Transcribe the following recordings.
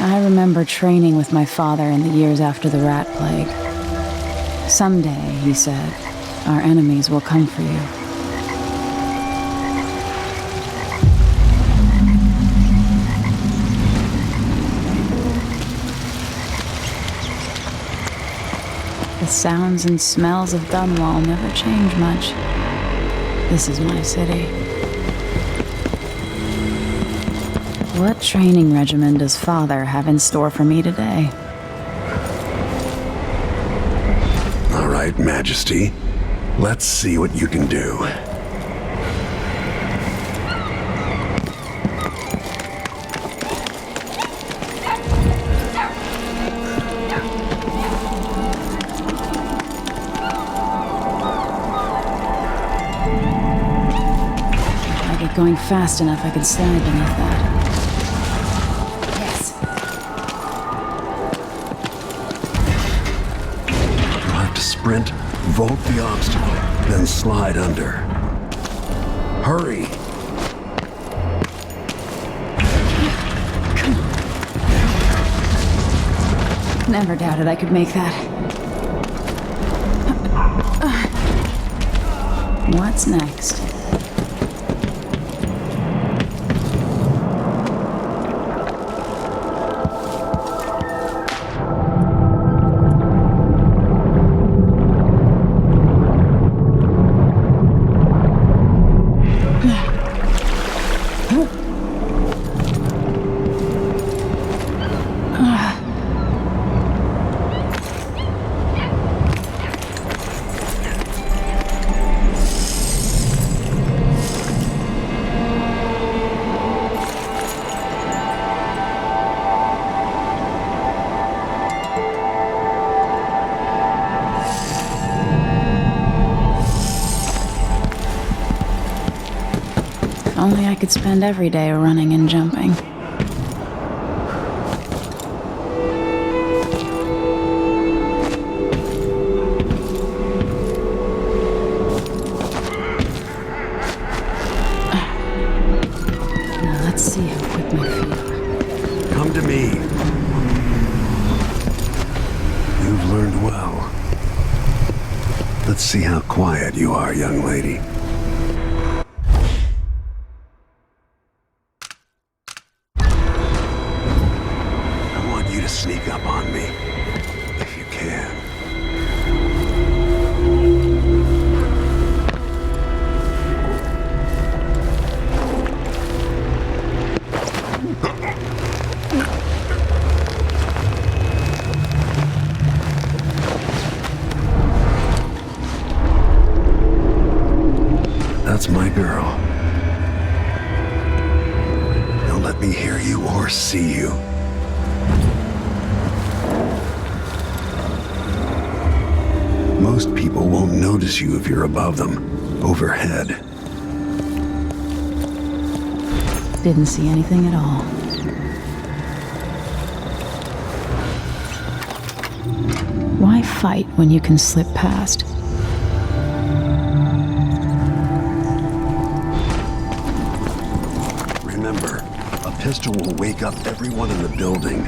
I remember training with my father in the years after the rat plague. Someday, he said, our enemies will come for you. The sounds and smells of Dunwall never change much. This is my city. What training regimen does Father have in store for me today? All right, Majesty. Let's see what you can do. If I get going fast enough, I could slide beneath that. Sprint, vault the obstacle, then slide under. Hurry! Never doubted I could make that. What's next? Only I could spend every day running and jumping. Now let's see how quick my feet are. Come to me. You've learned well. Let's see how quiet you are, young lady. Sneak up on me, if you can. That's my girl. Don't let me hear you or see you. Most people won't notice you if you're above them, overhead. Didn't see anything at all. Why fight when you can slip past? Remember, a pistol will wake up everyone in the building.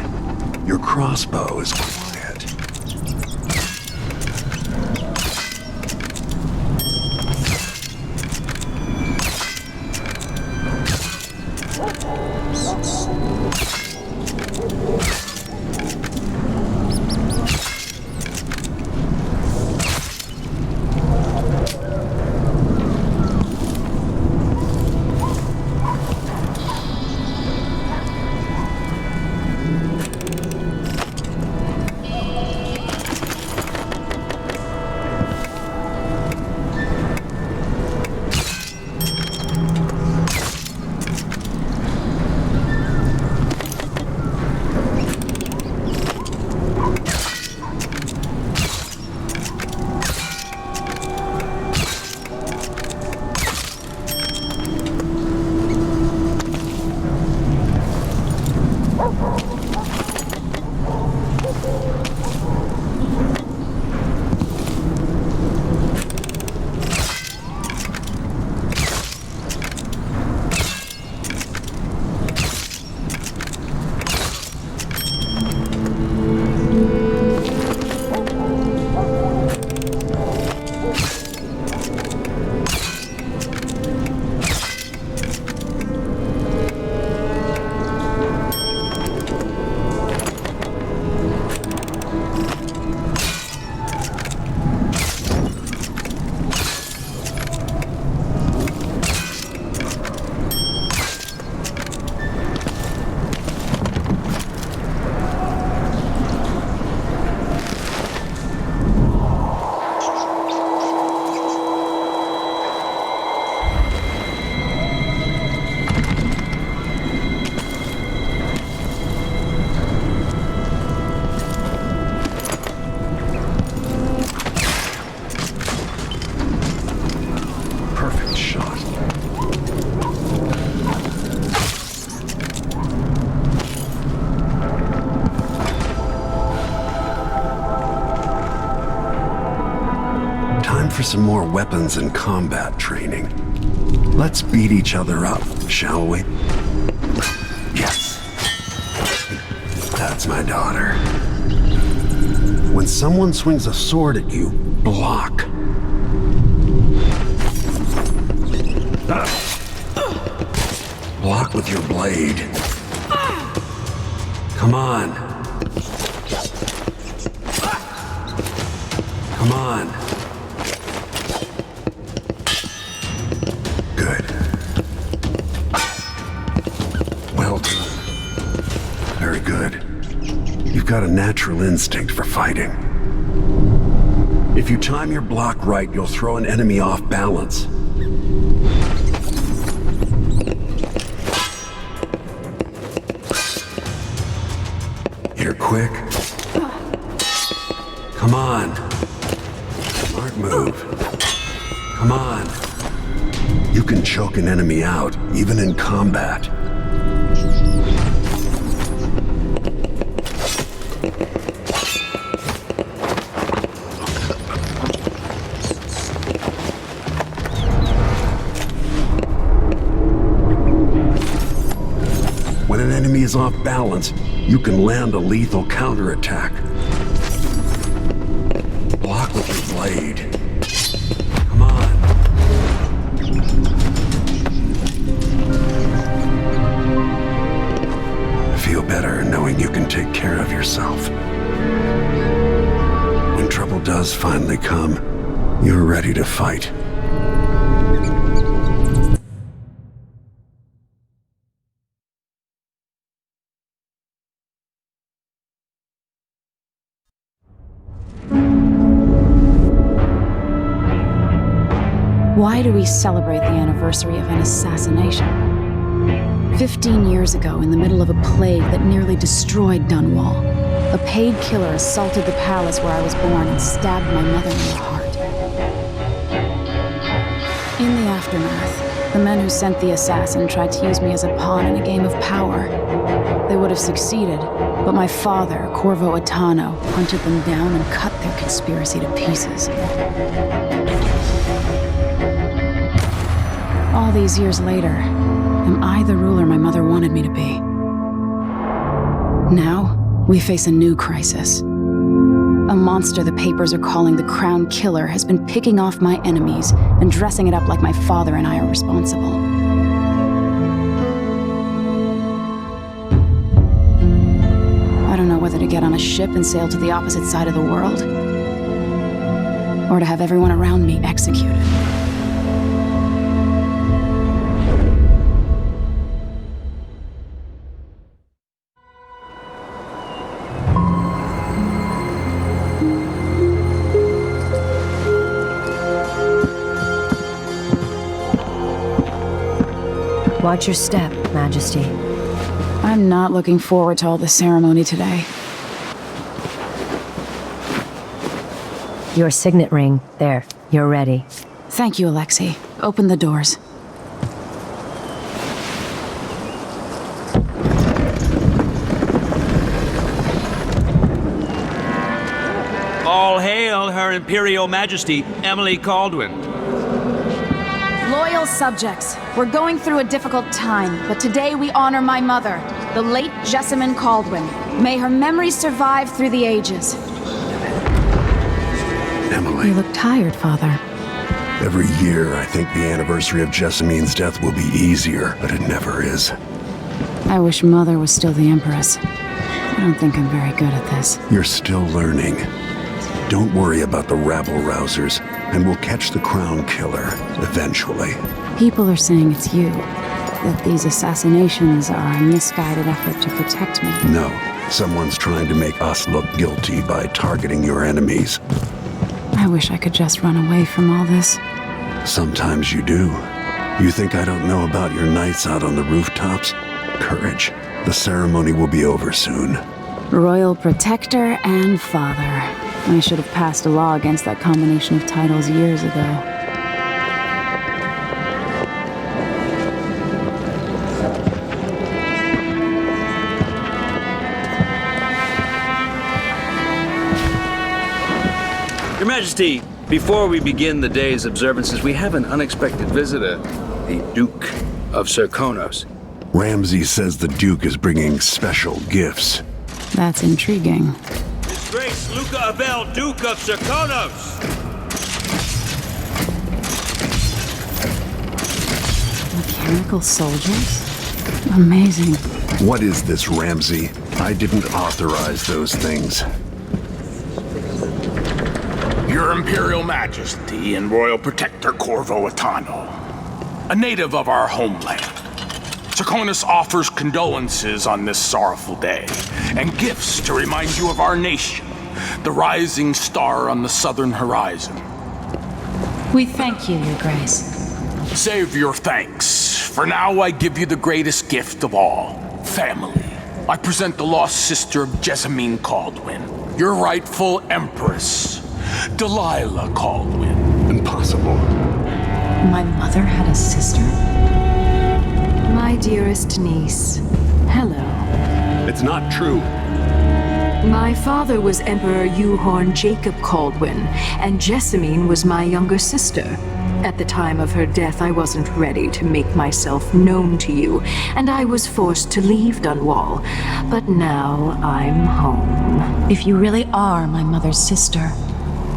Your crossbow is quiet. Time for some more weapons and combat training. Let's beat each other up, shall we? Yes. That's my daughter. When someone swings a sword at you, block. Block with your blade. Come on. Come on. Good. Well done. Very good. You've got a natural instinct for fighting. If you time your block right, you'll throw an enemy off balance. You're quick. Come on. Smart move. Come on. You can choke an enemy out, even in combat. When an enemy is off balance, you can land a lethal counterattack. Block with your blade. Come on. I feel better knowing you can take care of yourself. When trouble does finally come, you're ready to fight. Why do we celebrate the anniversary of an assassination? 15 years ago, in the middle of a plague that nearly destroyed Dunwall, a paid killer assaulted the palace where I was born and stabbed my mother in the heart. In the aftermath, the men who sent the assassin tried to use me as a pawn in a game of power. They would have succeeded, but my father, Corvo Attano, hunted them down and cut their conspiracy to pieces. All these years later, am I the ruler my mother wanted me to be? Now, we face a new crisis. A monster the papers are calling the Crown Killer has been picking off my enemies and dressing it up like my father and I are responsible. I don't know whether to get on a ship and sail to the opposite side of the world, or to have everyone around me executed. Watch your step, Majesty. I'm not looking forward to all the ceremony today. Your signet ring. There. You're ready. Thank you, Alexei. Open the doors. All hail Her Imperial Majesty, Emily Caldwin. Loyal subjects, we're going through a difficult time, but today we honor my mother, the late Jessamine Caldwin. May her memory survive through the ages. Emily. You look tired, Father. Every year, I think the anniversary of Jessamine's death will be easier, but it never is. I wish Mother was still the Empress. I don't think I'm very good at this. You're still learning. Don't worry about the rabble-rousers, and we'll catch the Crown Killer, eventually. People are saying it's you, that these assassinations are a misguided effort to protect me. No, someone's trying to make us look guilty by targeting your enemies. I wish I could just run away from all this. Sometimes you do. You think I don't know about your nights out on the rooftops? Courage. The ceremony will be over soon. Royal Protector and Father. I should have passed a law against that combination of titles years ago. Your Majesty, Before we begin the day's observances, we have an unexpected visitor, the Duke of Serkonos. Ramsey says the Duke is bringing special gifts. That's intriguing. His Grace Luca Abel, Duke of Serkonos! Mechanical soldiers? Amazing. What is this, Ramsey? I didn't authorize those things. Your Imperial Majesty and Royal Protector Corvo Atano, a native of our homeland. Serkonos offers condolences on this sorrowful day, and gifts to remind you of our nation, the rising star on the southern horizon. We thank you, Your Grace. Save your thanks. For now, I give you the greatest gift of all, family. I present the lost sister of Jessamine Caldwin, your rightful empress, Delilah Caldwin. Impossible. My mother had a sister? My dearest niece, hello. It's not true. My father was Emperor Euhorn Jacob Caldwin, and Jessamine was my younger sister. At the time of her death, I wasn't ready to make myself known to you, and I was forced to leave Dunwall. But now I'm home. If you really are my mother's sister,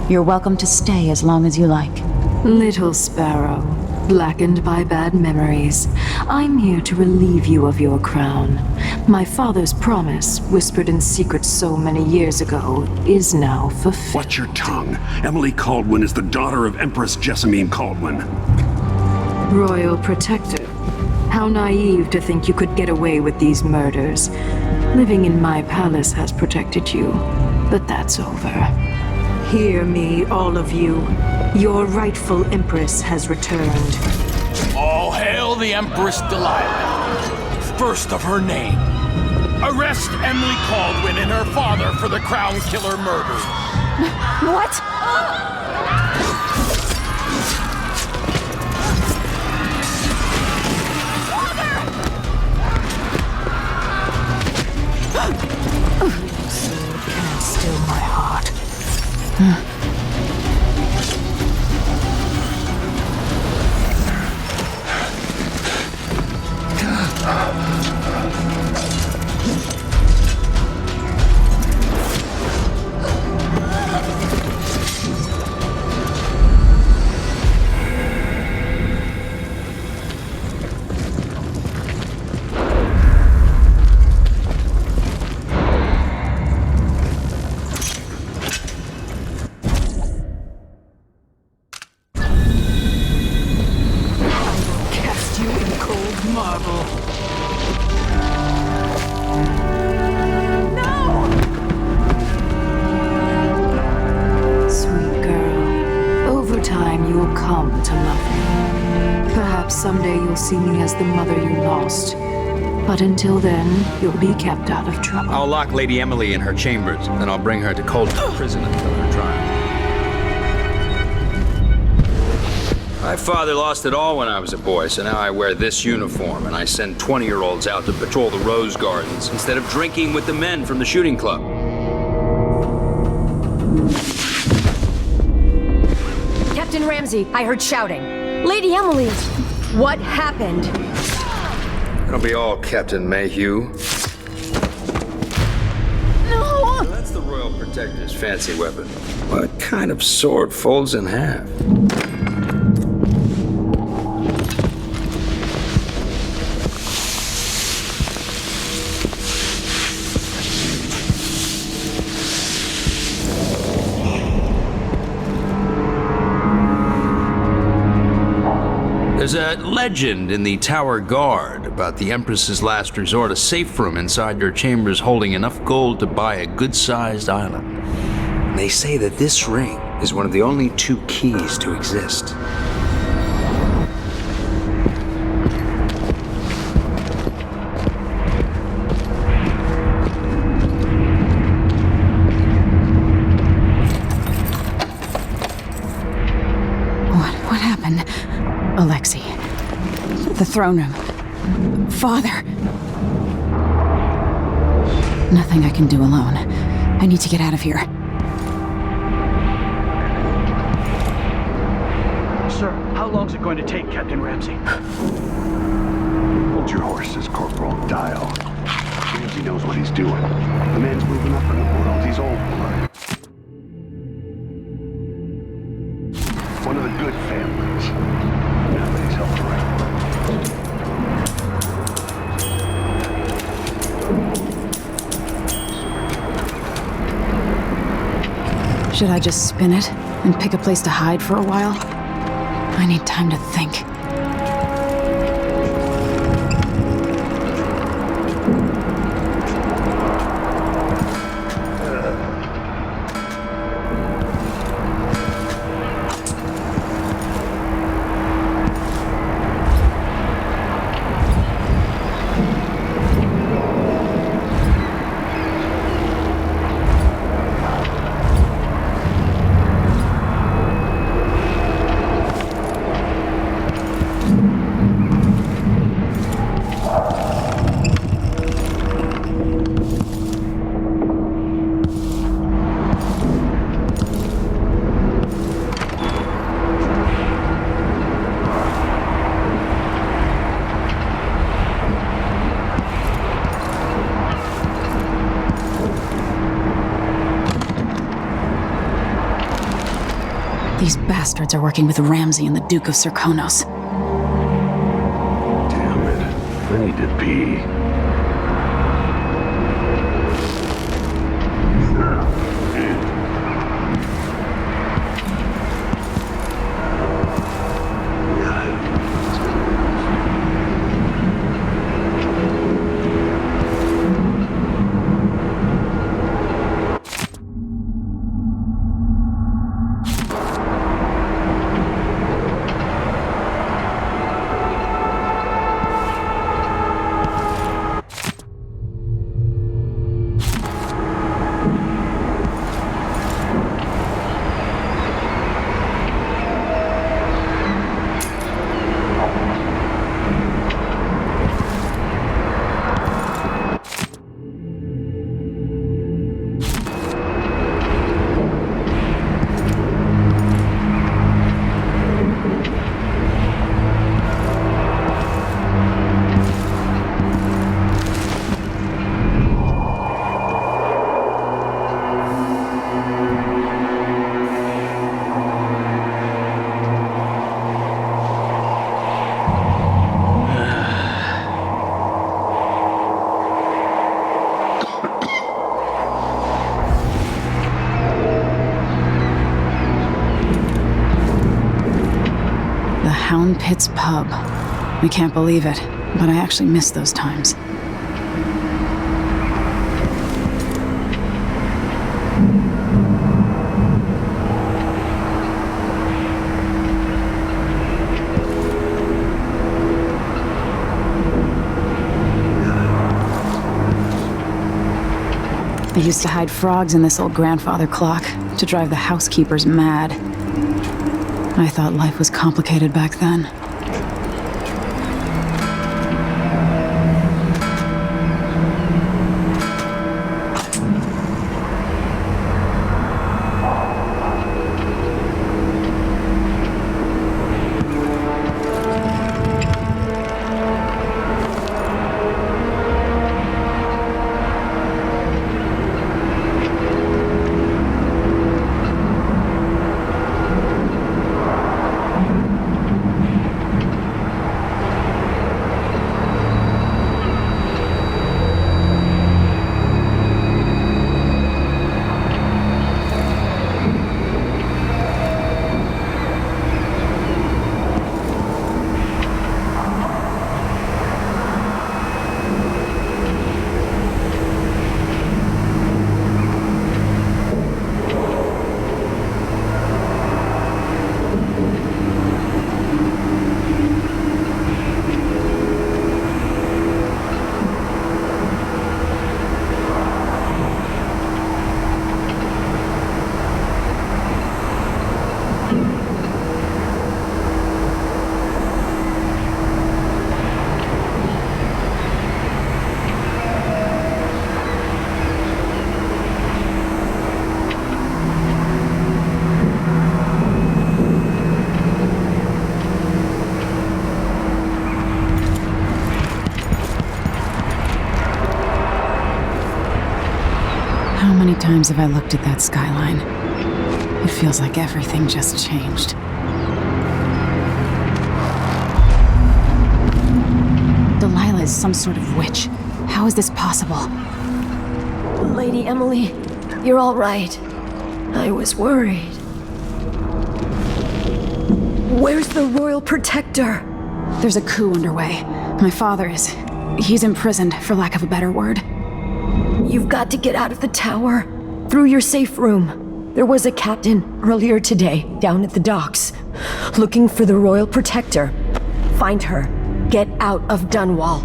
you're welcome to stay as long as you like. Little Sparrow, blackened by bad memories, I'm here to relieve you of your crown. My father's promise, whispered in secret so many years ago, is now fulfilled. Watch your tongue. Emily Caldwin is the daughter of Empress Jessamine Caldwin. Royal Protector, how naive to think you could get away with these murders. Living in my palace has protected you, but that's over. Hear me, all of you. Your rightful Empress has returned. All hail the Empress Delilah, first of her name. Arrest Emily Caldwin and her father for the Crown Killer murder. What? Can't still my heart. Cast you in cold marble. Sweet girl, over time you will come to love me. Perhaps someday you'll see me as the mother you lost. But until then, you'll be kept out of trouble. I'll lock Lady Emily in her chambers, then I'll bring her to Coldstream Prison until her trial. My father lost it all when I was a boy, so now I wear this uniform, and I send 20-year-olds out to patrol the rose gardens instead of drinking with the men from the shooting club. Captain Ramsey, I heard shouting. Lady Emily, what happened? It'll be all Captain Mayhew. No! That's the Royal Protector's fancy weapon. What kind of sword folds in half? There's a legend in the Tower Guard about the Empress's last resort, a safe room inside your chambers holding enough gold to buy a good-sized island. And they say that this ring is one of the only 2 keys to exist. What happened? Alexei. The throne room. Father. Nothing I can do alone. I need to get out of here. How long's it going to take, Captain Ramsey? Hold your horses, Corporal. Dial. Ramsey knows what he's doing. The man's moving up in the world. He's old blood. One of the good families. Now that he's helped around. Should I just spin it and pick a place to hide for a while? I need time to think. These bastards are working with Ramsey and the Duke of Serkonos. Damn it. I need to pee. Hound Pit's pub. I can't believe it, but I actually miss those times. I used to hide frogs in this old grandfather clock to drive the housekeepers mad. I thought life was complicated back then. times have I looked at that skyline? It feels like everything just changed. Delilah is some sort of witch. How is this possible? Lady Emily, you're all right. I was worried. Where's the Royal Protector? There's a coup underway. My father is... he's imprisoned, for lack of a better word. You've got to get out of the tower. Through your safe room. There was a captain earlier today down at the docks, looking for the Royal Protector. Find her. Get out of Dunwall.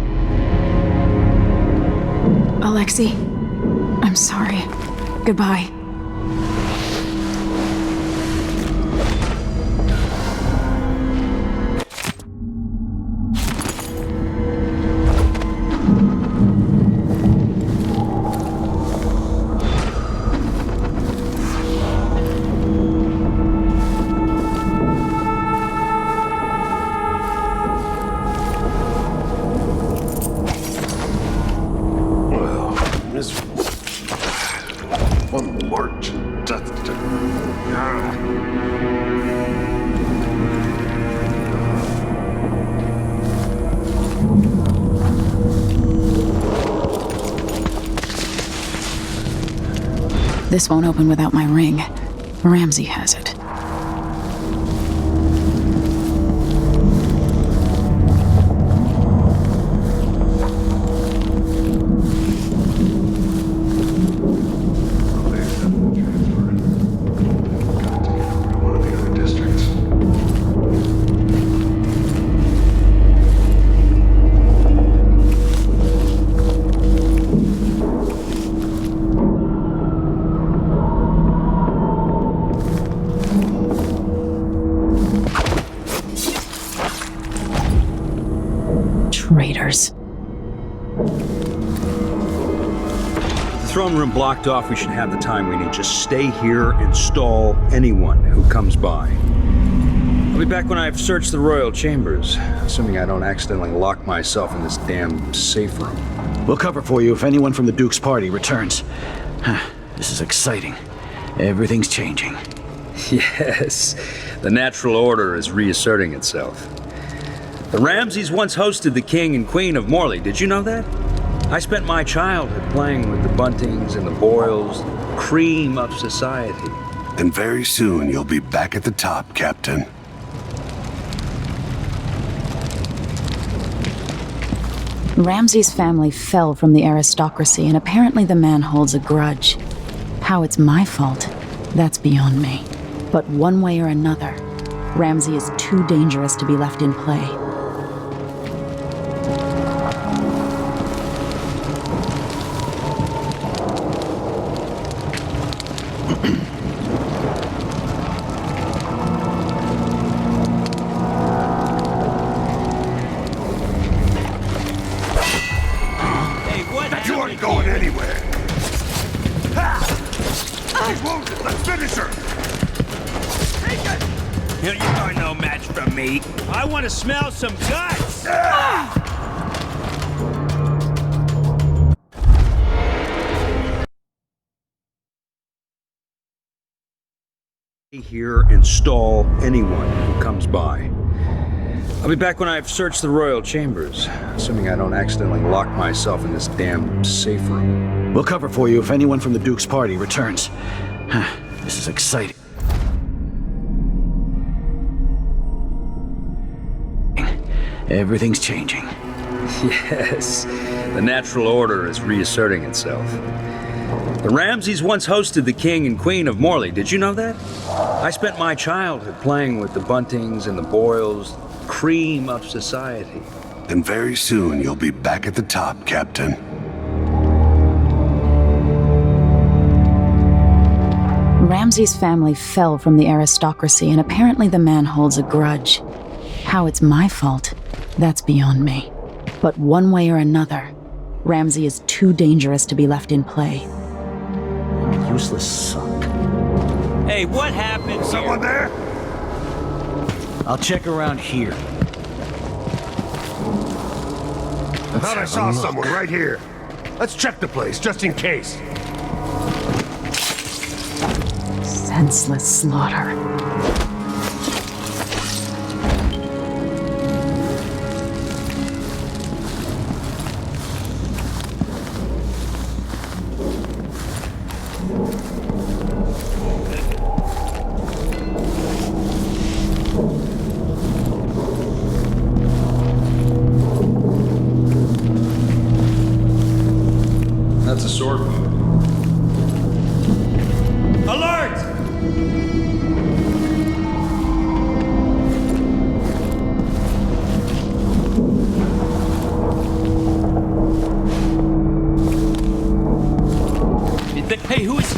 Alexei, I'm sorry. Goodbye. This won't open without my ring. Ramsey has it. Traitors. The throne room blocked off. We should have the time we need. Just stay here and stall anyone who comes by. I'll be back when I've searched the royal chambers, assuming I don't accidentally lock myself in this damn safe room. We'll cover for you if anyone from the Duke's party returns. This is exciting. Everything's changing. Yes, the natural order is reasserting itself. The Ramseys once hosted the King and Queen of Morley. Did you know that? I spent my childhood playing with the Buntings and the Boyles, the cream of society. And very soon you'll be back at the top, Captain. Ramsey's family fell from the aristocracy, and apparently the man holds a grudge. How it's my fault, that's beyond me. But one way or another, Ramsey is too dangerous to be left in play. You aren't going anywhere. She's wounded. Let's finish her. You are no match for me. I want to smell some guts. Stay here and stall anyone who comes by. I'll be back when I've searched the royal chambers, assuming I don't accidentally lock myself in this damn safe room. We'll cover for you if anyone from the Duke's party returns. This is exciting. Everything's changing. Yes, the natural order is reasserting itself. The Ramseys once hosted the King and Queen of Morley. Did you know that? I spent my childhood playing with the Buntings and the Boyles, the cream of society. And very soon you'll be back at the top, Captain. Ramsey's family fell from the aristocracy, and apparently the man holds a grudge. How it's my fault, that's beyond me. But one way or another, Ramsey is too dangerous to be left in play. Useless suck. Hey, what happened? Someone there? I'll check around here. I thought I saw someone right here. Let's check the place, just in case. Senseless slaughter. That's a sword wound. Alert! Hey, who is...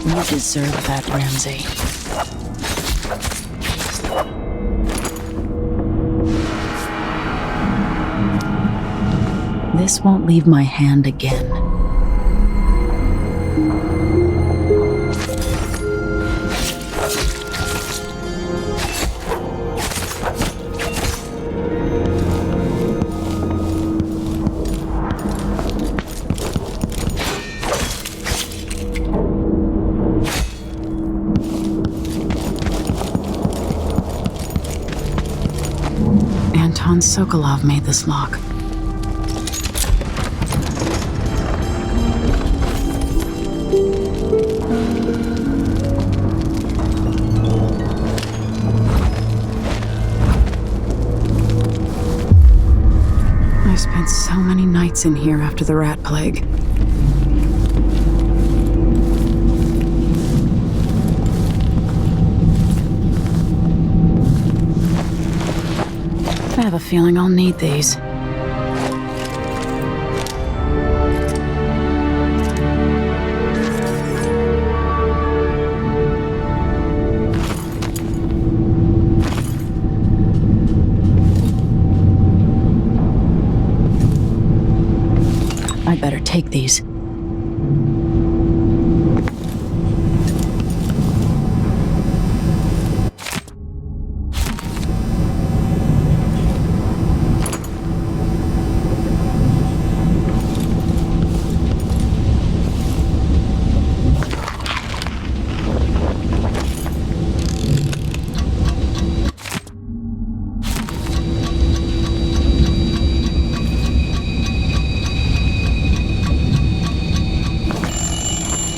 You deserve that, Ramsey. This won't leave my hand again. Anton Sokolov made this lock. I spent so many nights in here after the rat plague. I have a feeling I'll need these. I better take these.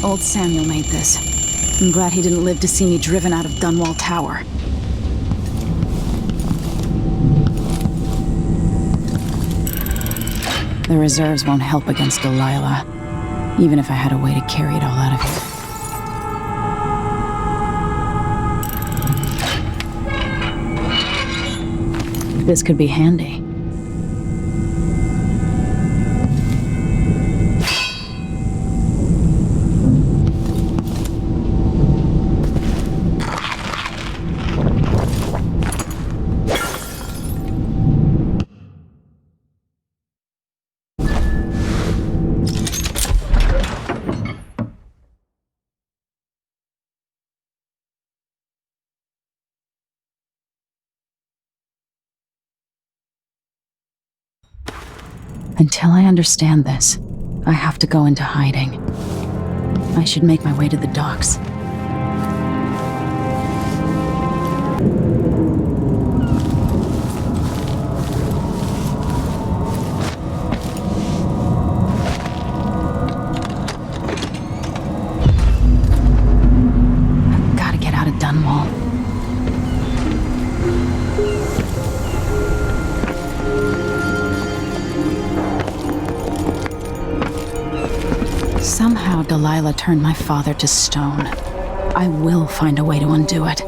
Old Samuel made this. I'm glad he didn't live to see me driven out of Dunwall Tower. The reserves won't help against Delilah, even if I had a way to carry it all out of here. This could be handy. Until I understand this, I have to go into hiding. I should make my way to the docks. I've got to get out of Dunwall. Somehow Delilah turned my father to stone. I will find a way to undo it.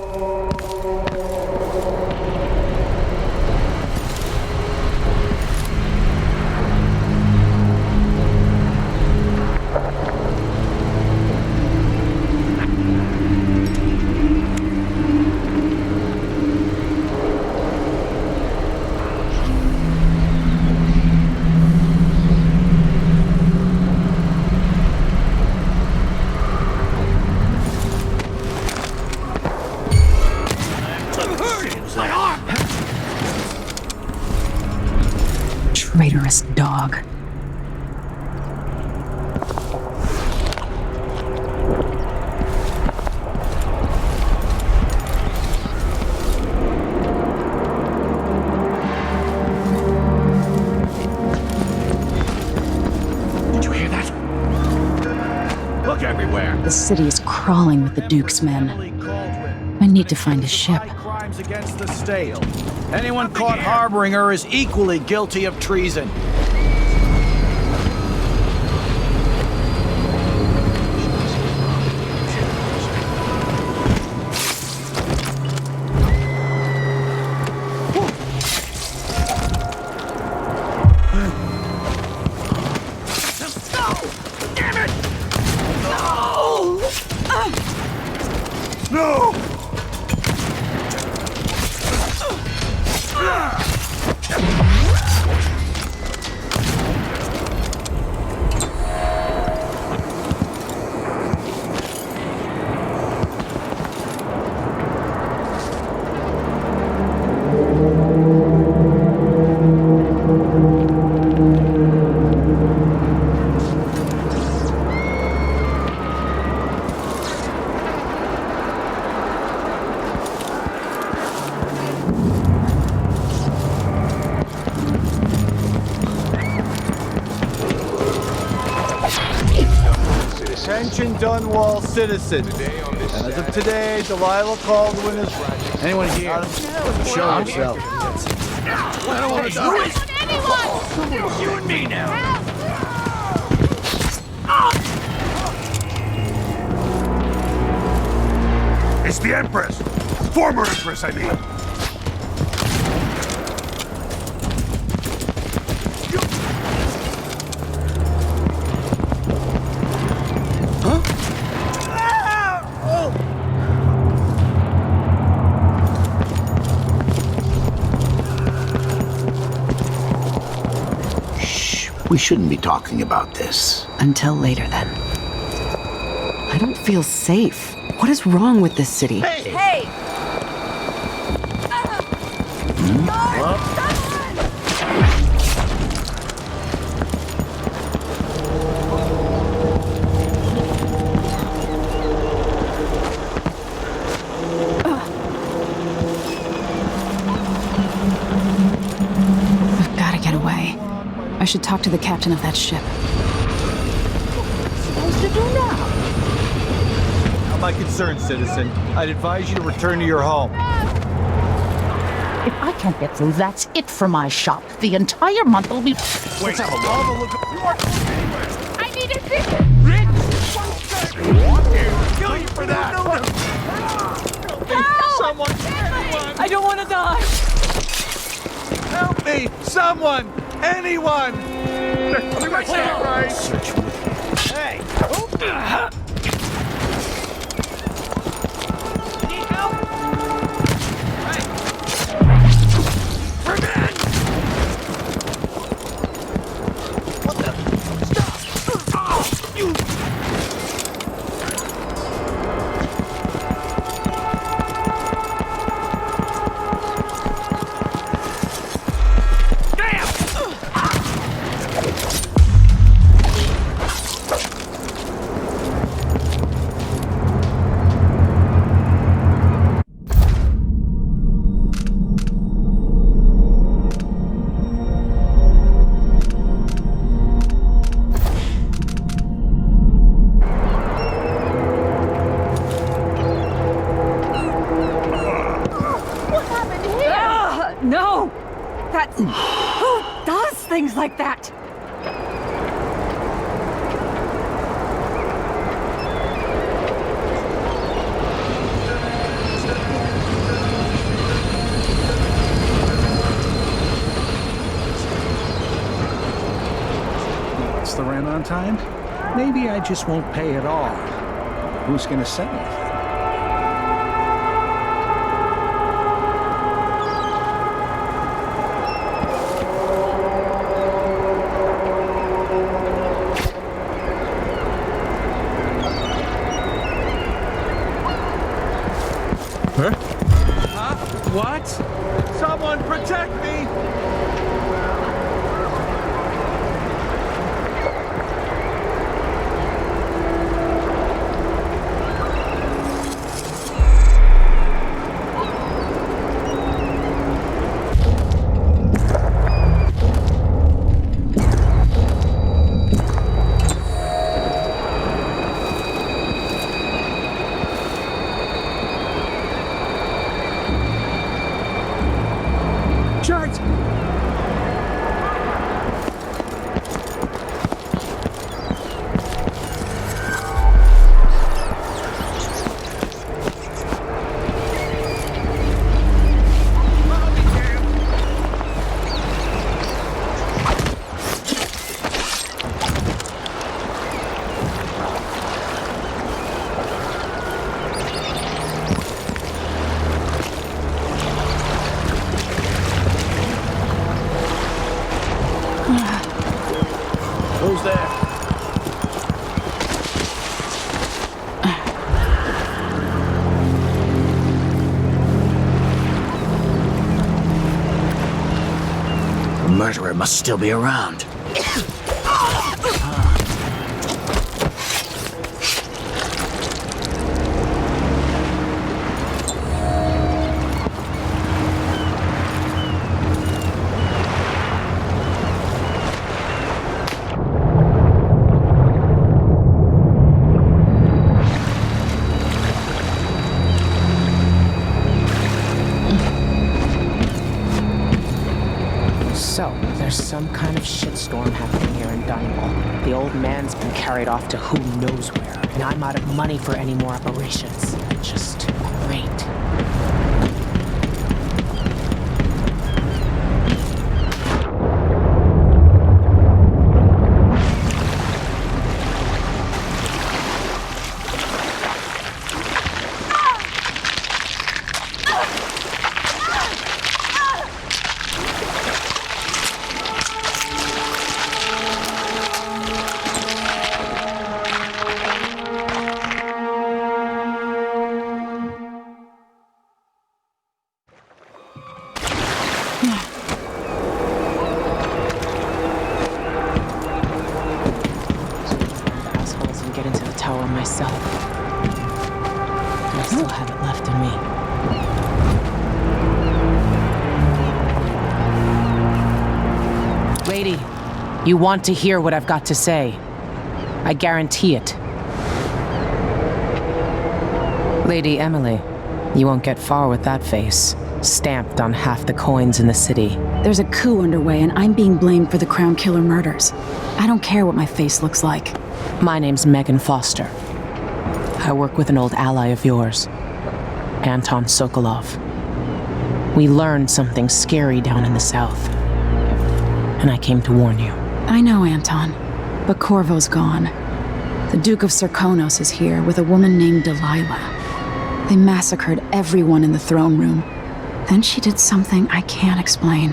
Traitorous dog. Did you hear that? Look everywhere. The city is crawling with the Duke's men. I need to find a ship. Crimes against the state. Anyone caught harboring her is equally guilty of treason. Attention Dunwall citizens. As of today, Delilah Caldwin is... Anyone here? Show yourself. I don't want to die. Anyone! You and me now. It's the Empress! Former Empress, I mean! We shouldn't be talking about this. Until later, then. I don't feel safe. What is wrong with this city? Hey! I've got to get away. I should talk to the captain of that ship. Supposed to do now? Not my concern, citizen. I'd advise you to return to your home. If I can't get through, that's it for my shop. The entire month will be... Wait, have a look. I need a ticket! Kill you for that! Someone! I don't want to die! Help me! Someone! Anyone! I'll be right there, right? Hey! Need help? Hey! Revenge! What the? Stop! Oh, you! No! That's... Who does things like that? What's the rent on time? Maybe I just won't pay at all. Who's gonna say anything? What? Someone protect me! there. The murderer must still be around. So, there's some kind of shitstorm happening here in Dunwall. The old man's been carried off to who knows where, and I'm out of money for any more operations. Just great. Myself. I still have it left in me. Lady, you want to hear what I've got to say. I guarantee it. Lady Emily, you won't get far with that face, stamped on half the coins in the city. There's a coup underway and I'm being blamed for the Crown Killer murders. I don't care what my face looks like. My name's Megan Foster. I work with an old ally of yours, Anton Sokolov. We learned something scary down in the south, and I came to warn you. I know, Anton, but Corvo's gone. The Duke of Serkonos is here with a woman named Delilah. They massacred everyone in the throne room. Then she did something I can't explain.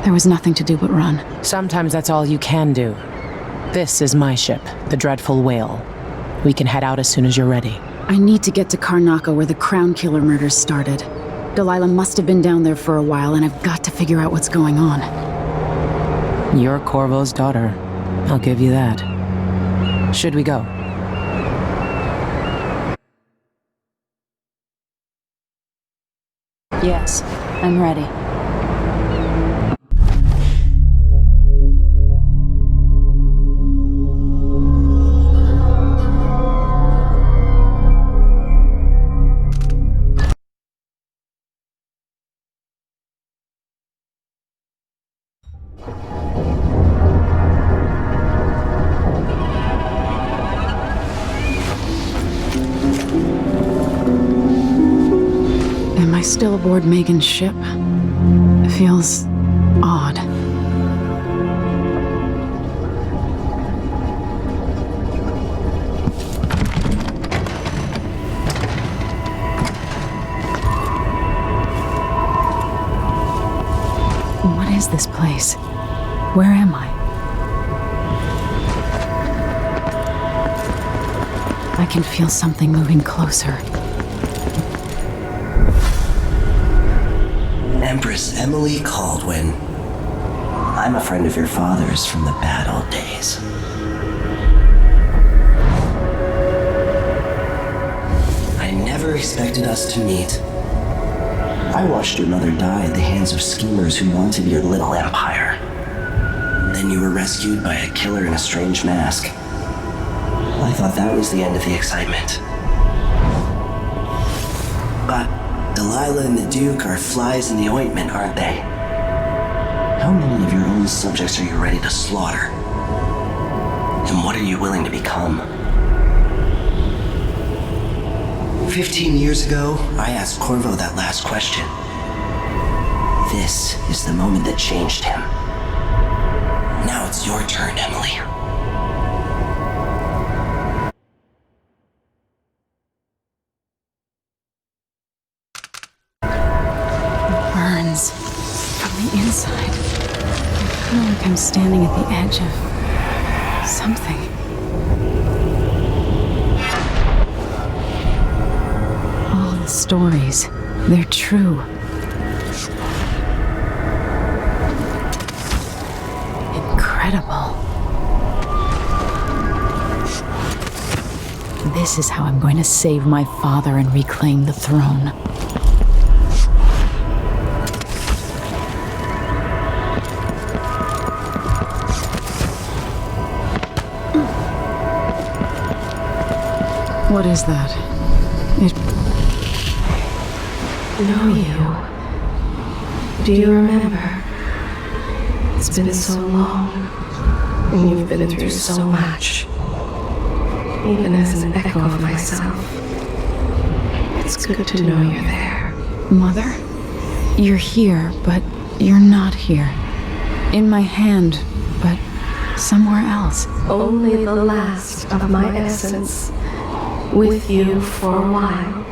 There was nothing to do but run. Sometimes that's all you can do. This is my ship, the Dreadful Whale. We can head out as soon as you're ready. I need to get to Karnaca where the Crown Killer murders started. Delilah must have been down there for a while, and I've got to figure out what's going on. You're Corvo's daughter. I'll give you that. Should we go? Yes, I'm ready. Still aboard Megan's ship. It feels odd. What is this place? Where am I? I can feel something moving closer. Empress Emily Caldwin. I'm a friend of your father's from the bad old days. I never expected us to meet. I watched your mother die at the hands of schemers who wanted your little empire. Then you were rescued by a killer in a strange mask. I thought that was the end of the excitement. But Delilah and the Duke are flies in the ointment, aren't they? How many of your own subjects are you ready to slaughter? And what are you willing to become? 15 years ago, I asked Corvo that last question. This is the moment that changed him. Now it's your turn, Emily. From the inside. I feel like I'm standing at the edge of Something. All the stories, they're true. Incredible. This is how I'm going to save my father and reclaim the throne. What is that? Know you. Do you remember? It's been so long, and you've been through so much. Even as an echo of myself, it's good to know you're there. Mother? You're here, but you're not here. In my hand, but somewhere else. Only the last of my essence, with you for a while.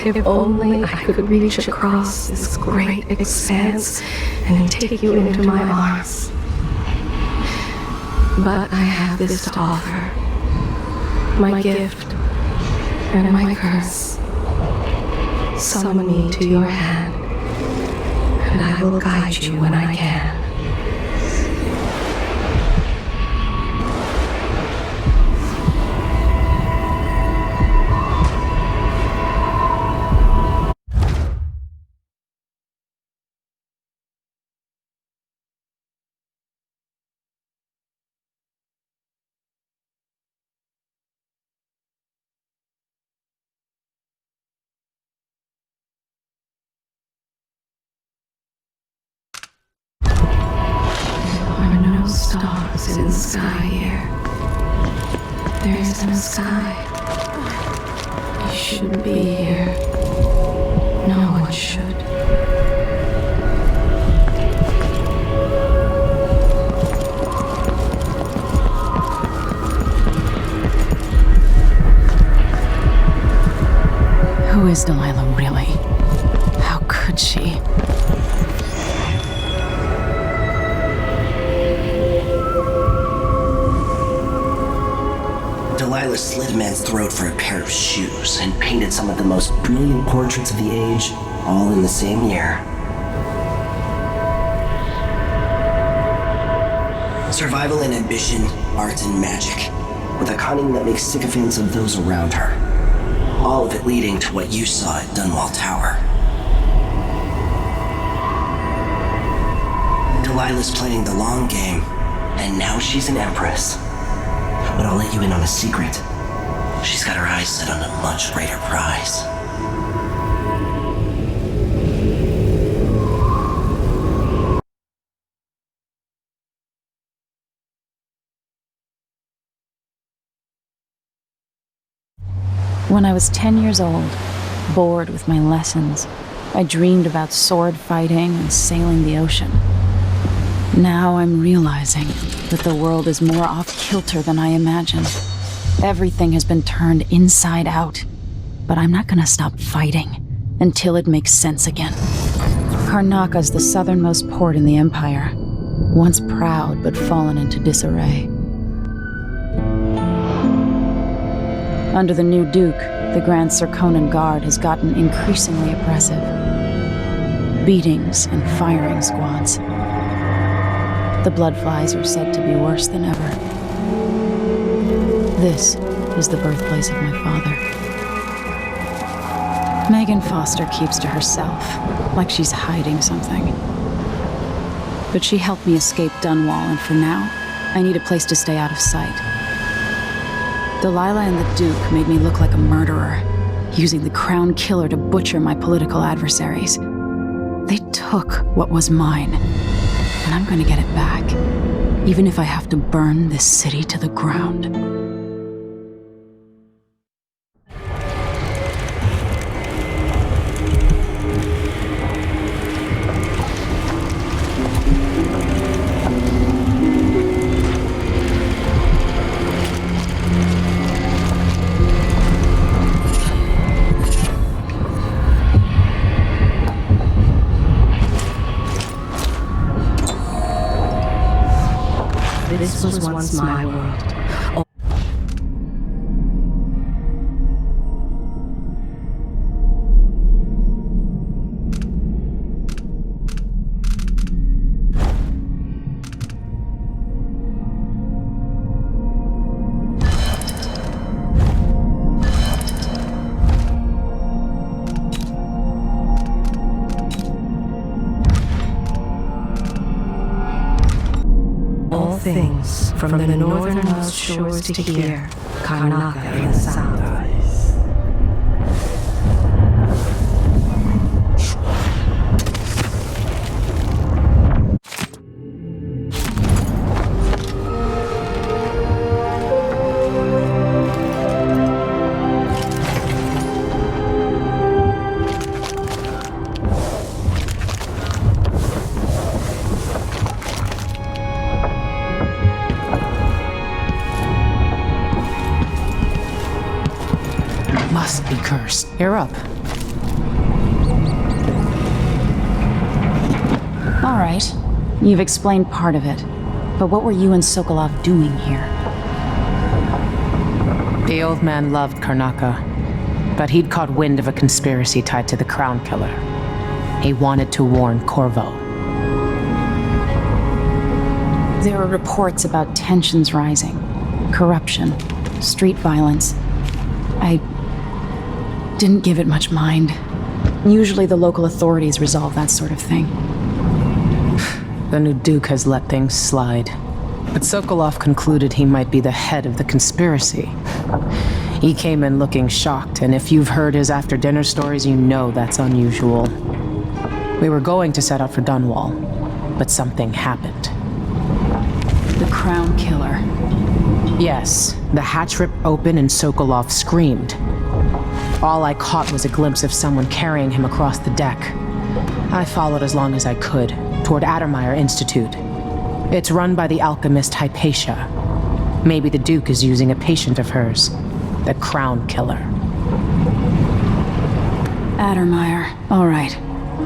If only I could reach across this great expanse and take you into my arms. But I have this to offer. My gift and my curse. Summon me to your hand, and I will guide you when I can. Stars in the sky here. There isn't a sky. You shouldn't be here. No one should. Who is Delilah really? How could she? Delilah slit a man's throat for a pair of shoes and painted some of the most brilliant portraits of the age, all in the same year. Survival and ambition, art and magic, with a cunning that makes sycophants of those around her. All of it leading to what you saw at Dunwall Tower. Delilah's playing the long game, and now she's an empress. But I'll let you in on a secret. She's got her eyes set on a much greater prize. When I was 10 years old, bored with my lessons, I dreamed about sword fighting and sailing the ocean. Now I'm realizing that the world is more off-kilter than I imagined. Everything has been turned inside out, but I'm not gonna stop fighting until it makes sense again. Karnaka's the southernmost port in the Empire, once proud but fallen into disarray. Under the new Duke, the Grand Serkonan Guard has gotten increasingly oppressive. Beatings and firing squads. The bloodflies are said to be worse than ever. This is the birthplace of my father. Megan Foster keeps to herself, like she's hiding something. But she helped me escape Dunwall, and for now, I need a place to stay out of sight. Delilah and the Duke made me look like a murderer, using the Crown Killer to butcher my political adversaries. They took what was mine, and I'm gonna get it back, even if I have to burn this city to the ground. This was once my world. Things from the northernmost shores to here, Karnaca in the south. Must be cursed. You're up. All right. You've explained part of it. But what were you and Sokolov doing here? The old man loved Karnaca, but he'd caught wind of a conspiracy tied to the Crown Killer. He wanted to warn Corvo. There were reports about tensions rising, corruption, street violence. I didn't give it much mind. Usually the local authorities resolve that sort of thing. The new Duke has let things slide. But Sokolov concluded he might be the head of the conspiracy. He came in looking shocked, and if you've heard his after-dinner stories, you know that's unusual. We were going to set out for Dunwall, but something happened. The Crown Killer. Yes, the hatch ripped open and Sokolov screamed. All I caught was a glimpse of someone carrying him across the deck. I followed as long as I could, toward Addermeyer Institute. It's run by the alchemist Hypatia. Maybe the Duke is using a patient of hers, the Crown Killer. Addermeyer. All right.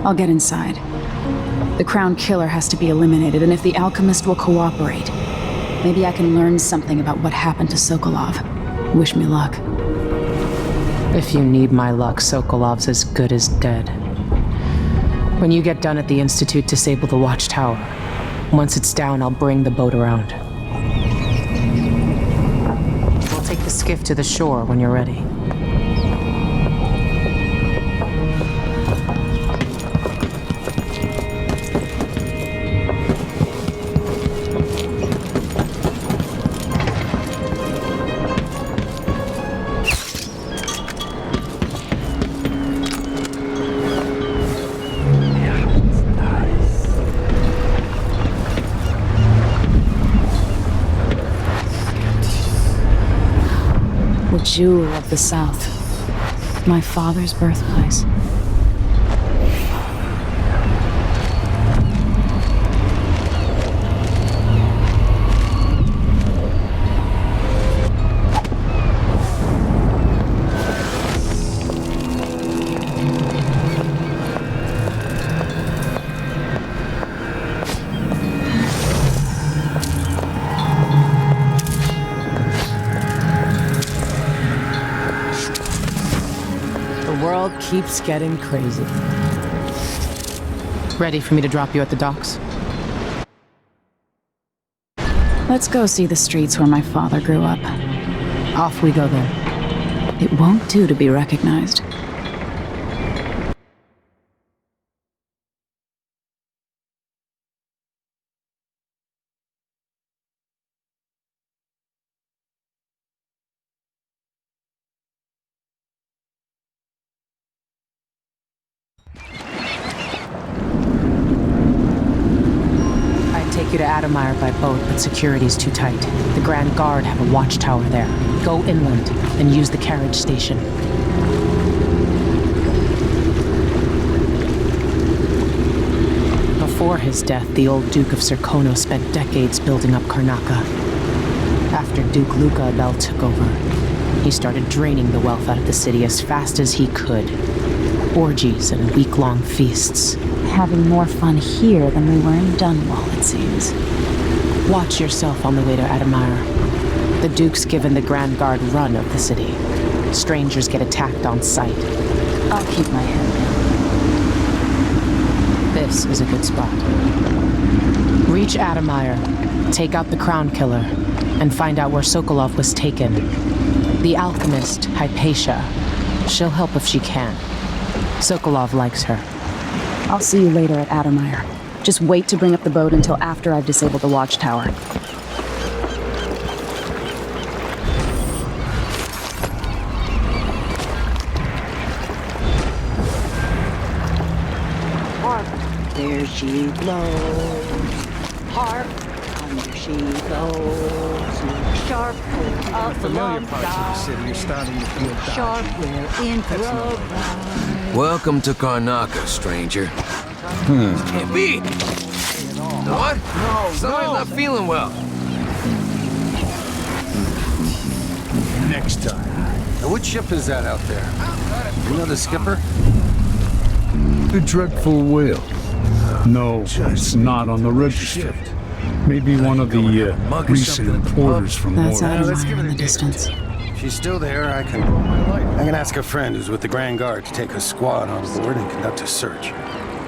I'll get inside. The Crown Killer has to be eliminated, and if the alchemist will cooperate, maybe I can learn something about what happened to Sokolov. Wish me luck. If you need my luck, Sokolov's as good as dead. When you get done at the Institute, disable the watchtower. Once it's down, I'll bring the boat around. We'll take the skiff to the shore when you're ready. Jewel of the South. My father's birthplace. Keeps getting crazy. Ready for me to drop you at the docks? Let's go see the streets where my father grew up. Off we go then. It won't do to be recognized. To Addermeyer by boat, but security's too tight. The Grand Guard have a watchtower there. Go inland, and use the carriage station. Before his death, the old Duke of Serkonos spent decades building up Karnaca. After Duke Luca Abel took over, he started draining the wealth out of the city as fast as he could. Orgies and week-long feasts. Having more fun here than we were in Dunwall, it seems. Watch yourself on the way to Admire. The Duke's given the Grand Guard run of the city. Strangers get attacked on sight. I'll keep my head down. This is a good spot. Reach Admire, take out the Crown Killer, and find out where Sokolov was taken. The alchemist, Hypatia. She'll help if she can. Sokolov likes her. I'll see you later at Admire. Just wait to bring up the boat until after I've disabled the watchtower. There she blows. Hark, under she goes. Sharp, up the long Sharp, we're in for a ride. Welcome to Karnaka, stranger. Can't be. What? No, somebody's not feeling well. Next time. Now, what ship is that out there? You know the skipper? The Dreadful Whale. No, it's not on the register. Maybe one of the recent importers from That's Mordor. Admire in the distance. She's still there. I can ask a friend who's with the Grand Guard to take a squad on board and conduct a search.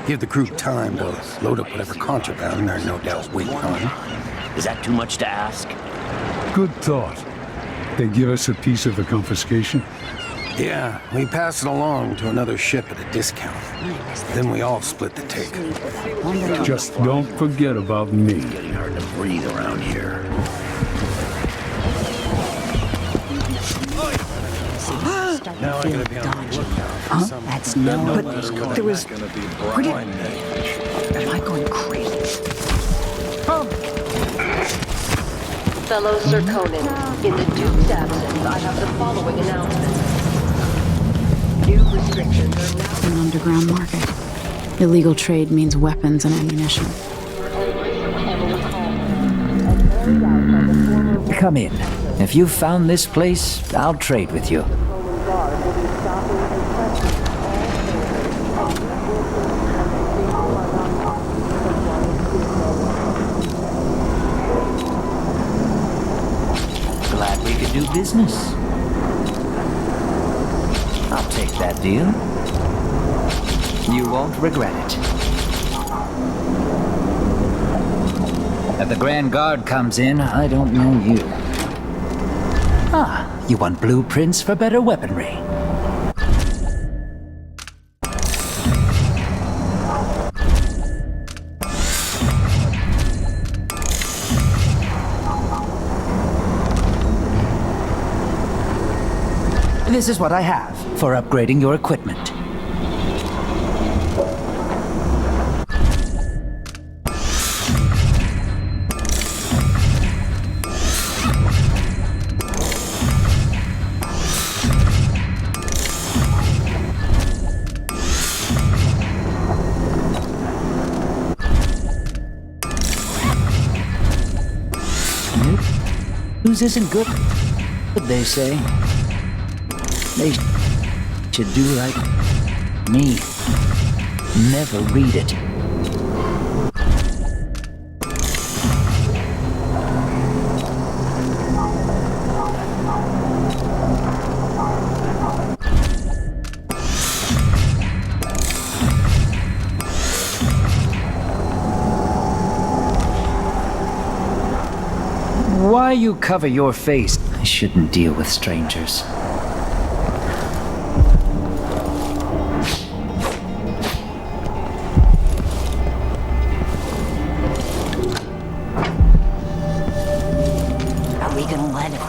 Give the crew time to load up whatever contraband they're no doubt waiting on. Is that too much to ask? Good thought. They give us a piece of the confiscation? Yeah, we pass it along to another ship at a discount. Then we all split the take. Just don't forget about me. Getting hard to breathe around here. Now I'm gonna be on the lookout for some... That's no. But there was. Where did... Am I going crazy? Fellow Sir Conan, in the Duke's absence, I have the following announcement. New restrictions are now... An underground market. Illegal trade means weapons and ammunition. Come in. If you've found this place, I'll trade with you. Glad we could do business. I'll take that deal. You won't regret it. If the Grand Guard comes in, I don't know you. Ah, you want blueprints for better weaponry. This is what I have for upgrading your equipment. News isn't good, they say. They should do like me. Never read it. Why you cover your face? I shouldn't deal with strangers.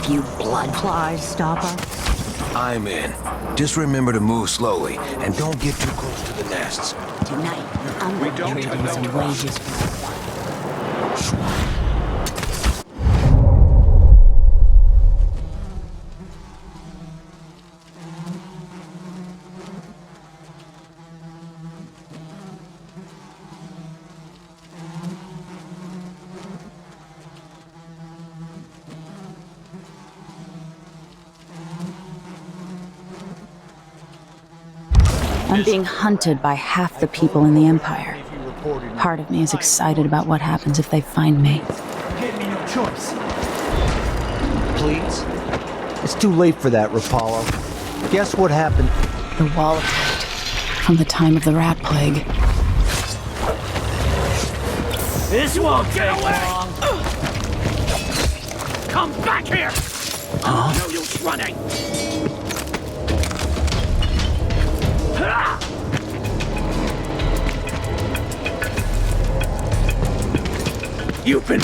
You blood flies stop us? I'm in. Just remember to move slowly, and don't get too close to the nests. Tonight, I'm going to trade some wages for I'm being hunted by half the people in the Empire. Part of me is excited about what happens if they find me. choice. Please? It's too late for that, Rapallo. Guess what happened? The wall of light from the time of the rat plague. This won't take long. Come back here! Huh? No use running! You've been...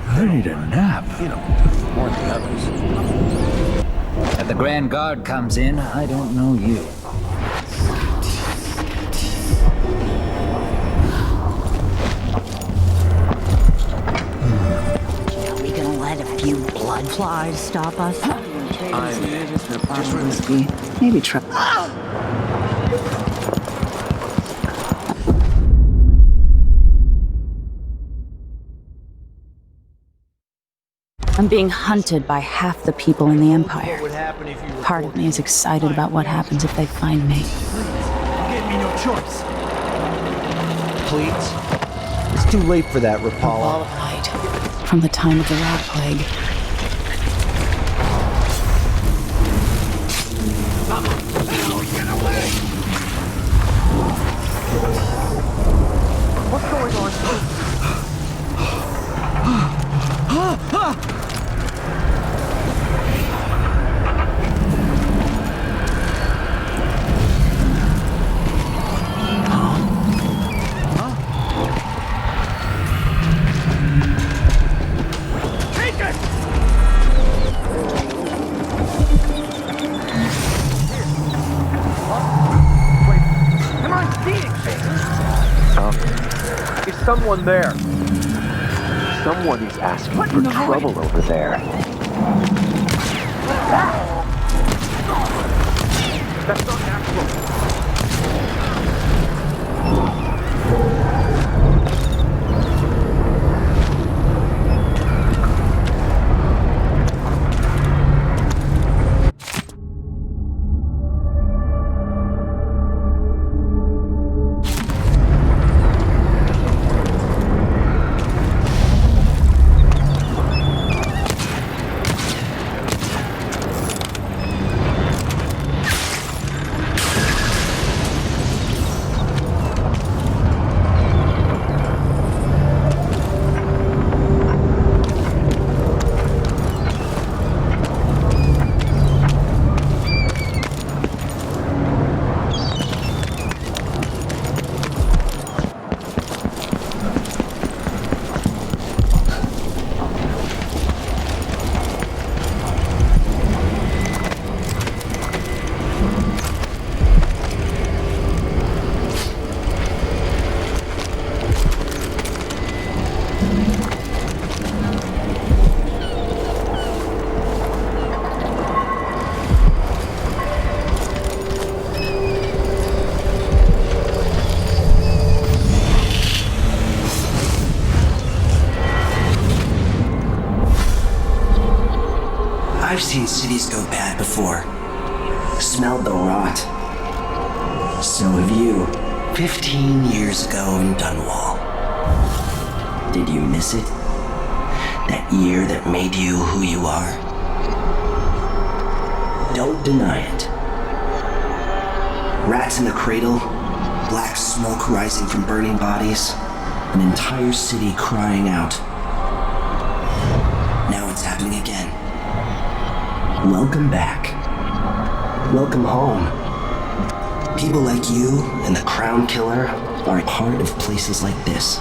I need a nap. You know, more than others. If the Grand Guard comes in, I don't know you. Are we gonna let a few blood flies stop us? Whiskey, maybe triple. I'm being hunted by half the people in the Empire. Part of me is excited about what happens if they find me. Give me no choice. Please? It's too late for that, Rapallo. Wall of light from the time of the rat plague. What's going on? Someone there. Someone is asking for trouble over there. That's not natural. I've seen cities go bad before. Smelled the rot. So have you. 15 years ago in Dunwall. Did you miss it? That year that made you who you are? Don't deny it. Rats in the cradle, black smoke rising from burning bodies, an entire city crying out. Now it's happening again. Welcome back. Welcome home. People like you and the Crown Killer are a part of places like this.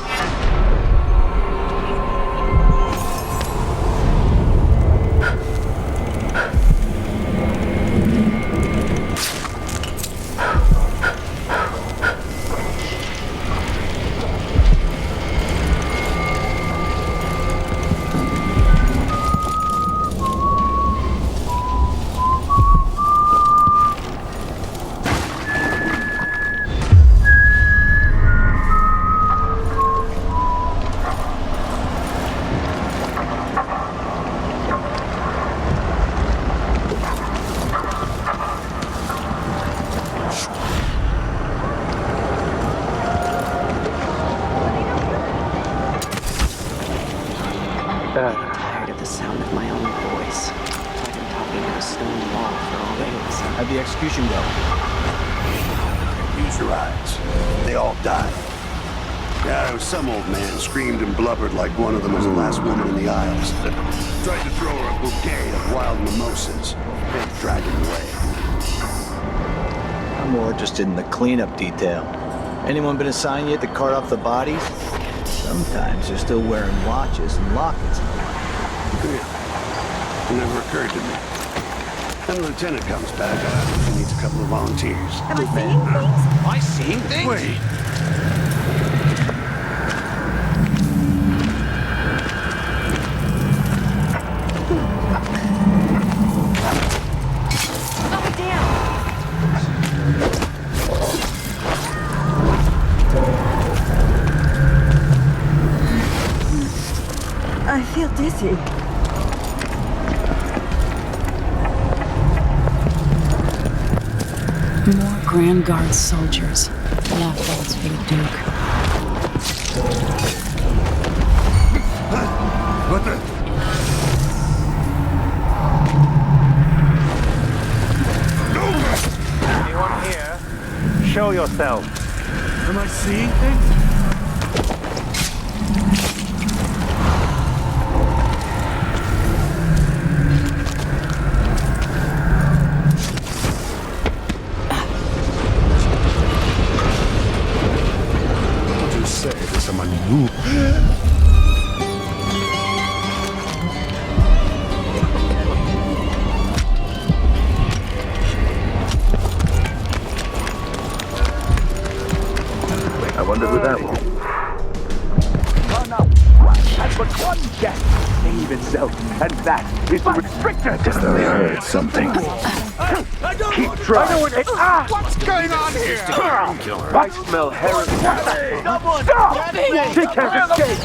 Tired of the sound of my own voice. Like I'm talking to a stone wall for all days. How'd the execution go? Use your eyes. They all died. Yeah, there was some old man screamed and blubbered like one of them was the last woman in the Isles. Tried to throw her a bouquet of wild mimosas. They dragged him away. I'm more interested in the cleanup detail. Anyone been assigned yet to cart off the bodies? Sometimes they're still wearing watches and lockets. It never occurred to me. When the lieutenant comes back, he needs a couple of volunteers. Am I seeing things? Am I seeing things? Wait. I feel dizzy. More Grand Guard soldiers. Leftovers for the Duke. What the? Anyone here? Show yourself. Am I seeing things? I wonder who that was. Turn up. I've got one guess to save itself, and that is the restrictor. Just I heard something. Keep trying. What's going on here? I smell heresy. Stop! She can't escape.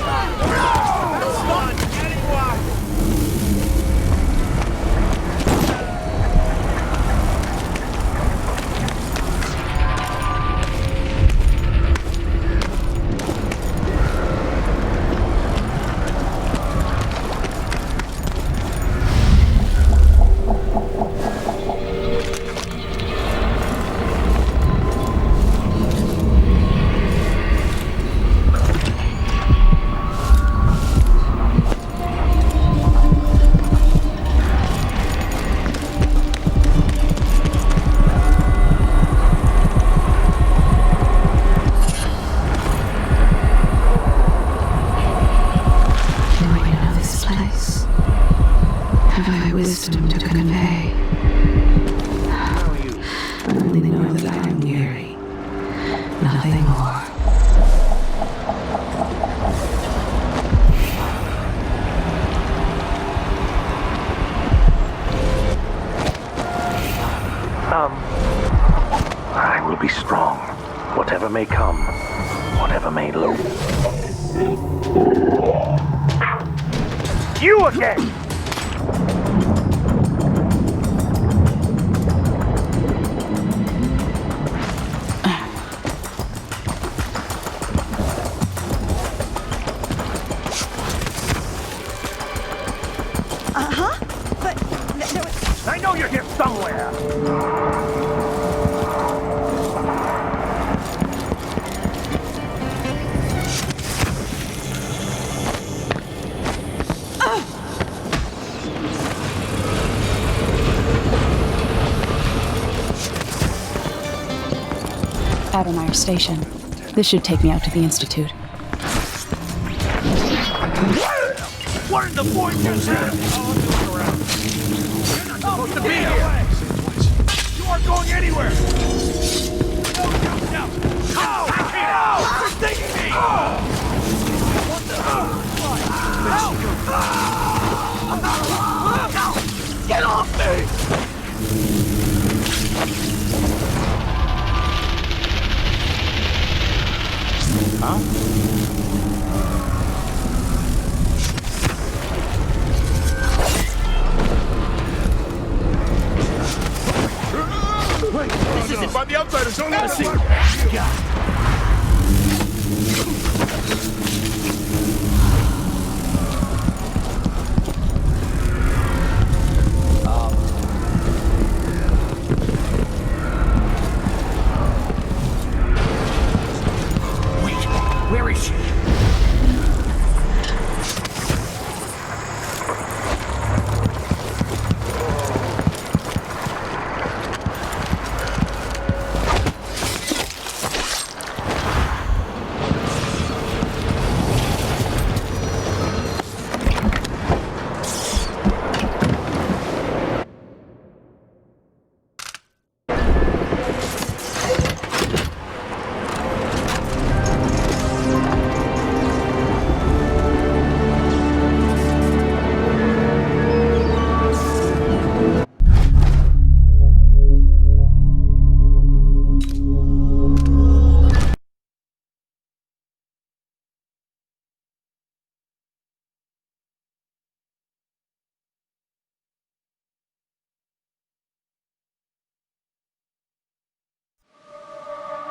Wisdom to convey. Only know that I am weary. Nothing more. I will be strong. Whatever may come. Whatever may loom. You again! Huh? But there was... I know you're here somewhere! Addermeyer Station. This should take me out to the Institute. What in the boy just said? You're not supposed to be here! You aren't going anywhere! No! You're stinging me! What the hell? Get off me! Huh? Wait, this isn't by the outsiders, don't let us see. Where is she?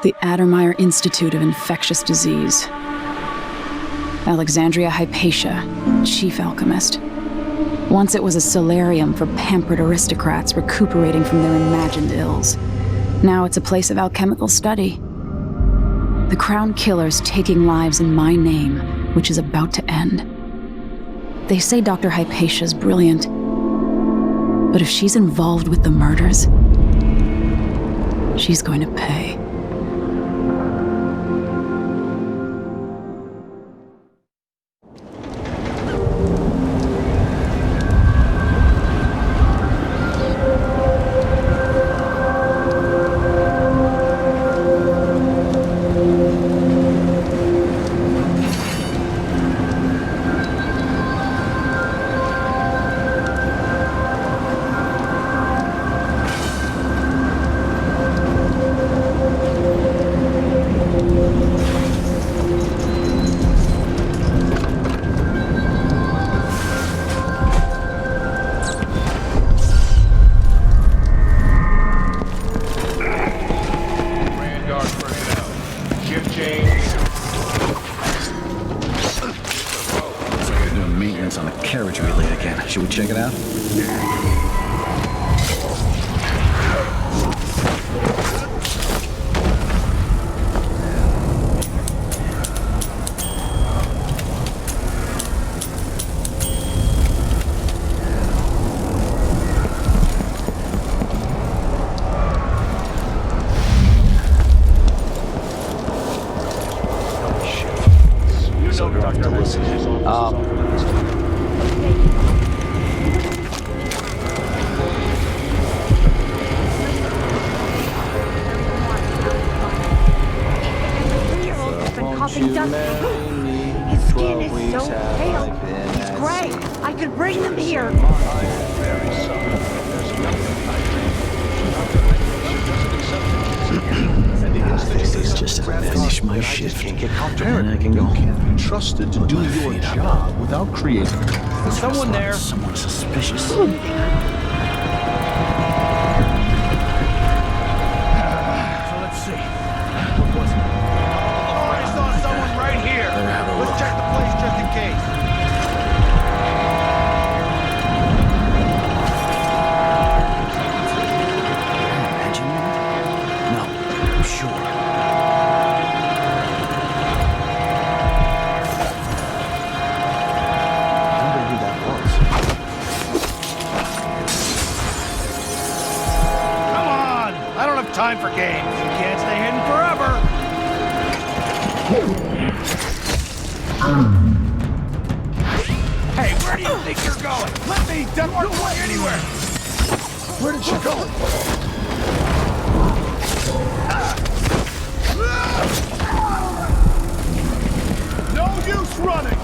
The Addermeyer Institute of Infectious Disease. Alexandria Hypatia, chief alchemist. Once it was a solarium for pampered aristocrats recuperating from their imagined ills. Now it's a place of alchemical study. The crown killers taking lives in my name, which is about to end. They say Dr. Hypatia's brilliant, but if she's involved with the murders, she's going to pay. Should we check it out? His skin is so pale. He's gray. I could bring them here. This is just to finish my shift, and I can go home. Trusted to do your job without creating. Is someone there? Someone suspicious. Let's check the place just in case. time for games. You can't stay hidden forever. Hey, where do you think you're going? Let me, don't work away anywhere. Where did she go? No use running!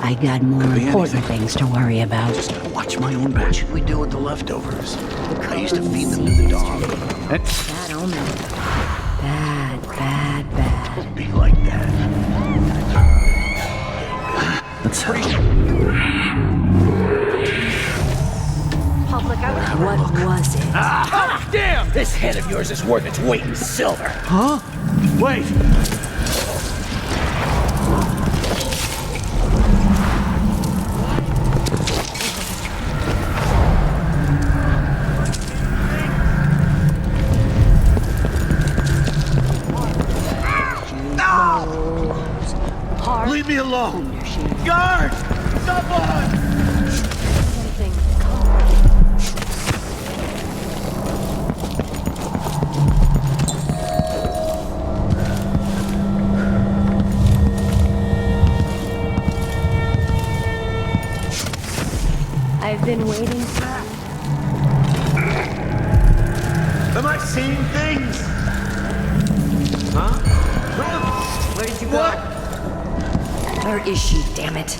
I got more important things to worry about. Just gotta watch my own back. What should we do with the leftovers? I used to feed them to the dog. Bad omen. Bad. Don't be like that. Let's hurry. What was it? Ah, damn! This head of yours is worth its weight in silver. Huh? Wait! Leave me alone! Guard! Someone! I've been waiting for... Am I seeing things? Huh? Where did you go? What? Where is she, damn it?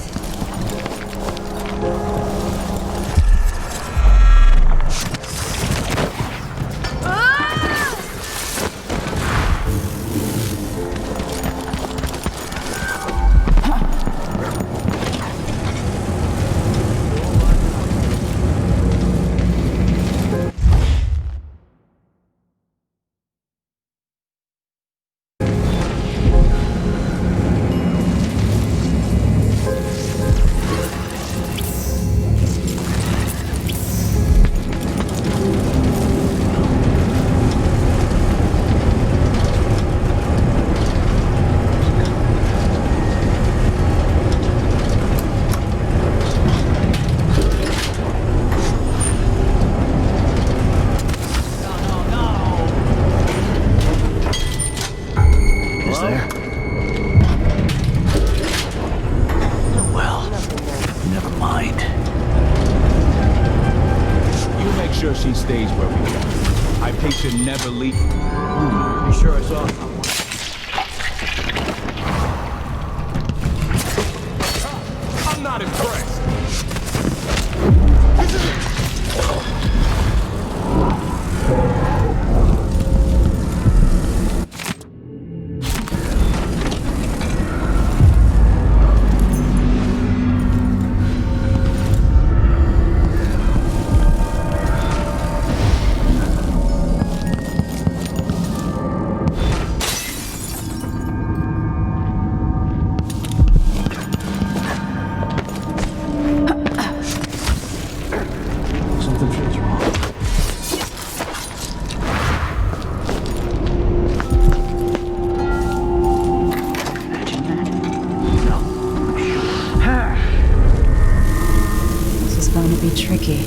She stays where we are. I pay to never leave. You sure I saw someone? I'm not impressed. tricky.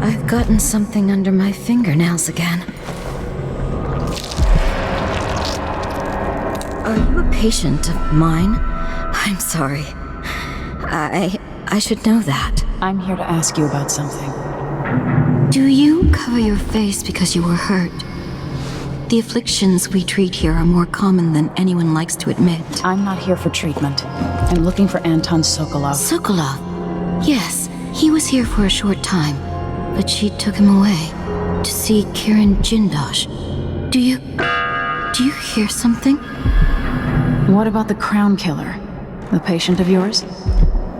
I've gotten something under my fingernails again. Are you a patient of mine? I'm sorry. I should know that. I'm here to ask you about something. Do you cover your face because you were hurt? The afflictions we treat here are more common than anyone likes to admit. I'm not here for treatment. I'm looking for Anton Sokolov. Sokolov? Yes, he was here for a short time, but she took him away to see Kiran Jindosh. Do you hear something? What about the Crown Killer? The patient of yours?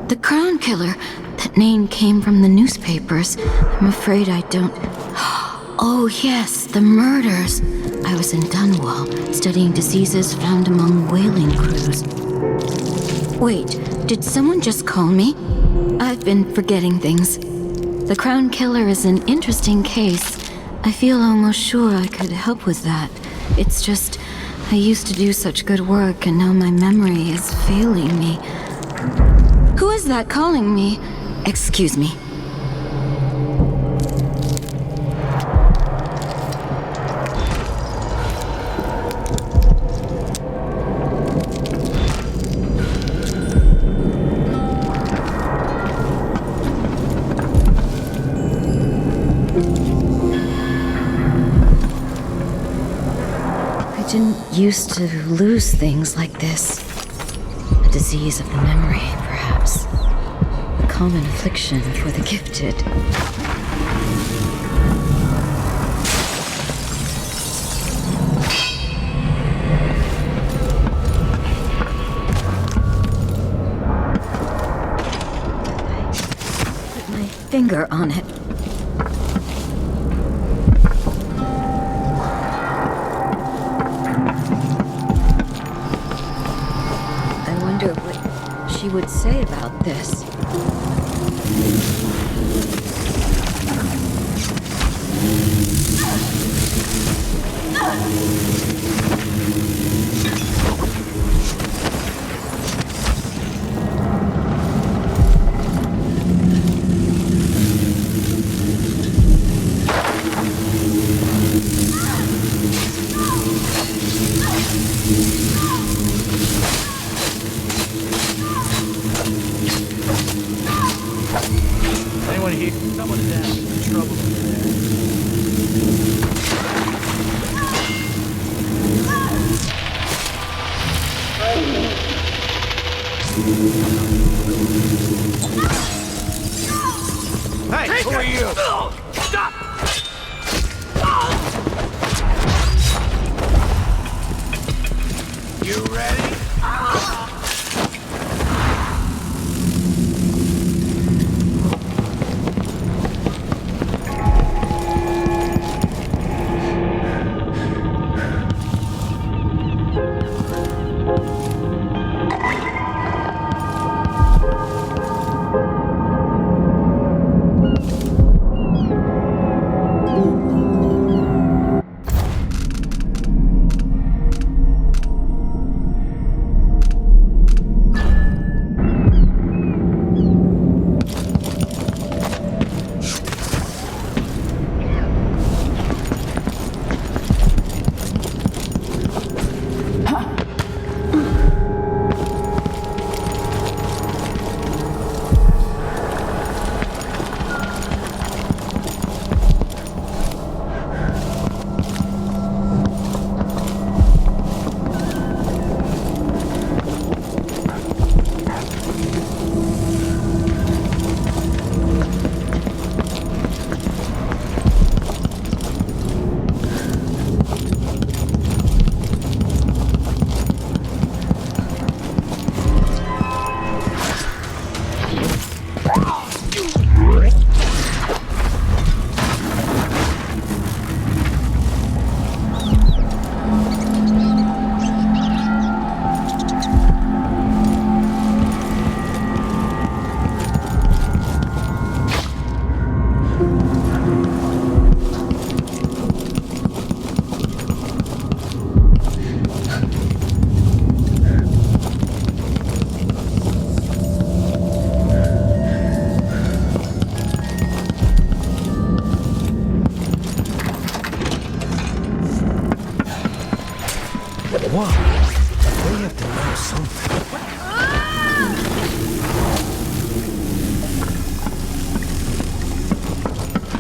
The Crown Killer? That name came from the newspapers. I'm afraid I don't... Oh yes, the murders. I was in Dunwall, studying diseases found among whaling crews. Wait, did someone just call me? I've been forgetting things. The Crown Killer is an interesting case. I feel almost sure I could help with that. It's just, I used to do such good work and now my memory is failing me. Who is that calling me? Excuse me. I didn't used to lose things like this. A disease of the memory, perhaps. A common affliction for the gifted. I put my finger on it. Would say about this. Hey, who are you? Stop! You ready? What? They have to know something.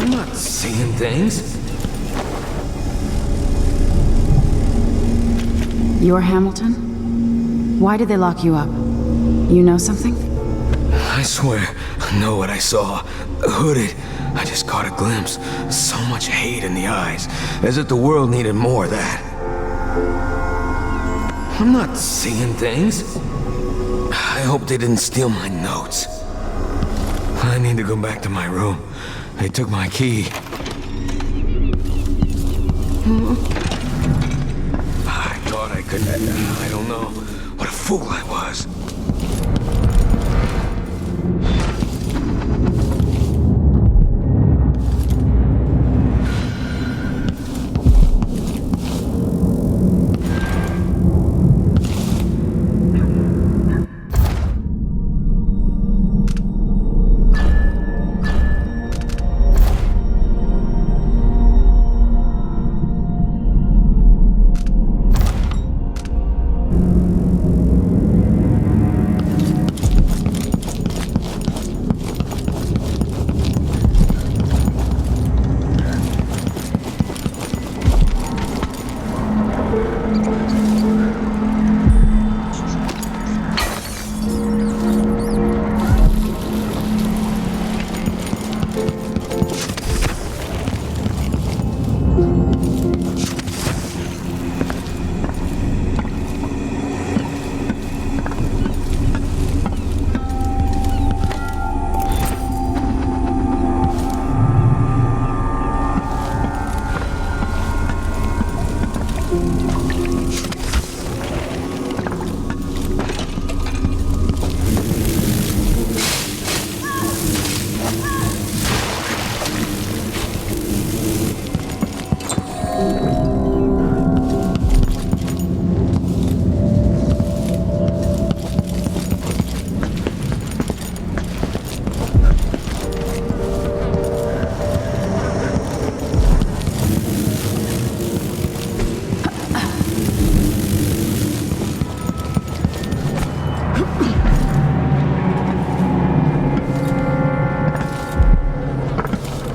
I'm not seeing things. You're Hamilton? Why did they lock you up? You know something? I swear, I know what I saw. Hooded. I just caught a glimpse. So much hate in the eyes. As if the world needed more of that. I'm not seeing things. I hope they didn't steal my notes. I need to go back to my room. They took my key. I thought I could... I don't know. What a fool I was.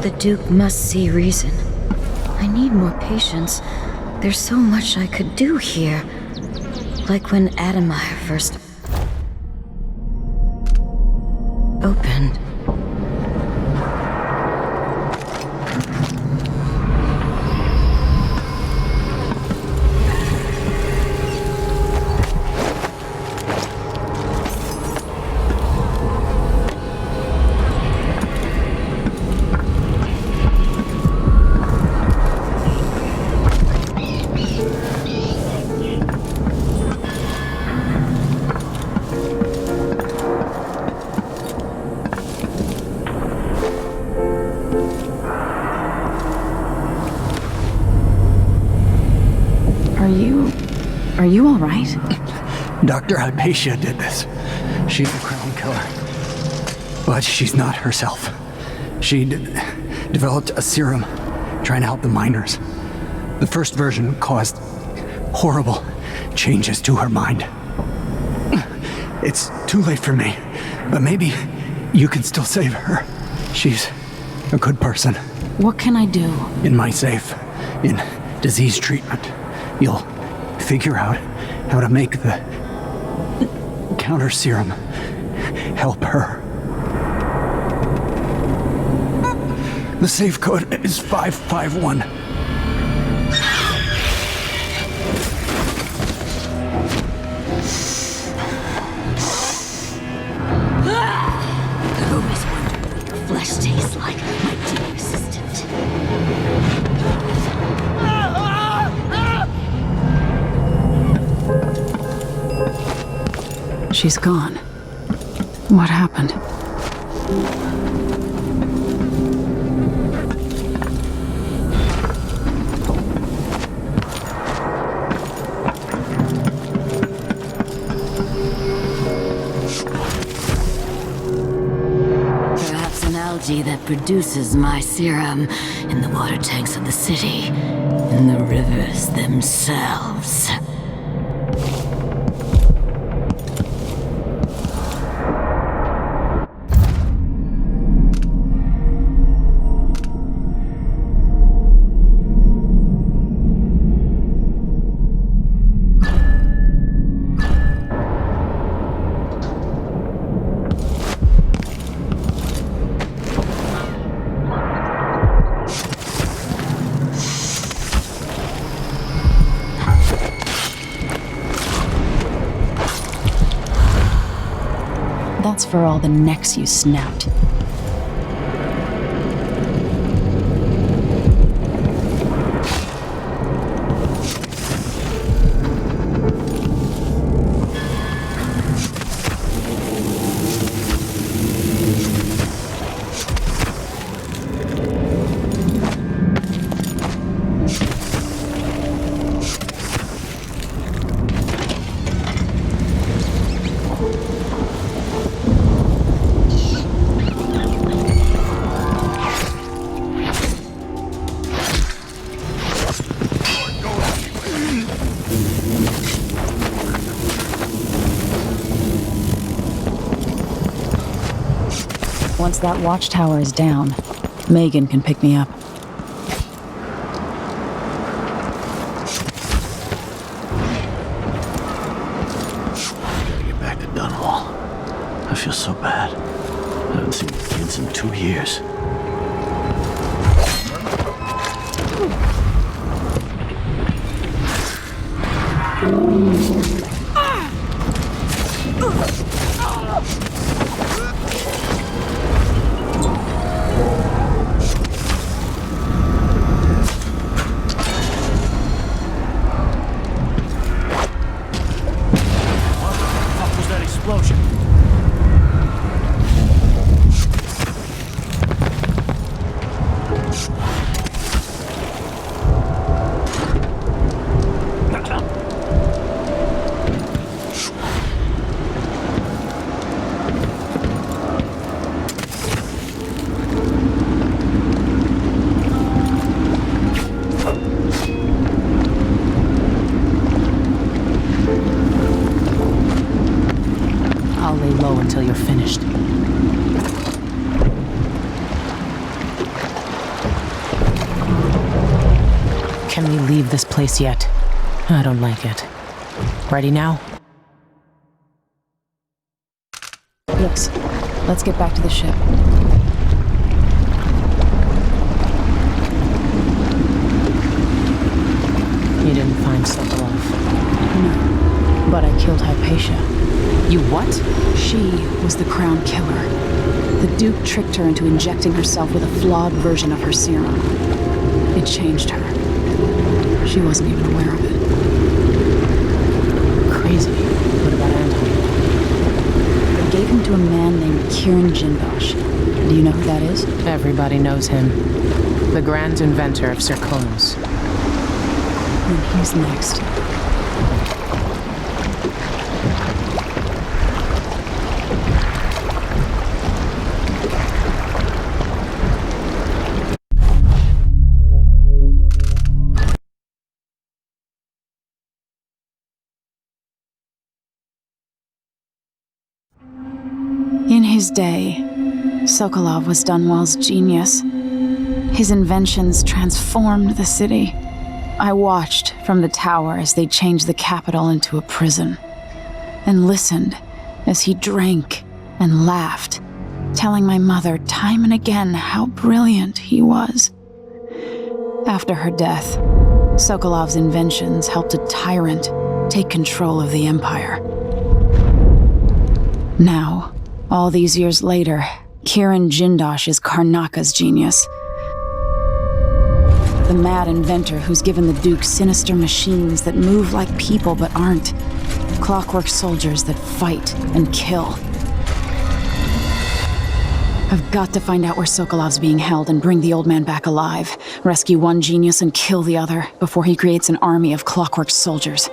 The Duke must see reason. I need more patience. There's so much I could do here. Like when Adamire first opened. Are you all right? Dr. Hypatia did this. She's the crown killer. But she's not herself. She developed a serum trying to help the miners. The first version caused horrible changes to her mind. It's too late for me, but maybe you can still save her. She's a good person. What can I do? In my safe, in disease treatment, you'll figure out how to make the counter serum help her. The safe code is 551. I've always wondered what your flesh tastes like, my dear assistant. She's gone. What happened? Perhaps an algae that produces my serum in the water tanks of the city, in the rivers themselves. That's for all the necks you snapped. Once that watchtower is down, Megan can pick me up. Gotta get back to Dunwall. I feel so bad. I haven't seen the kids in 2 years. I'll lay low until you're finished. Can we leave this place yet? I don't like it. Ready now? Yes. Let's get back to the ship. You didn't find Sokolov? No. But I killed Hypatia. You what? She was the Crown Killer. The Duke tricked her into injecting herself with a flawed version of her serum. It changed her. She wasn't even aware of it. Crazy. What about Anton? They gave him to a man named Kieran Jindosh. Do you know who that is? Everybody knows him. The grand inventor of Zirconos. And he's next. In his day, Sokolov was Dunwall's genius. His inventions transformed the city. I watched from the tower as they changed the capital into a prison, and listened as he drank and laughed, telling my mother time and again how brilliant he was. After her death, Sokolov's inventions helped a tyrant take control of the empire. Now, all these years later, Kieran Jindosh is Karnaka's genius. The mad inventor who's given the Duke sinister machines that move like people but aren't. Clockwork soldiers that fight and kill. I've got to find out where Sokolov's being held and bring the old man back alive. Rescue one genius and kill the other before he creates an army of clockwork soldiers.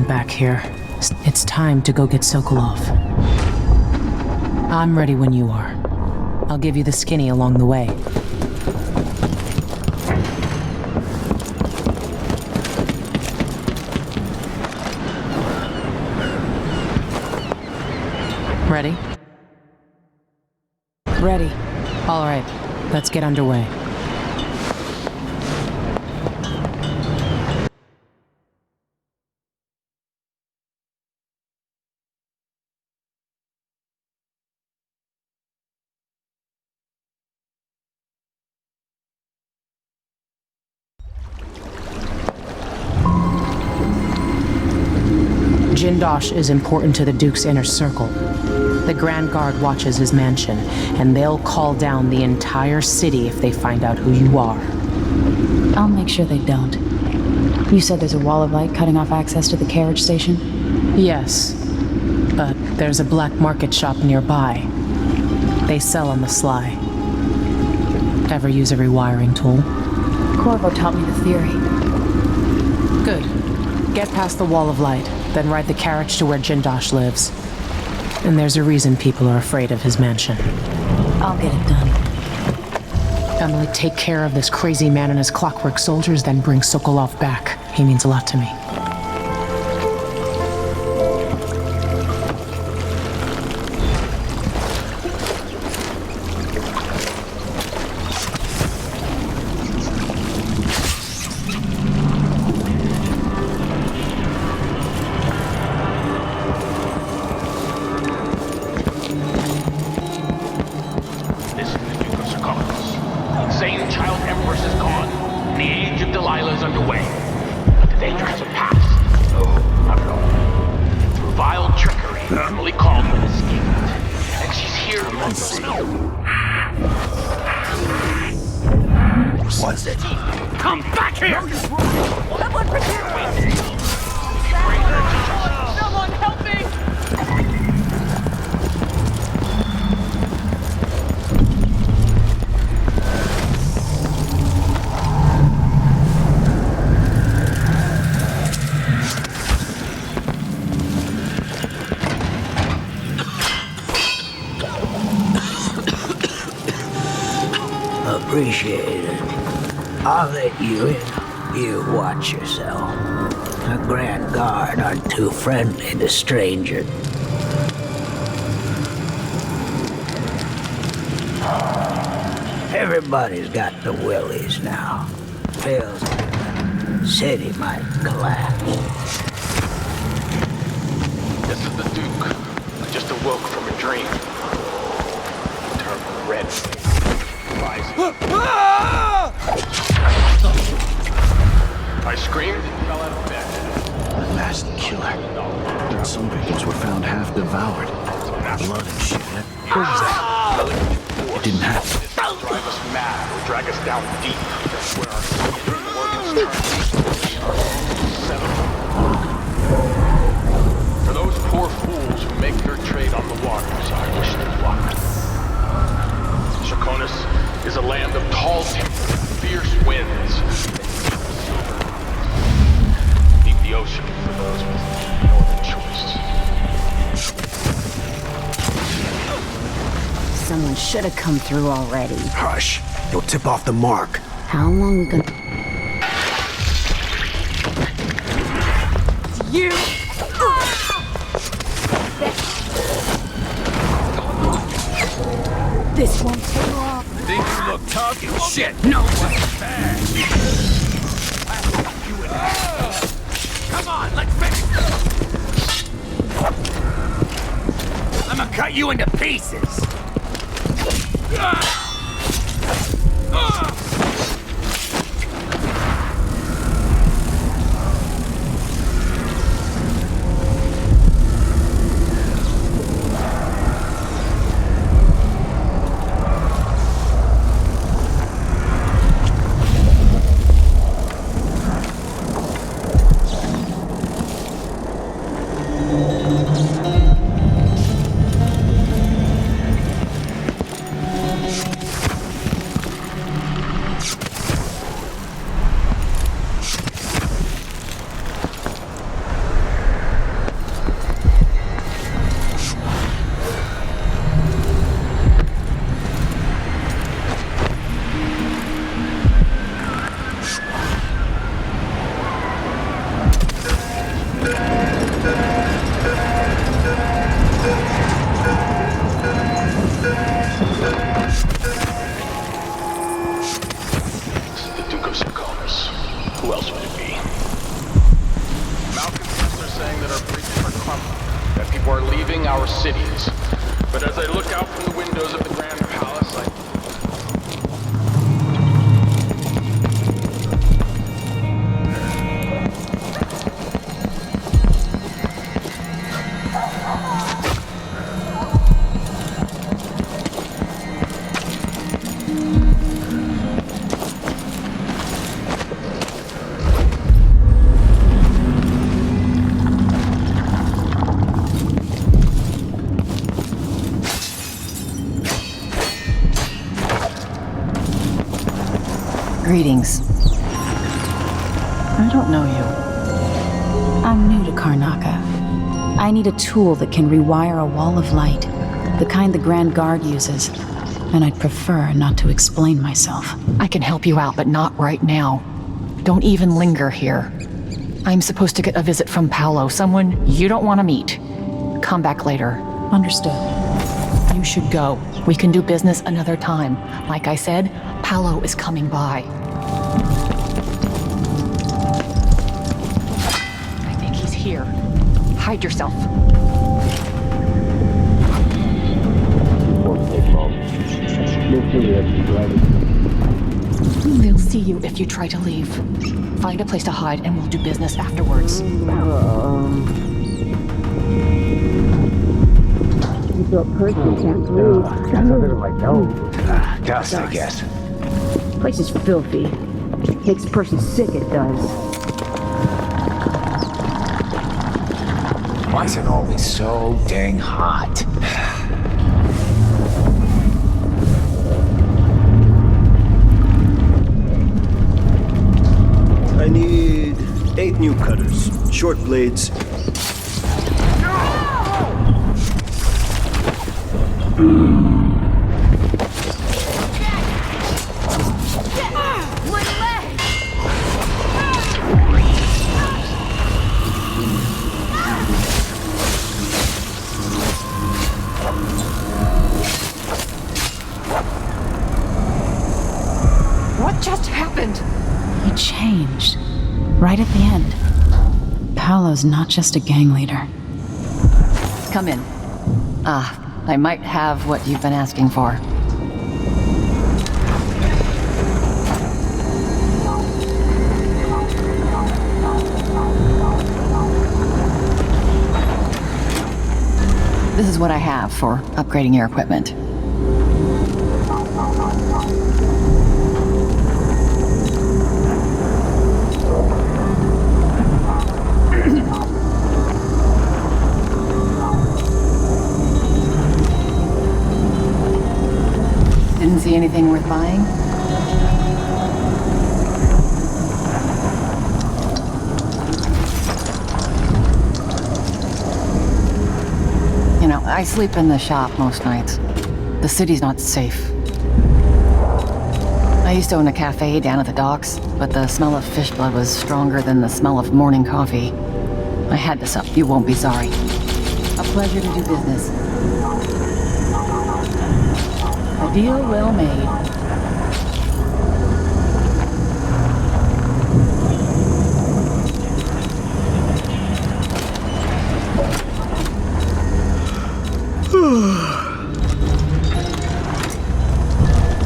Back here. It's time to go get Sokolov. I'm ready when you are. I'll give you the skinny along the way. Ready? Ready. All right, let's get underway. Jindosh is important to the Duke's inner circle. The Grand Guard watches his mansion, and they'll call down the entire city if they find out who you are. I'll make sure they don't. You said there's a wall of light cutting off access to the carriage station? Yes, but there's a black market shop nearby. They sell on the sly. Ever use a rewiring tool? Corvo taught me the theory. Good. Get past the wall of light, then ride the carriage to where Jindosh lives. And there's a reason people are afraid of his mansion. I'll get it done. Emily, take care of this crazy man and his clockwork soldiers, then bring Sokolov back. He means a lot to me. Appreciate it. I'll let you in. You watch yourself. The Grand Guard aren't too friendly to strangers. Everybody's got the willies now. Feels like the city might collapse. This is the Duke. I just awoke from a dream. Turned red. I screamed and fell out of bed. The masked killer. Some victims were found half devoured. Blood and shit. What was that? It didn't happen. This will drive us mad or drag us down deep. That's where our organs turn For those poor fools who make their trade on the waters, I wish them luck. Draconis is a land of tall timber, fierce winds, deep the ocean for those with no other choice. Someone should have come through already. Hush. You'll tip off the mark. How long we gonna... You! This won't take long. Think you look tough? Shit! No! Come on, let's finish! I'm gonna cut you into pieces! leaving our cities. But as I look out from the windows of the Grand Palace, Greetings. I don't know you. I'm new to Karnaca. I need a tool that can rewire a wall of light, the kind the Grand Guard uses, and I'd prefer not to explain myself. I can help you out, but not right now. Don't even linger here. I'm supposed to get a visit from Paolo, someone you don't want to meet. Come back later. Understood. You should go. We can do business another time. Like I said, Paolo is coming by. I think he's here. Hide yourself. They'll see you if you try to leave. Find a place to hide and we'll do business afterwards. Dust, I guess. Place is filthy. Makes a person sick, it does. Why is it always so dang hot? I need 8 new cutters, short blades. What just happened? He changed. Right at the end. Paolo's not just a gang leader. Come in. I might have what you've been asking for. This is what I have for upgrading your equipment. Didn't see anything worth buying? You know, I sleep in the shop most nights. The city's not safe. I used to own a cafe down at the docks, but the smell of fish blood was stronger than the smell of morning coffee. I had to sup. You won't be sorry. A pleasure to do business. A deal well made.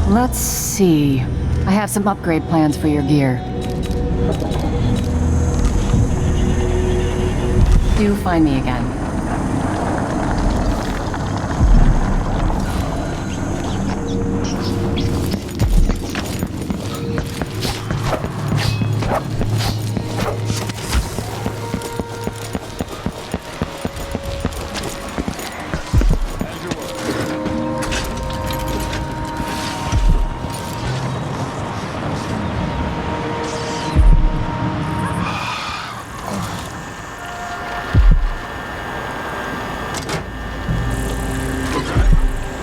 Let's see. I have some upgrade plans for your gear. Do find me again.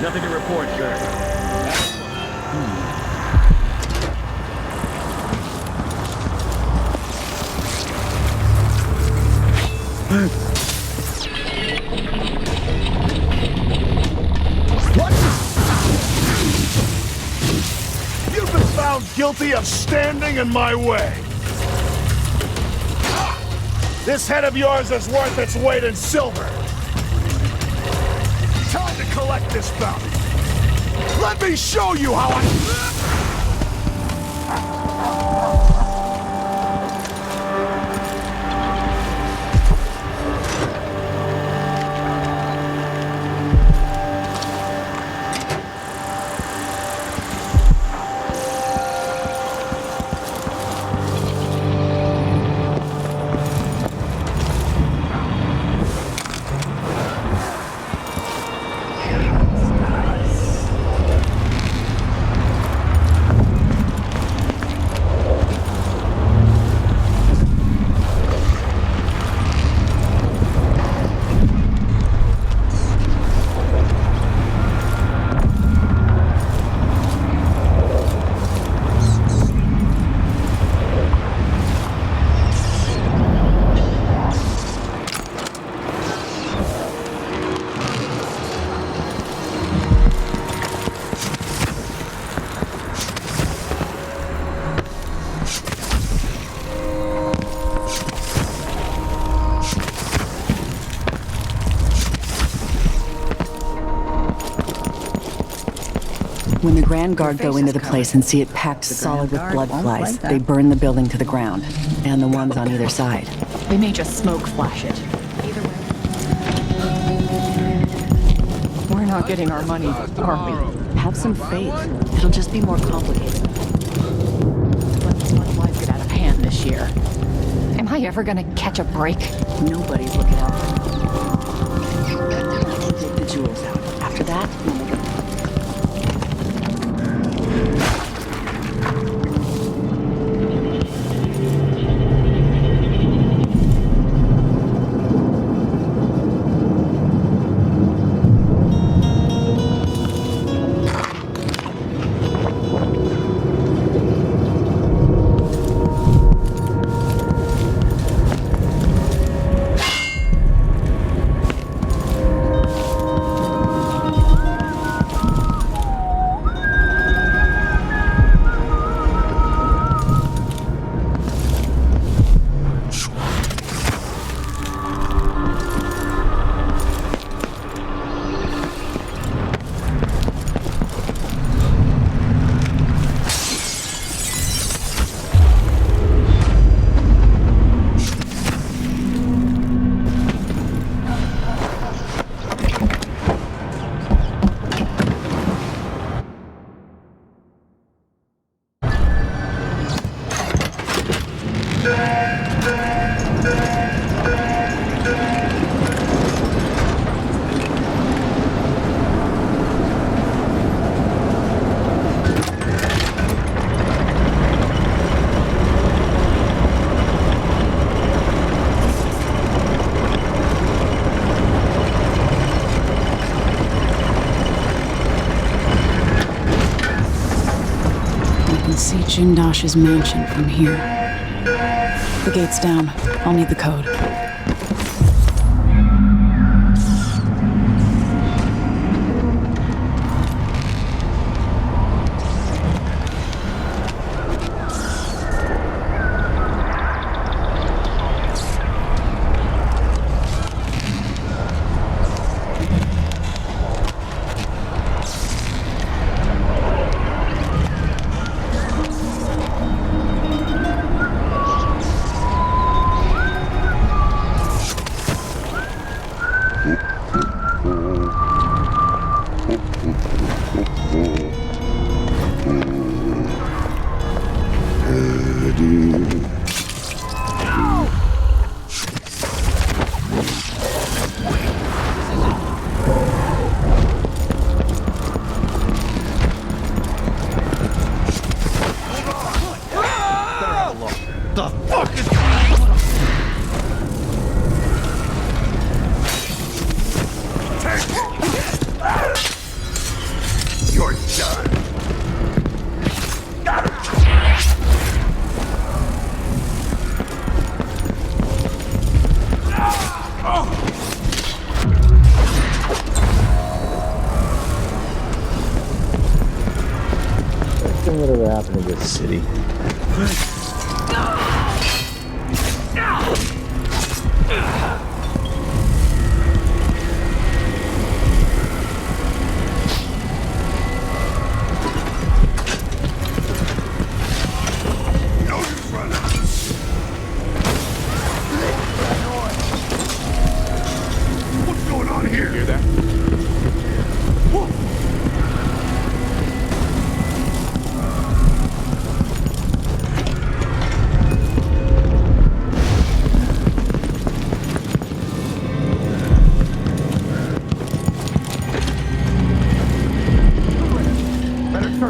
Nothing to report, sir. What? You've been found guilty of standing in my way. This head of yours is worth its weight in silver. collect this bounty. Let me show you how I... When the Grand Guard go into the place and see it packed solid with blood flies, they burn the building to the ground, and the ones on either side. They may just smoke flash it. Either way. We're not getting our money, are we? Have some faith. It'll just be more complicated. Let these blood flies get out of hand this year. Am I ever gonna catch a break? Nobody's looking out for me. Take the jewels out. After that, we'll make a... See Jindash's mansion from here. The gate's down. I'll need the code. Whatever happened to this city?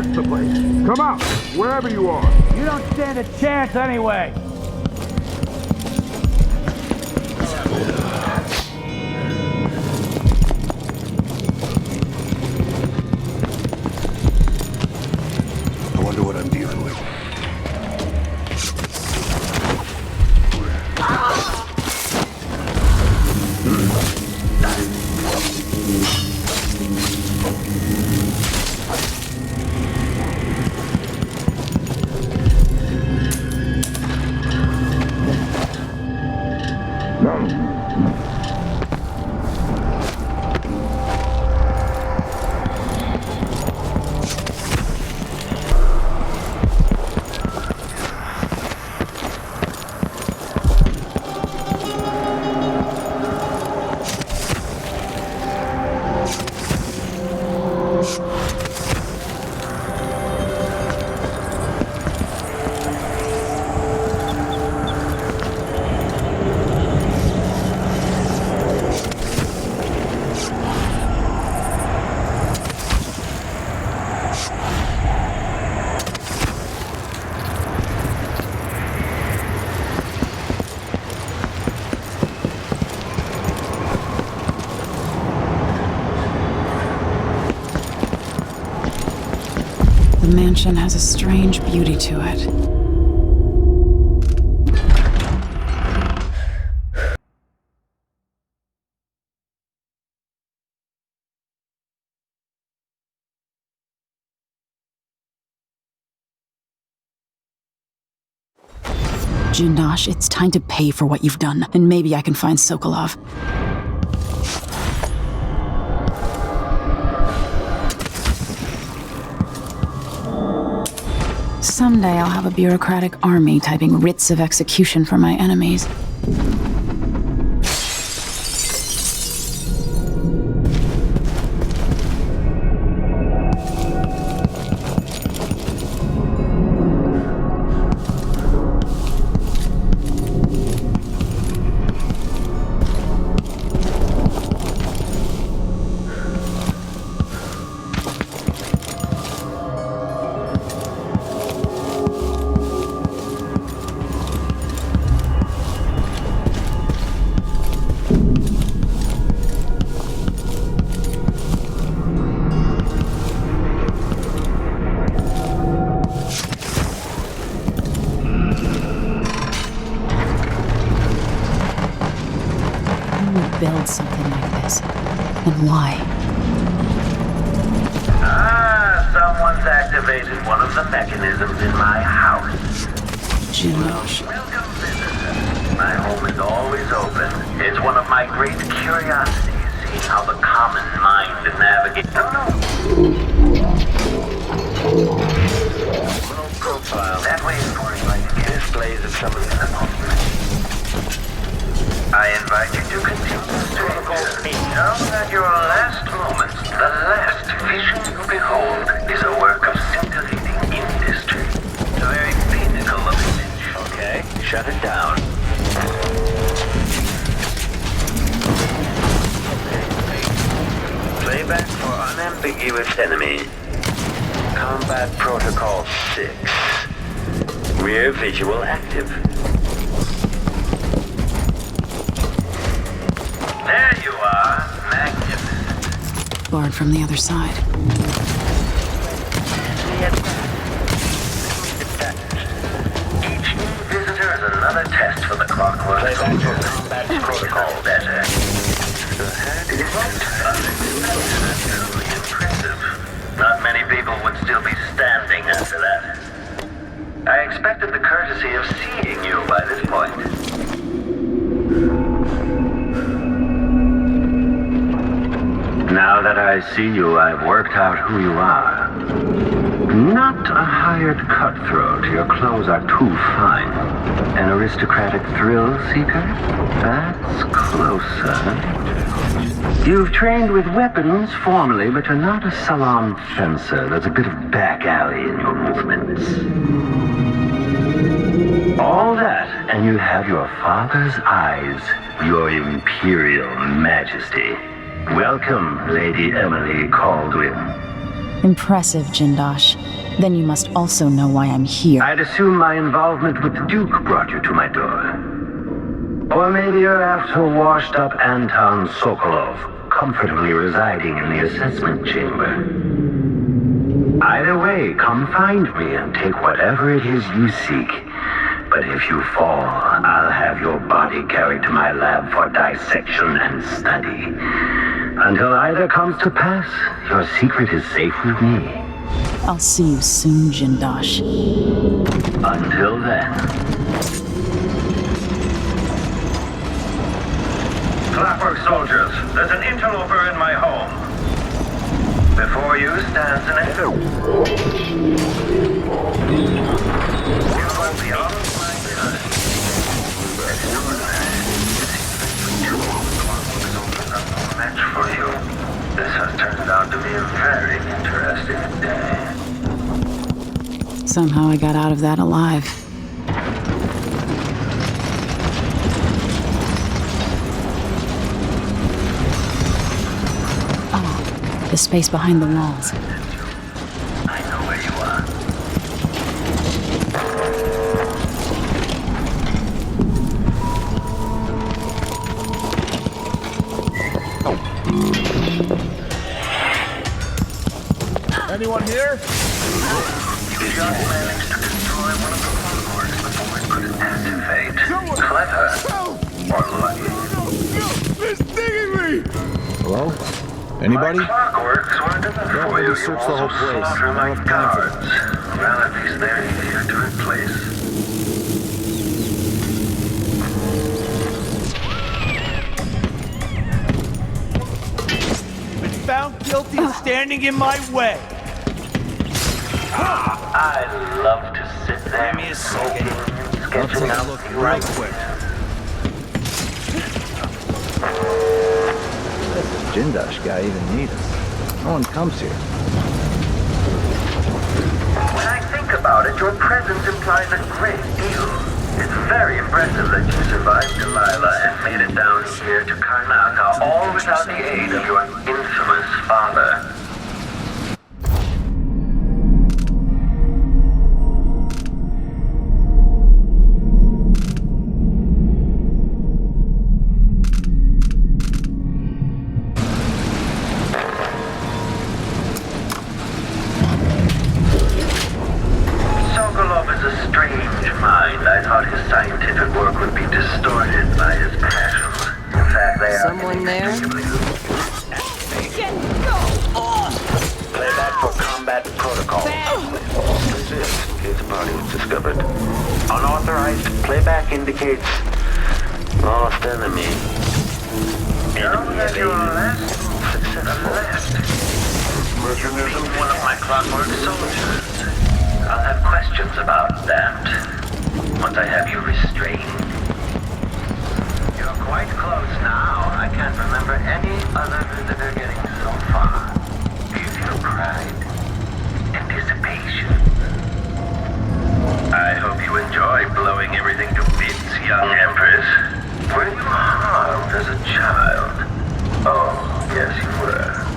search the place. Come out, wherever you are. You don't stand a chance anyway. I wonder what I'm dealing with. The mansion has a strange beauty to it. Jindosh, it's time to pay for what you've done, and maybe I can find Sokolov. Someday I'll have a bureaucratic army typing writs of execution for my enemies. Build something like this, and why? Someone's activated one of the mechanisms in my house. Jindosh. Welcome, visitor. My home is always open. It's one of my great curiosities, seeing how the common mind navigates. Little profile. That way is for inviting displays of some of the apartments. I invite you to continue to know that your last moments, the last vision you behold, is a work of scintillating industry. The very pinnacle of image. Okay, shut it down. Playback for unambiguous enemy. Combat Protocol 6. Rear visual active. There you are. Magnificent. Barred from the other side. Each new visitor is another test for the clockwork. Playback for combat protocol better. Truly impressive. Not many people would still be standing after that. I expected the courtesy of seeing you by this point. Now that I see you, I've worked out who you are. Not a hired cutthroat. Your clothes are too fine. An aristocratic thrill seeker? That's closer. You've trained with weapons formally, but you're not a salon fencer. There's a bit of back alley in your movements. All that, and you have your father's eyes, your imperial majesty. Welcome, Lady Emily Caldwin. Impressive, Jindosh. Then you must also know why I'm here. I'd assume my involvement with the Duke brought you to my door. Or maybe you're after washed-up Anton Sokolov, comfortably residing in the assessment chamber. Either way, come find me and take whatever it is you seek. But if you fall, I'll have your body carried to my lab for dissection and study. Until either comes to pass, your secret is safe with me. I'll see you soon, Jindosh. Until then. Clockwork soldiers, there's an interloper in my home. Before you stands an enemy. You will be on my side. A match for you. This has turned out to be a very interesting day. Somehow I got out of that alive. The space behind the walls. I know where you are. Anyone here? You just managed to destroy one of the clockworks before it could activate. Clever. Or lucky. They're stinging me! Hello? Anybody? My clockworks weren't enough for you. Search the whole place. Slaughter my guards. Well, at least they're easier to replace. Been found guilty of standing in my way. I love to sit there. Give me a second. Sketching out Look right quick. Jindosh guy even need us. No one comes here. When I think about it, your presence implies a great deal. It's very impressive that you survived Delilah and made it down here to Karnaca, all without the aid of your infamous father. Someone there? Playback for combat protocol. Resist. Its body was discovered. Unauthorized playback indicates lost enemy. Enemy evaded. Successful. Mechanism. One of my clockwork soldiers. I'll have questions about that once I have you restrained. You're quite close now. I can't remember any other visitor getting so far. Do you feel pride? Anticipation? I hope you enjoy blowing everything to bits, young Empress. Were you harmed as a child? Oh, yes you were.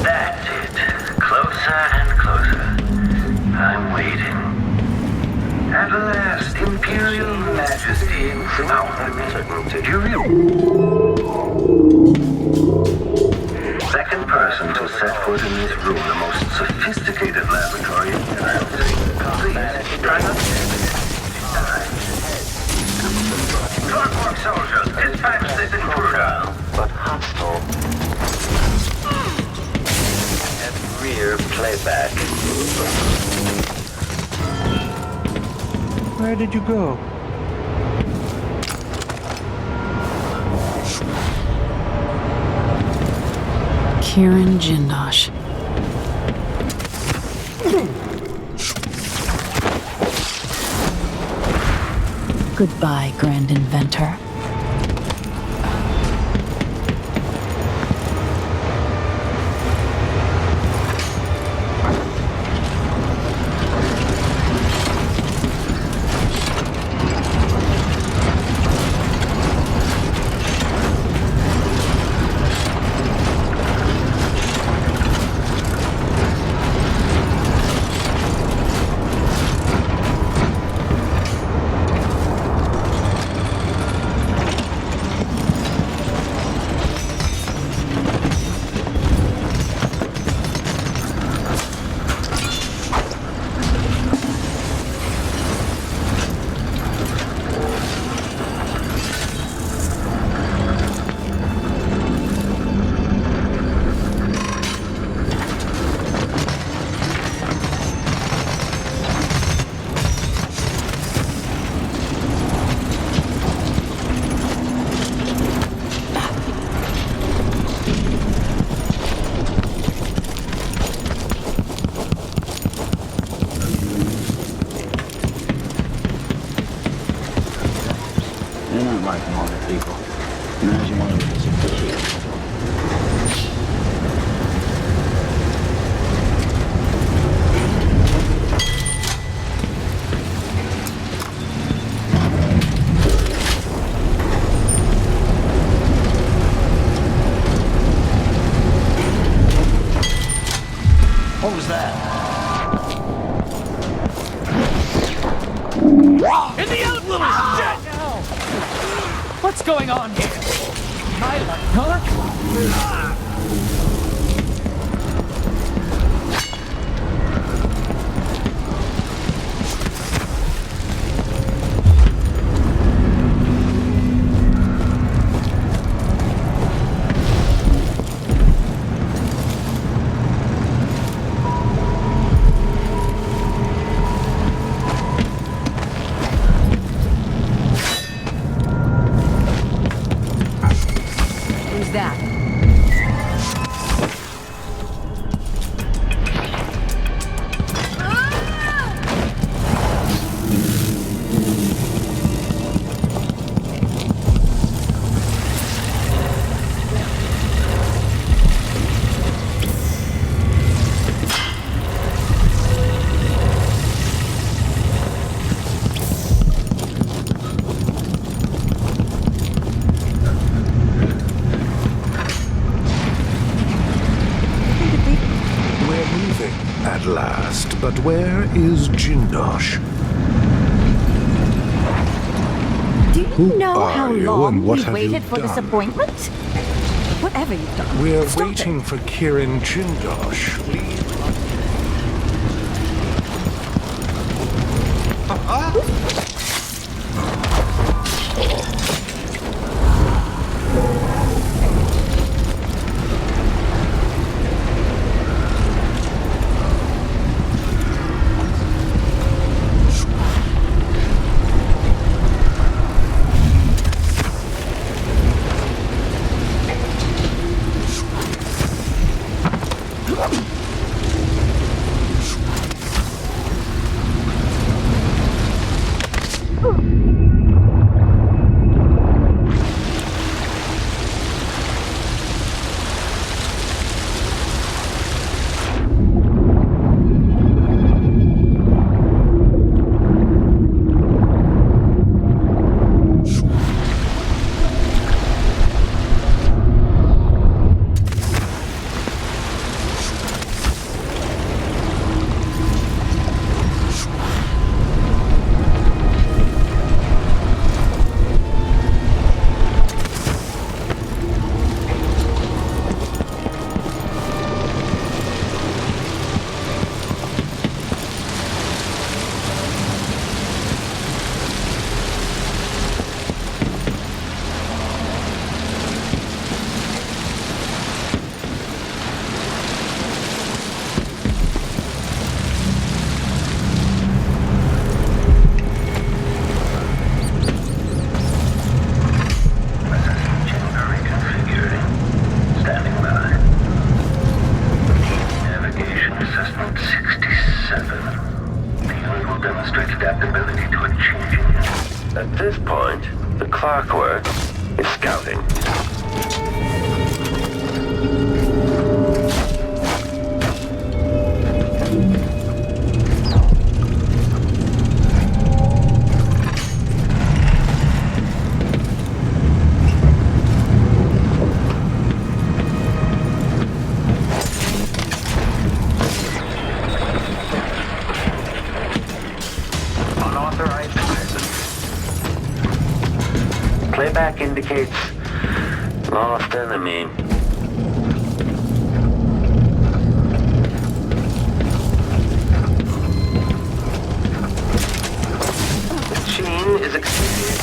That's it. Closer and closer. I'm waiting. At last, Imperial Majesty, now second person to set foot in this room, the most sophisticated laboratory in the United States. Please, try not to Clockwork soldiers, dispatch this intruder. But hostile. At rear playback. Where did you go? Kiran Jindosh. Goodbye, Grand Inventor. life from other people. Imagine one of them is a kid. What was that? In the outlaws! Shit! What's going on here? Pilot, huh? At last, but where is Jindosh? Do you know Who how are you long and what we've have you waited for this done? appointment? Whatever you've done, We're stop waiting for Kirin Jindosh. At this point, the clockwork is scouting. Playback indicates lost enemy. The machine is exceeding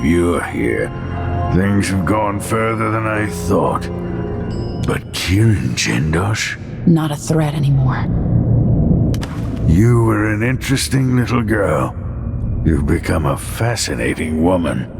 of you are here. Things have gone further than I thought. But Kirin Jindosh? Not a threat anymore. You were an interesting little girl. You've become a fascinating woman.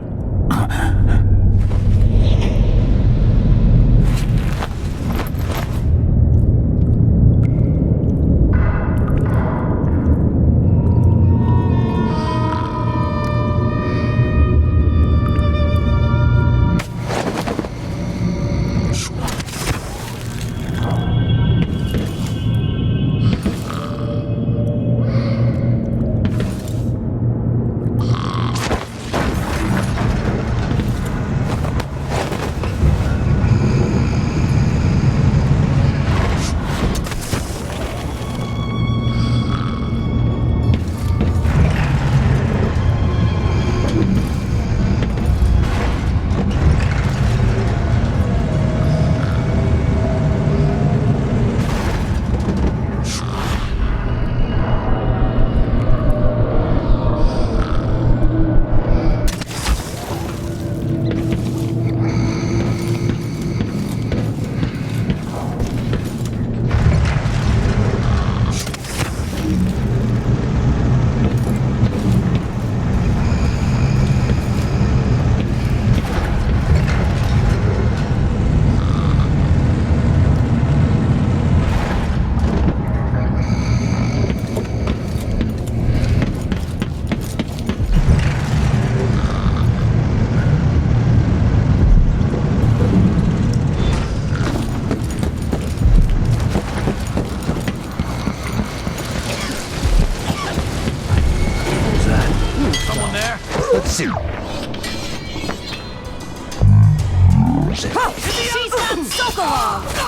She's got Sokolov!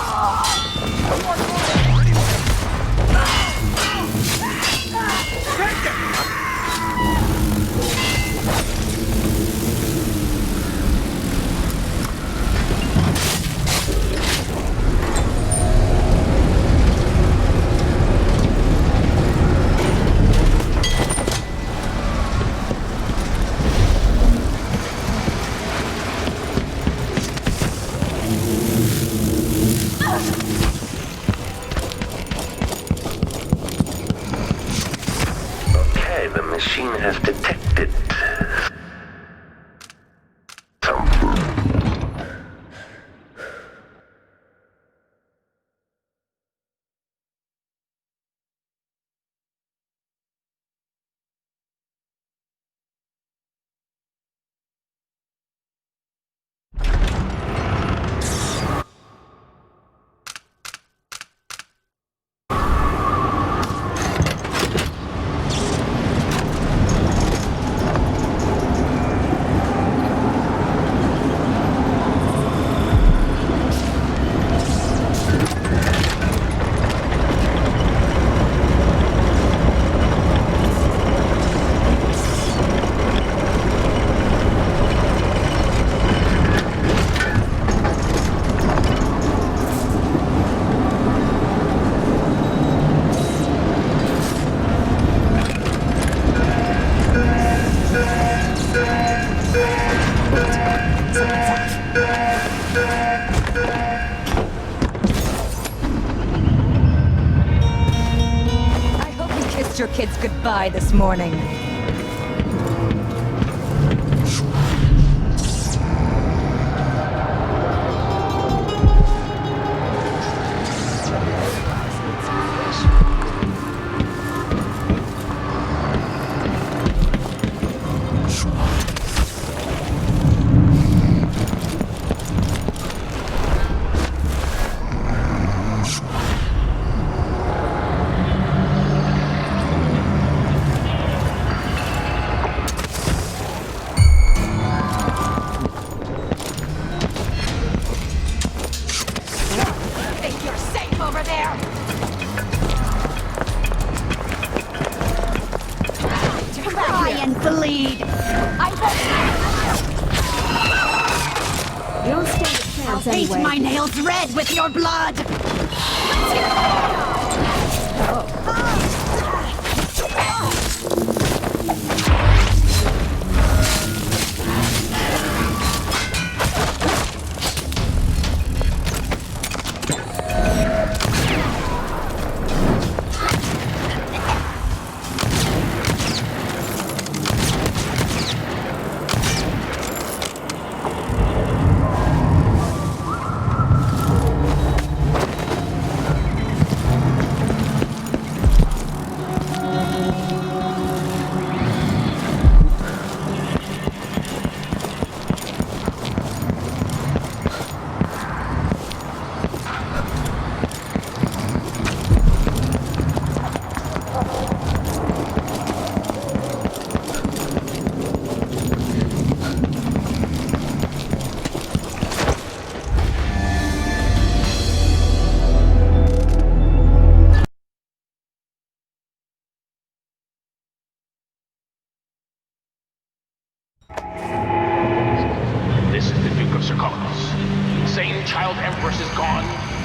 Has detected your kids goodbye this morning. My nails red with your blood!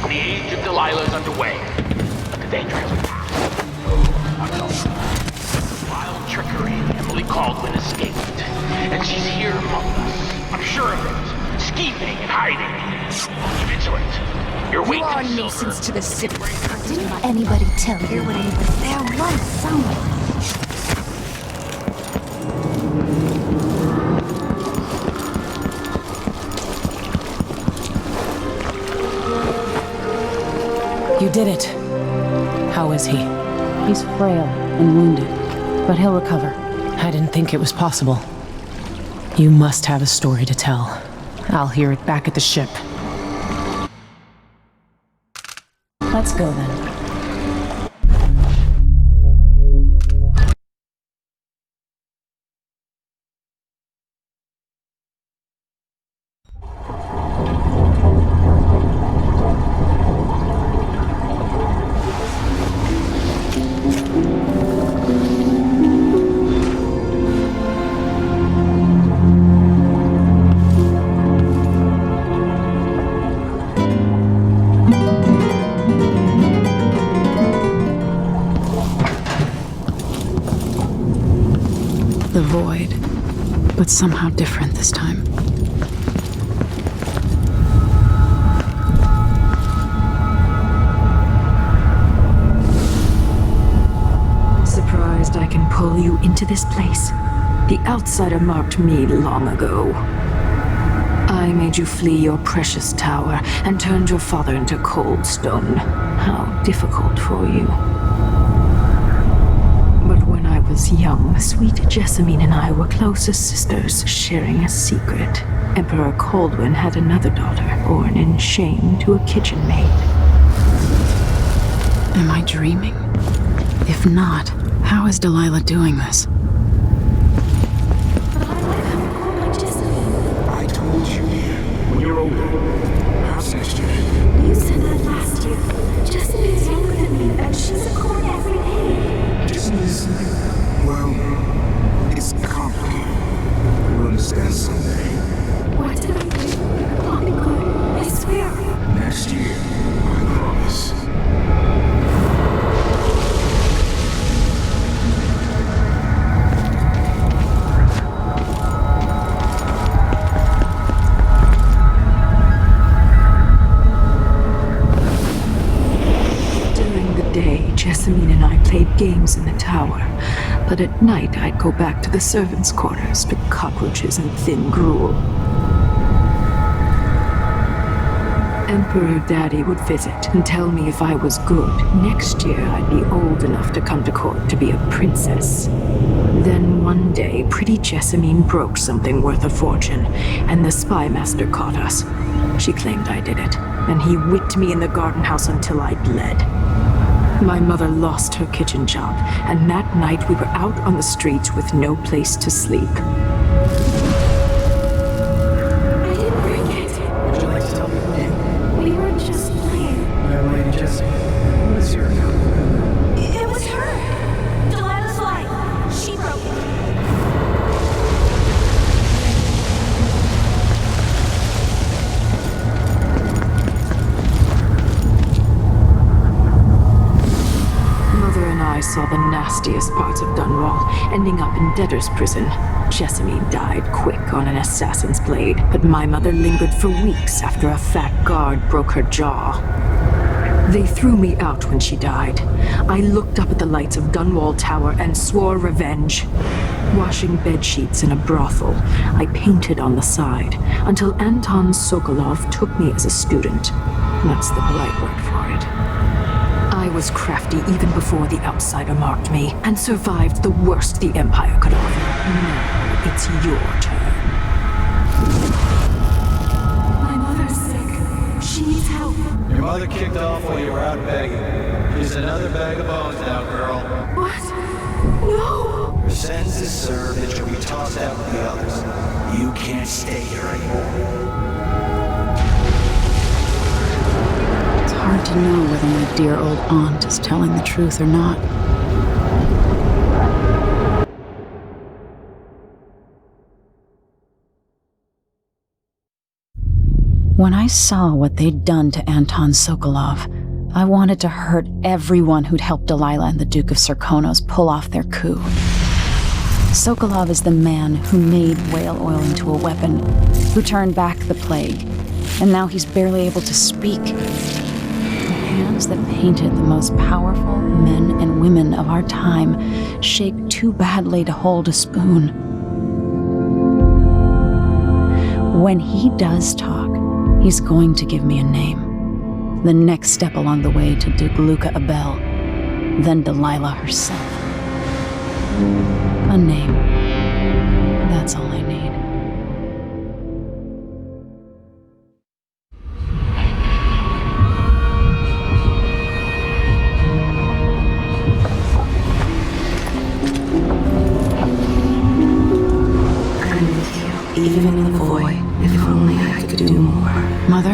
The age of Delilah is underway. The danger is wild trickery. Emily Caldwin escaped. And she's here among us. I'm sure of it. Scheming and hiding. Vigilant. Your weight are a nuisance to the city. Didn't anybody tell you what it was? There was someone. You did it. How is he? He's frail and wounded, but he'll recover. I didn't think it was possible. You must have a story to tell. I'll hear it back at the ship. Let's go then. The void, but somehow different this time. Surprised I can pull you into this place? The outsider marked me long ago. I made you flee your precious tower and turned your father into cold stone. How difficult for you. But when I was young, sweet Jessamine and I were close as sisters, sharing a secret. Emperor Caldwin had another daughter, born in shame to a kitchen maid. Am I dreaming? If not, how is Delilah doing this? I told you, when you're older, perhaps next year. You said that last year. Jessamine's younger than me, and she's a court every day. Business, well, it's complicated. We'll understand someday. What did I do? I'll be good. I swear. Next year, I promise. Jessamine and I played games in the tower, but at night I'd go back to the servants' quarters to cockroaches and thin gruel. Emperor Daddy would visit and tell me if I was good. Next year I'd be old enough to come to court to be a princess. Then one day, pretty Jessamine broke something worth a fortune, and the spy master caught us. She claimed I did it, and he whipped me in the garden house until I bled. My mother lost her kitchen job, and that night we were out on the streets with no place to sleep. I didn't break it. Would you like to tell me who did? We were just playing. Young Lady Jessie, what is your account? It was her. Delilah's light. She broke it. I saw the nastiest parts of Dunwall, ending up in debtor's prison. Jessamine died quick on an assassin's blade, but my mother lingered for weeks after a fat guard broke her jaw. They threw me out when she died. I looked up at the lights of Dunwall Tower and swore revenge. Washing bedsheets in a brothel, I painted on the side, until Anton Sokolov took me as a student. That's the polite word for it. I was crafty even before the outsider marked me, and survived the worst the Empire could offer. Now it's your turn. My mother's sick. She needs help. Your mother kicked off while you were out begging. Here's another bag of bones now, girl. What? No! Your sentence is served and you'll be tossed out with the others. You can't stay here anymore. Hard to know whether my dear old aunt is telling the truth or not. When I saw what they'd done to Anton Sokolov, I wanted to hurt everyone who'd helped Delilah and the Duke of Serkonos pull off their coup. Sokolov is the man who made whale oil into a weapon, who turned back the plague, and now he's barely able to speak. The hands that painted the most powerful men and women of our time shake too badly to hold a spoon. When he does talk, he's going to give me a name. The next step along the way to Duke Luca Abel, then Delilah herself. A name. That's all I need. I'm with you, even in the void. If only I could do more. Mother?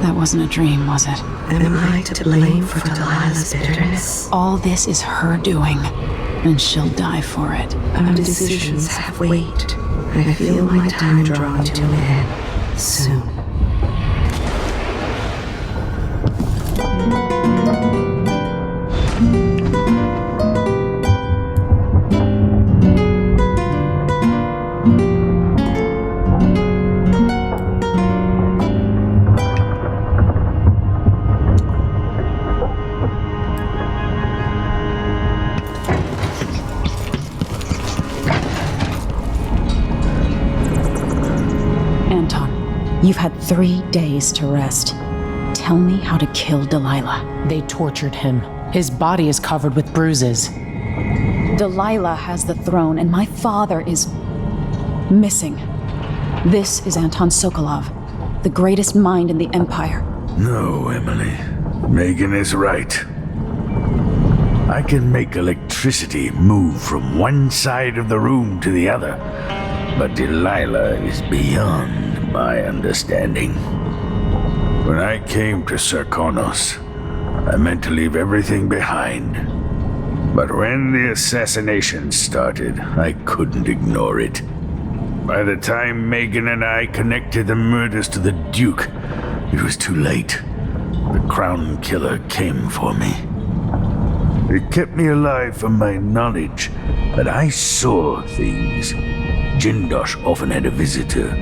That wasn't a dream, was it? Am I to blame for Delilah's bitterness? All this is her doing, and she'll die for it. Our decisions have weight. I feel my time drawing to an end soon. You've had 3 days to rest. Tell me how to kill Delilah. They tortured him. His body is covered with bruises. Delilah has the throne, and my father is missing. This is Anton Sokolov, the greatest mind in the Empire. No, Emily. Megan is right. I can make electricity move from one side of the room to the other, but Delilah is beyond my understanding. When I came to Serkonos, I meant to leave everything behind. But when the assassination started, I couldn't ignore it. By the time Megan and I connected the murders to the Duke, it was too late. The Crown Killer came for me. It kept me alive from my knowledge, but I saw things. Jindosh often had a visitor,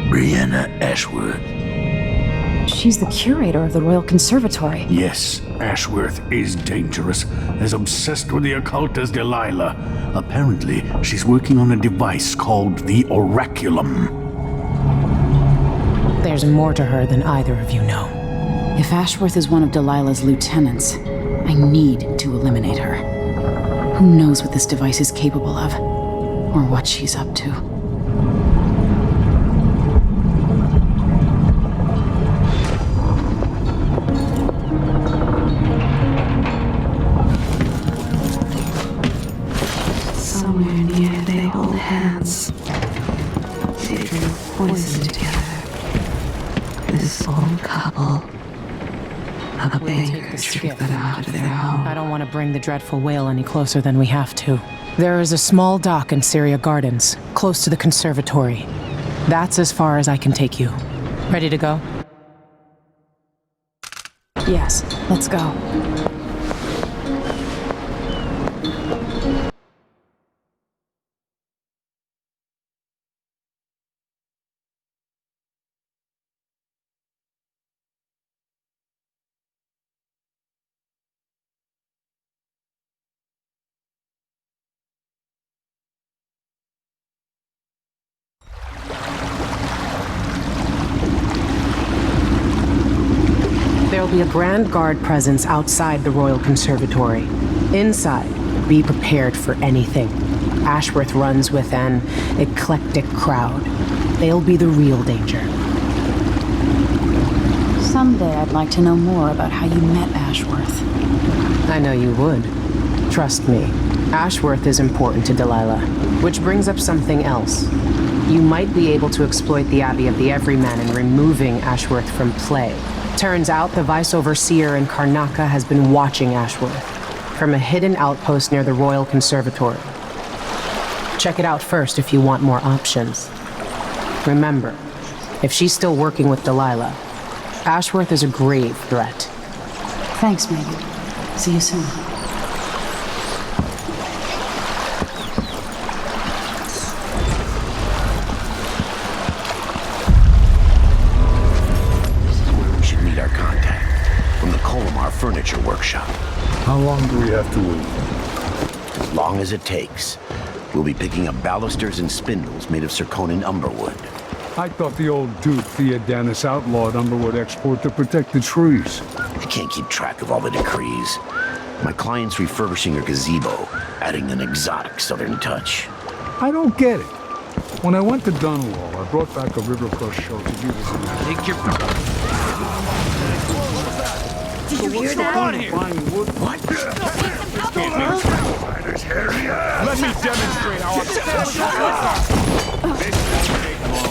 Brianna Ashworth. She's the curator of the Royal Conservatory. Yes, Ashworth is dangerous, as obsessed with the occult as Delilah. Apparently, she's working on a device called the Oraculum. There's more to her than either of you know. If Ashworth is one of Delilah's lieutenants, I need to eliminate her. Who knows what this device is capable of, or what she's up to. Somewhere near they hold hands. They drink poison together. This old couple. A banker tricked them out of their home. I don't want to bring the dreadful whale any closer than we have to. There is a small dock in Syria Gardens, close to the conservatory. That's as far as I can take you. Ready to go? Yes, let's go. There'll be a Grand Guard presence outside the Royal Conservatory. Inside, be prepared for anything. Ashworth runs with an eclectic crowd. They'll be the real danger. Someday I'd like to know more about how you met Ashworth. I know you would. Trust me, Ashworth is important to Delilah. Which brings up something else. You might be able to exploit the Abbey of the Everyman in removing Ashworth from play. Turns out the Vice Overseer in Karnaca has been watching Ashworth from a hidden outpost near the Royal Conservatory. Check it out first if you want more options. Remember, If she's still working with Delilah, Ashworth is a grave threat. Thanks, Megan. See you soon. We should meet our contact from the Colomar Furniture Workshop. How long do we have to wait? As long as it takes. We'll be picking up balusters and spindles made of zirconin umberwood. I thought the old Duke Theodanis outlawed umberwood export to protect the trees. I can't keep track of all the decrees. My client's refurbishing her gazebo, adding an exotic southern touch. I don't get it. When I went to Dunwall, I brought back a river crush show to do this. Take your... Did you hear that? What? Let me demonstrate how I'm... This won't take long.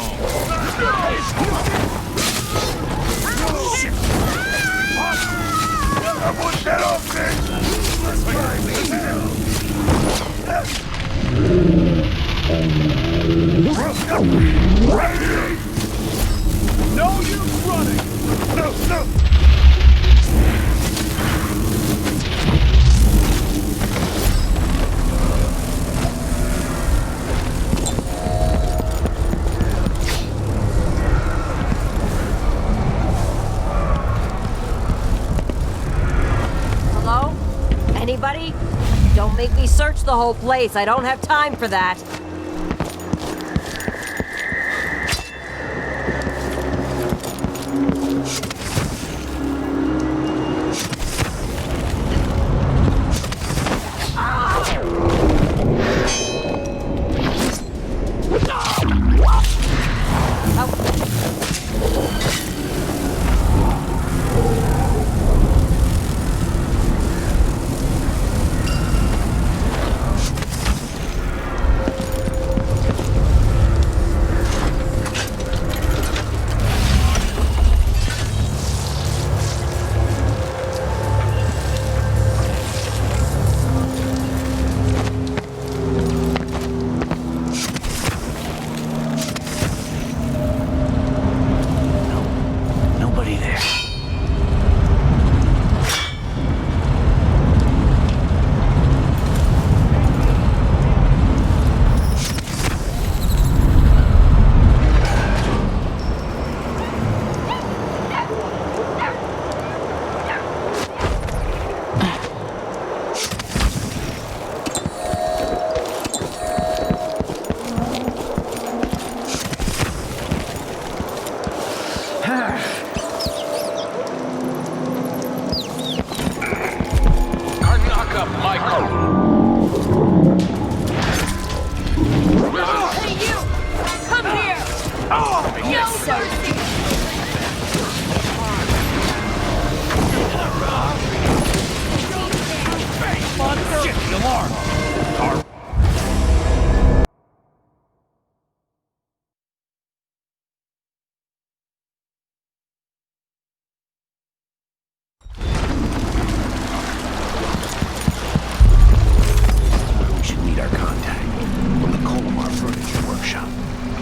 No use running! No! Hello? Anybody? Don't make me search the whole place. I don't have time for that.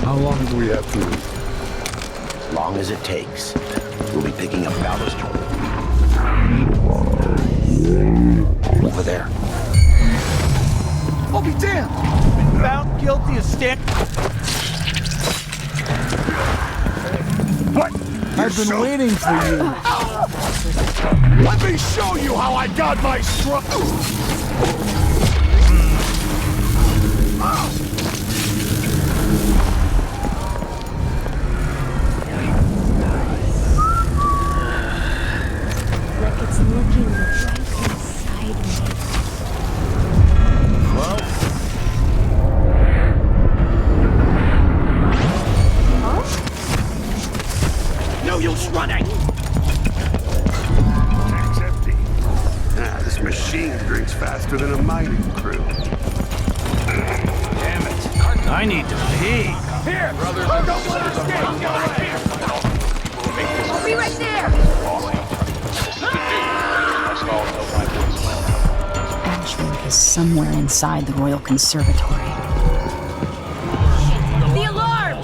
How long do we have to wait? As long as it takes. We'll be picking up ballast. Over there. I'll be damned! Been found guilty of stick. What? I've been waiting for you. Let me show you how I got my strut. Like it's looking right inside me. Well. Huh? No use running. Tank's empty. This machine drinks faster than a mining crew. Damn it. I need to pee. Here, brother. Don't let her escape. I'll be right there. Ashworth is somewhere inside the Royal Conservatory. The alarm!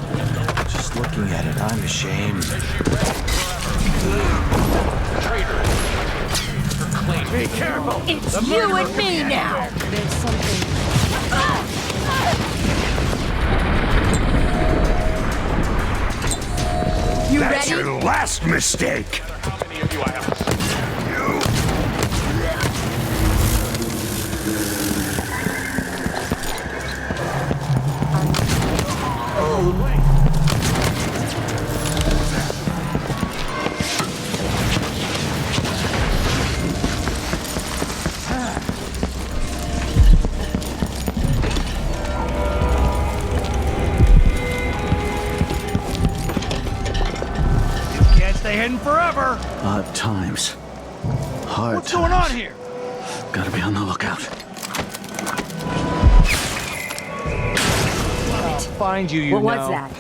Just looking at it, I'm a shame. Be careful! It's you and me now! There's something. You That's ready? your last mistake! Stay hidden forever. Odd times. Hard What's times. going on here? Gotta be on the lookout. I'll find you, What was that?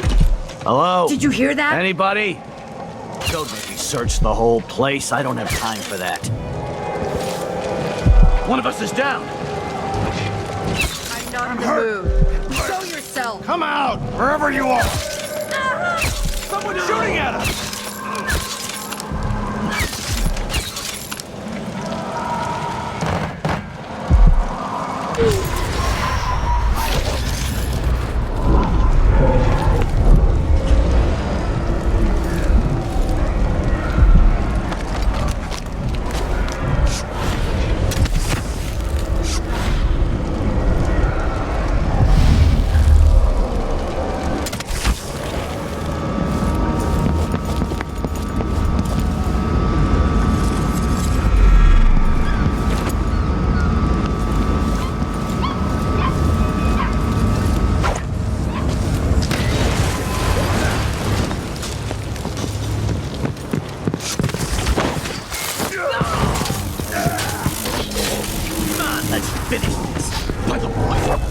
Hello? Did you hear that? Anybody? Don't make me search the whole place. I don't have time for that. One of us is down. I'm not in the mood. Show yourself. Come out, wherever you are. Someone's shooting at us. Let's finish this. By the boy.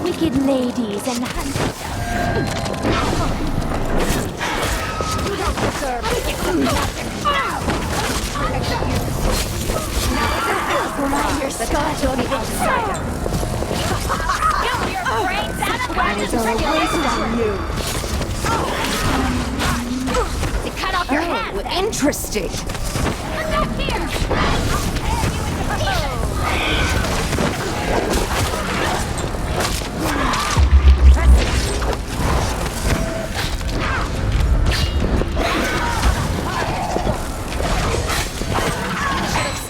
Wicked ladies and hunters. You don't deserve to get some nothing. Grind your skull to the outsider. Kill your brains out of That is all wasted on you. to cut off your head. Interesting. Come back here.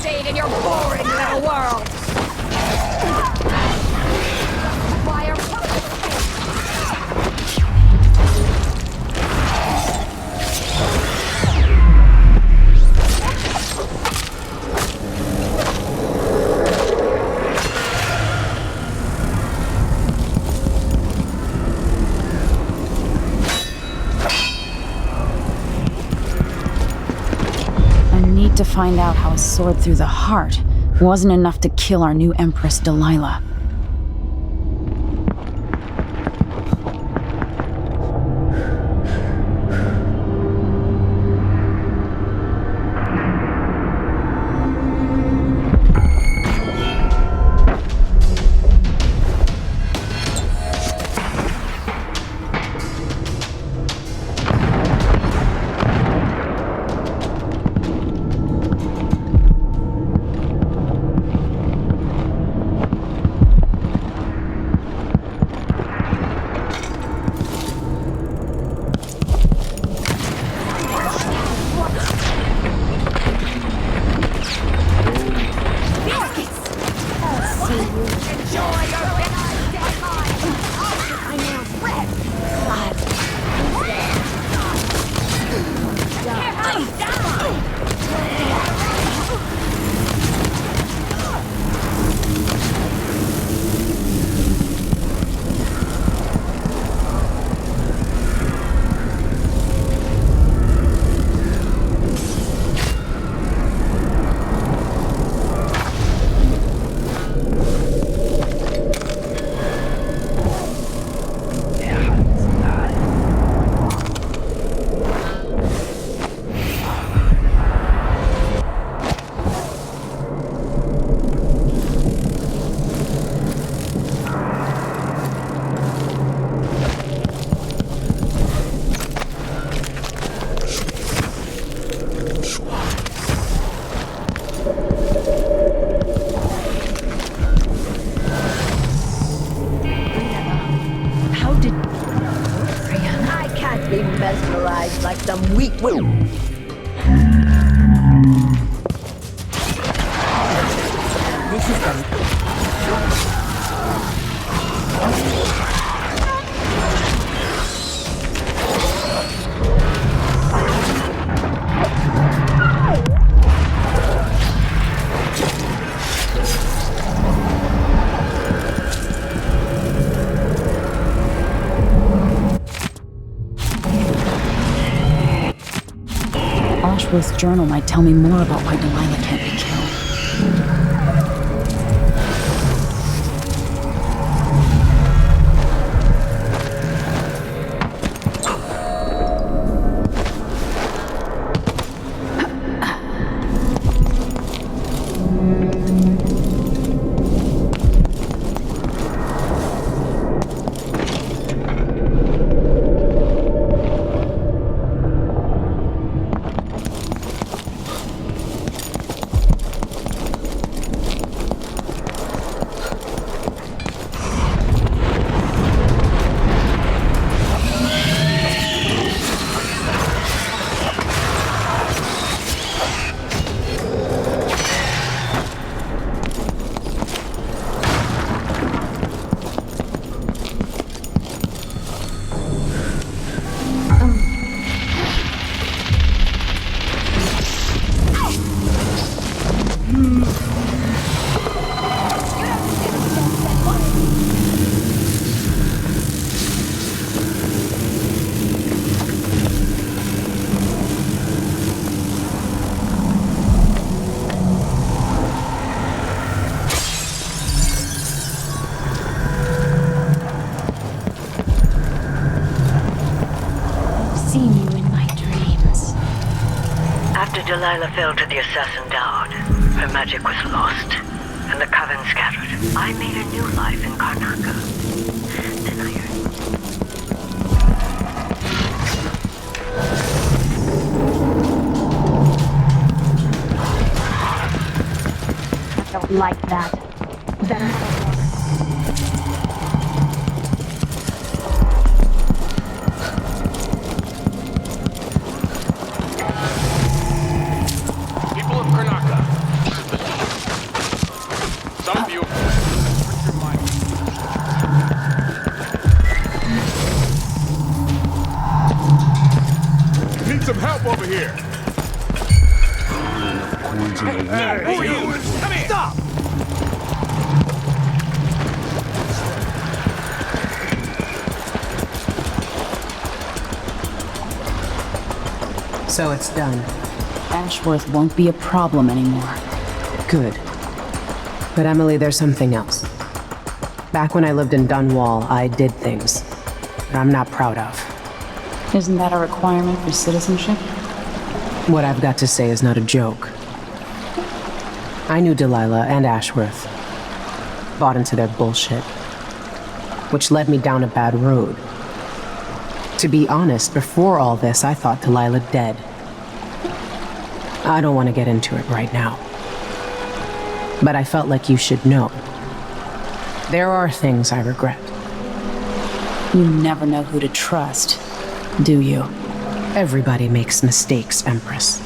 Stayed in your boring little world. Why are To find out how a sword through the heart wasn't enough to kill our new Empress Delilah. like some weak will. This is the... Ashworth's journal might tell me more about why Delilah can't be killed. Delilah fell to the assassin Dowd. Her magic was lost, and the coven scattered. I made a new life in Karnaca. Then I don't like that. People of Karnaca, this is the chief. Some of you have your mind. Need some help over here. Hey, who are you? Come here! Stop! So it's done. Ashworth won't be a problem anymore. Good. But Emily, there's something else. Back when I lived in Dunwall, I did things that I'm not proud of. Isn't that a requirement for citizenship? What I've got to say is not a joke. I knew Delilah and Ashworth. Bought into their bullshit. Which led me down a bad road. To be honest, before all this, I thought Delilah dead. I don't want to get into it right now. But I felt like you should know. There are things I regret. You never know who to trust, do you? Everybody makes mistakes, Empress.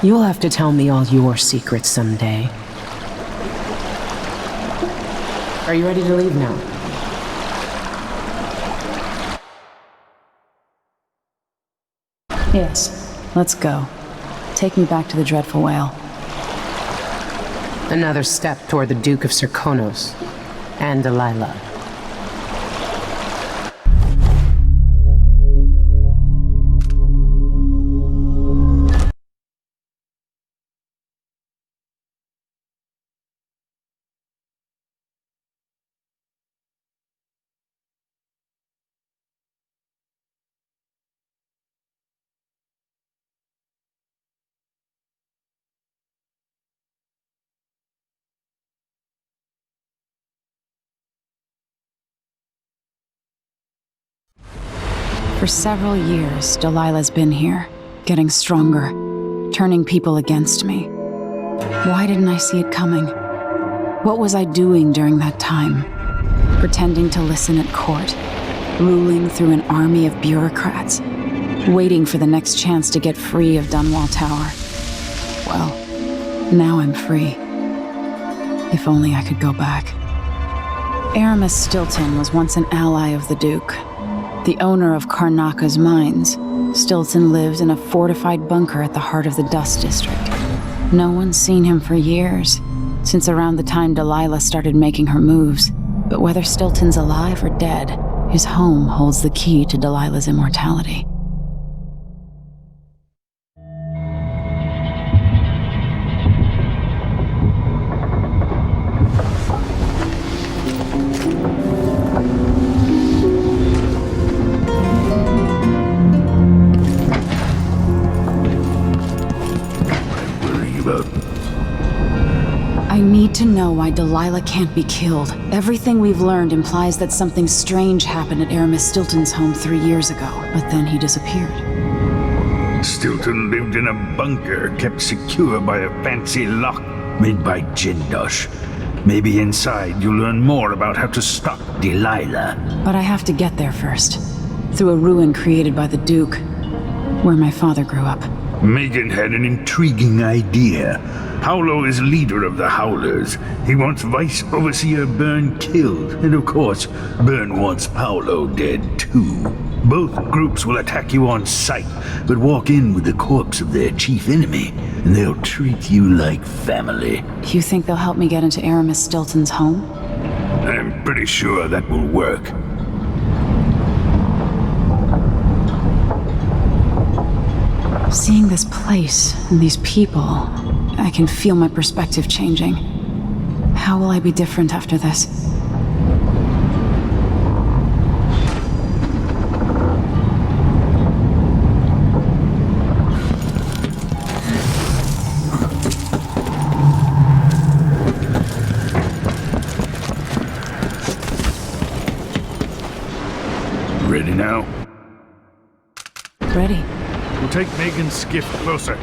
You'll have to tell me all your secrets someday. Are you ready to leave now? Yes, let's go. Take me back to the Dreadful Whale. Another step toward the Duke of Serkonos and Delilah. For several years, Delilah's been here, getting stronger, turning people against me. Why didn't I see it coming? What was I doing during that time? Pretending to listen at court, ruling through an army of bureaucrats. waiting for the next chance to get free of Dunwall Tower. Well, now I'm free. If only I could go back. Aramis Stilton was once an ally of the Duke. The owner of Karnaka's mines, Stilton lived in a fortified bunker at the heart of the Dust District. No one's seen him for years, since around the time Delilah started making her moves. But whether Stilton's alive or dead, his home holds the key to Delilah's immortality. I need to know why Delilah can't be killed. Everything we've learned implies that something strange happened at Aramis Stilton's home 3 years ago, but then he disappeared. Stilton lived in a bunker kept secure by a fancy lock made by Jindosh. Maybe inside you'll learn more about how to stop Delilah. But I have to get there first, through a ruin created by the Duke, where my father grew up. Megan had an intriguing idea. Paolo is leader of the Howlers. He wants Vice Overseer Byrne killed, and of course, Byrne wants Paolo dead too. Both groups will attack you on sight, but walk in with the corpse of their chief enemy, and they'll treat you like family. You think they'll help me get into Aramis Stilton's home? I'm pretty sure that will work. Seeing this place and these people, I can feel my perspective changing. How will I be different after this? Ready now? Ready. We'll take Megan's skiff closer.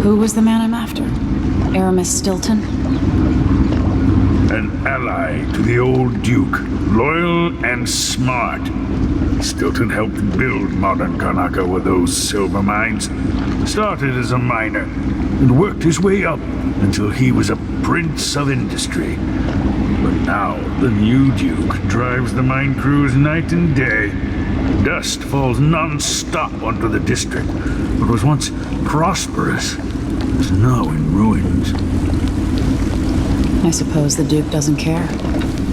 Who was the man I'm after? Aramis Stilton? An ally to the old Duke, loyal and smart. Stilton helped build modern Karnaka with those silver mines. Started as a miner and worked his way up until he was a prince of industry. But now the new Duke drives the mine crews night and day. Dust falls non-stop onto the district, what was once prosperous is now in ruins. I suppose the Duke doesn't care,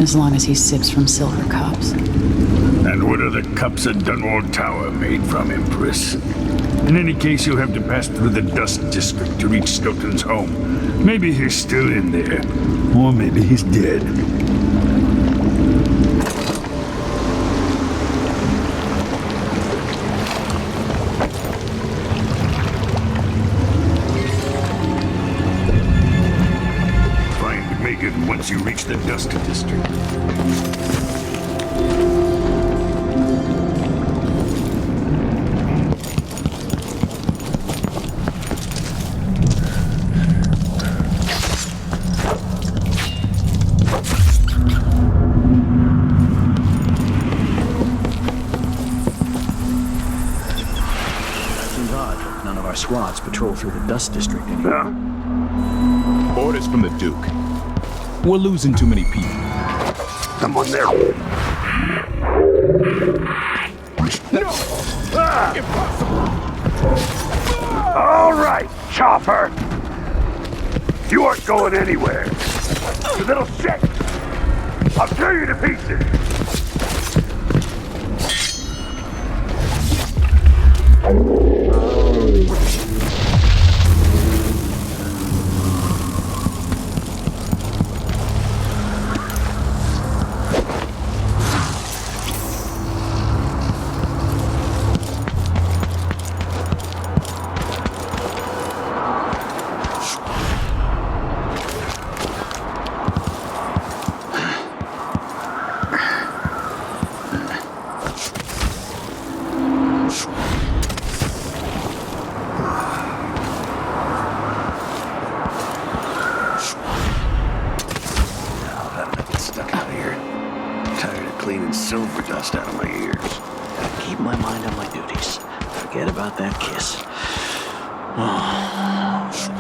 as long as he sips from silver cups. And what are the cups at Dunwall Tower made from, Empress? In any case, you'll have to pass through the Dust District to reach Stilton's home. Maybe he's still in there, or maybe he's dead. Once you reach the Dust District. Seems odd that none of our squads patrol through the Dust District anymore. Orders from the Duke. We're losing too many people. Someone there. No! Impossible! All right, Chopper. You aren't going anywhere. You little shit. I'll tear you to pieces. bounced out of my ears. Gotta keep my mind on my duties. Forget about that kiss. Oh, kiss.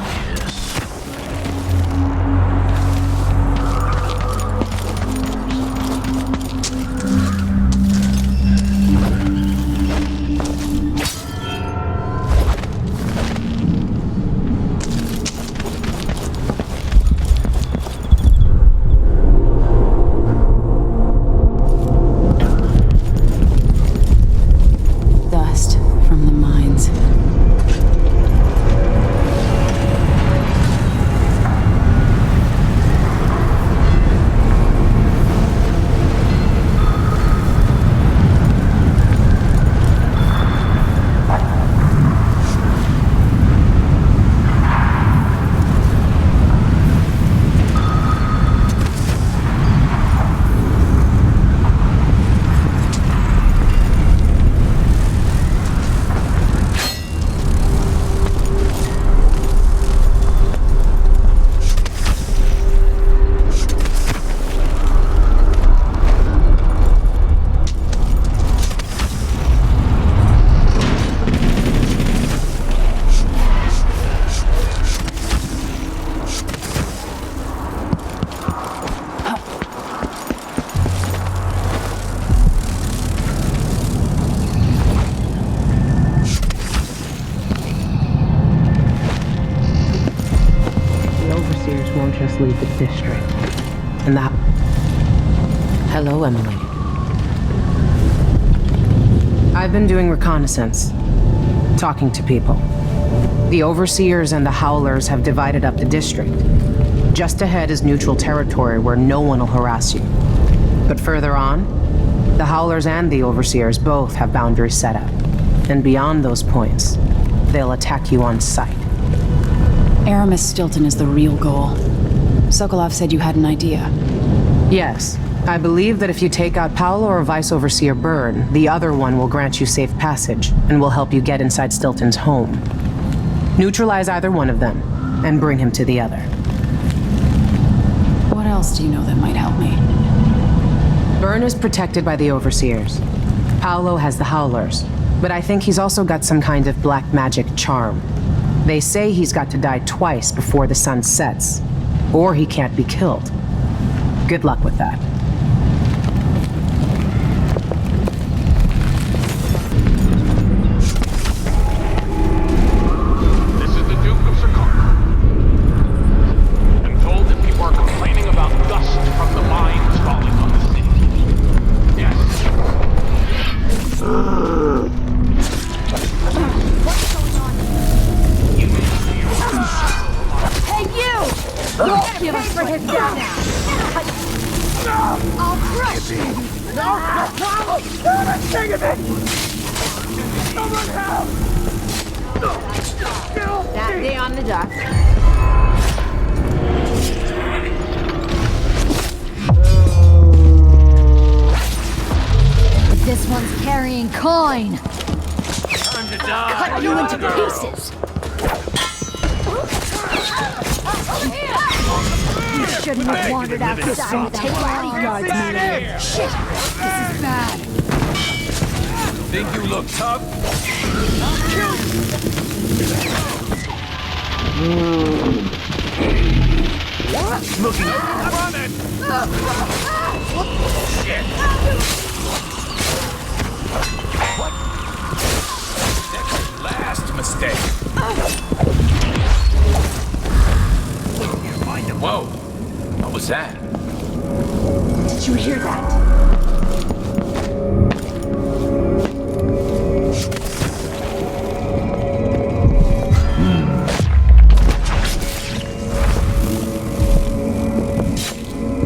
Dust from the mines. Just leave the district. And that... Hello, Emily. I've been doing reconnaissance. Talking to people. The Overseers and the Howlers have divided up the district. Just ahead is neutral territory where no one will harass you. But further on, the Howlers and the Overseers both have boundaries set up. And beyond those points, they'll attack you on sight. Aramis Stilton is the real goal. Sokolov said you had an idea. Yes. I believe that if you take out Paolo or Vice Overseer Byrne, the other one will grant you safe passage and will help you get inside Stilton's home. Neutralize either one of them and bring him to the other. What else do you know that might help me? Byrne is protected by the Overseers. Paolo has the Howlers, but I think he's also got some kind of black magic charm. They say he's got to die twice before the sun sets, or he can't be killed. Good luck with that. This is the Duke of Sakara. I'm told that people are complaining about dust from the mines falling on the city. Yes. What's going on? Hey, you! Don't give us for his down now! I'll crush you! No! Let's take it! Someone help! That day on the dock. This one's carrying coin! Time to die! Cut you into pieces! You shouldn't have wandered outside without bodyguards, man. Shit! This is bad. Think you look tough? I'll kill you! What? Looking running! Shit! What? That's your last mistake. Whoa! What was that? Did you hear that?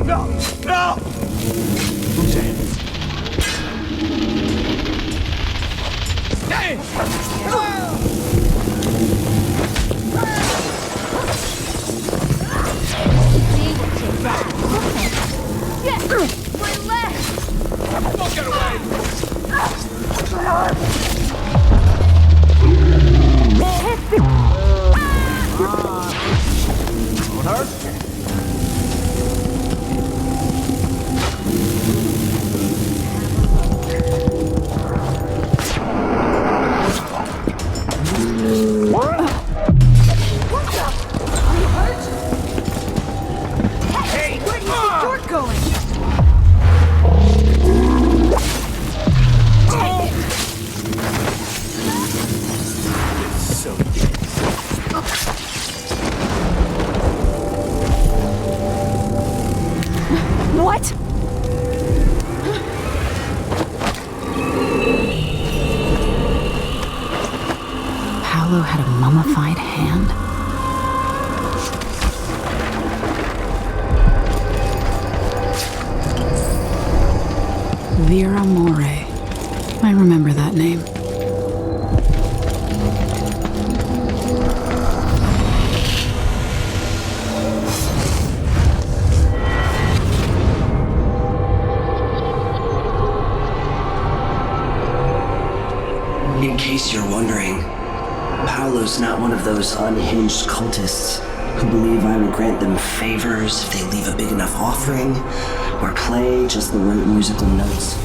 No! No! Who's that? Hey! Yeah! My leg! mummified hand? Vera Moray. I remember that name. In case you're wondering, Paolo's not one of those unhinged cultists who believe I will grant them favors if they leave a big enough offering or play just the right musical notes.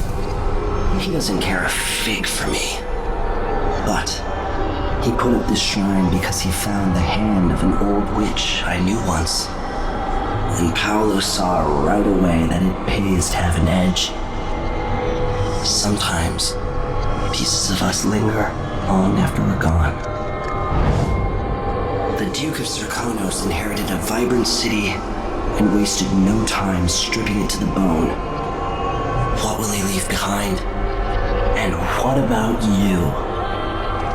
He doesn't care a fig for me. But he put up this shrine because he found the hand of an old witch I knew once. And Paolo saw right away that it pays to have an edge. Sometimes pieces of us linger long after we're gone. The Duke of Zirconos inherited a vibrant city and wasted no time stripping it to the bone. What will he leave behind? And what about you?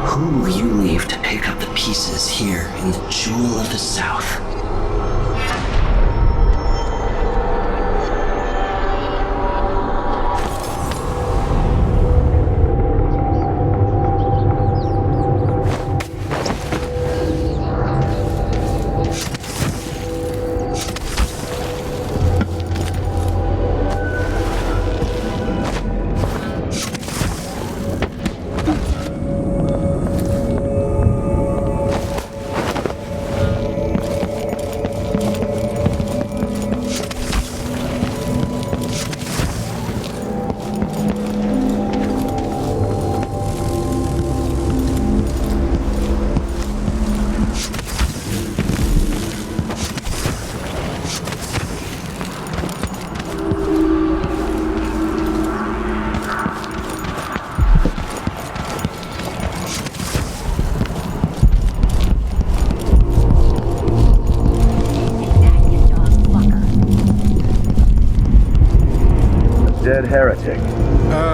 Who will you leave to pick up the pieces here in the Jewel of the South? Dead heretic.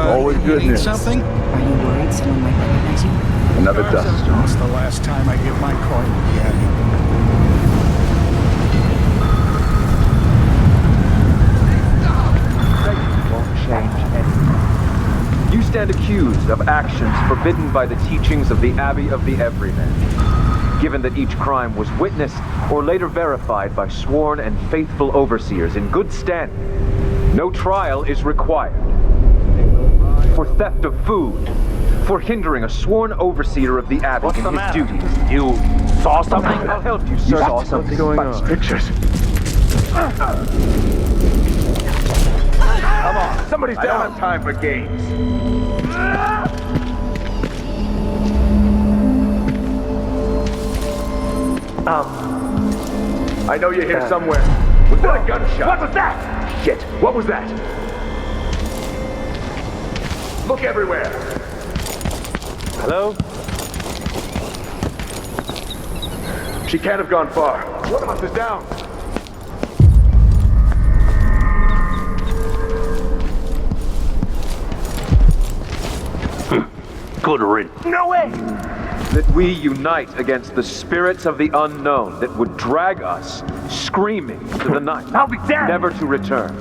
Always good news. Something? Are you worried someone might recognize you? Another dust. It's the last time I get my card. Won't change anything. You stand accused of actions forbidden by the teachings of the Abbey of the Everyman. Given that each crime was witnessed or later verified by sworn and faithful overseers in good standing, no trial is required. For theft of food, for hindering a sworn overseer of the Abbey in his duties. You saw something? I'll help you, sir. Saw something going on. Strictures. Come on, somebody's down. I don't have time for games. I know you're here somewhere. Was that a gunshot? What was that? Shit, what was that? Look everywhere. Hello? She can't have gone far. One of us is down. Good riddance. No way! That we unite against the spirits of the unknown that would drag us, screaming, to the night. I'll be dead! Never to return.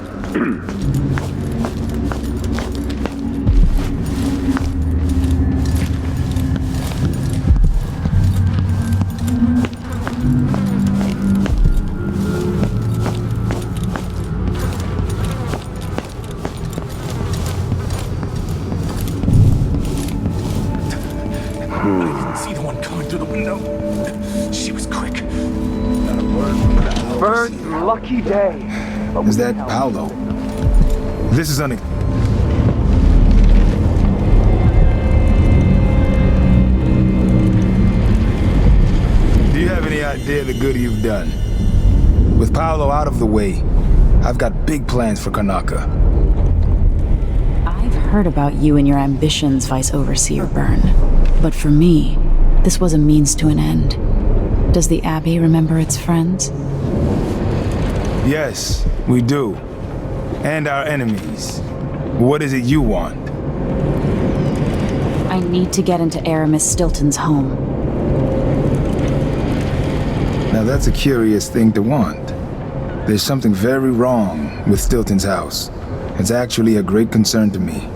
See the one coming through the window. She was quick. First lucky day. Is that Paolo? This is Do you have any idea the good you've done? With Paolo out of the way, I've got big plans for Karnaca. I've heard about you and your ambitions, Vice Overseer Byrne. But for me, this was a means to an end. Does the Abbey remember its friends? Yes, we do. And our enemies. What is it you want? I need to get into Aramis Stilton's home. that's a curious thing to want. There's something very wrong with Stilton's house. It's actually a great concern to me.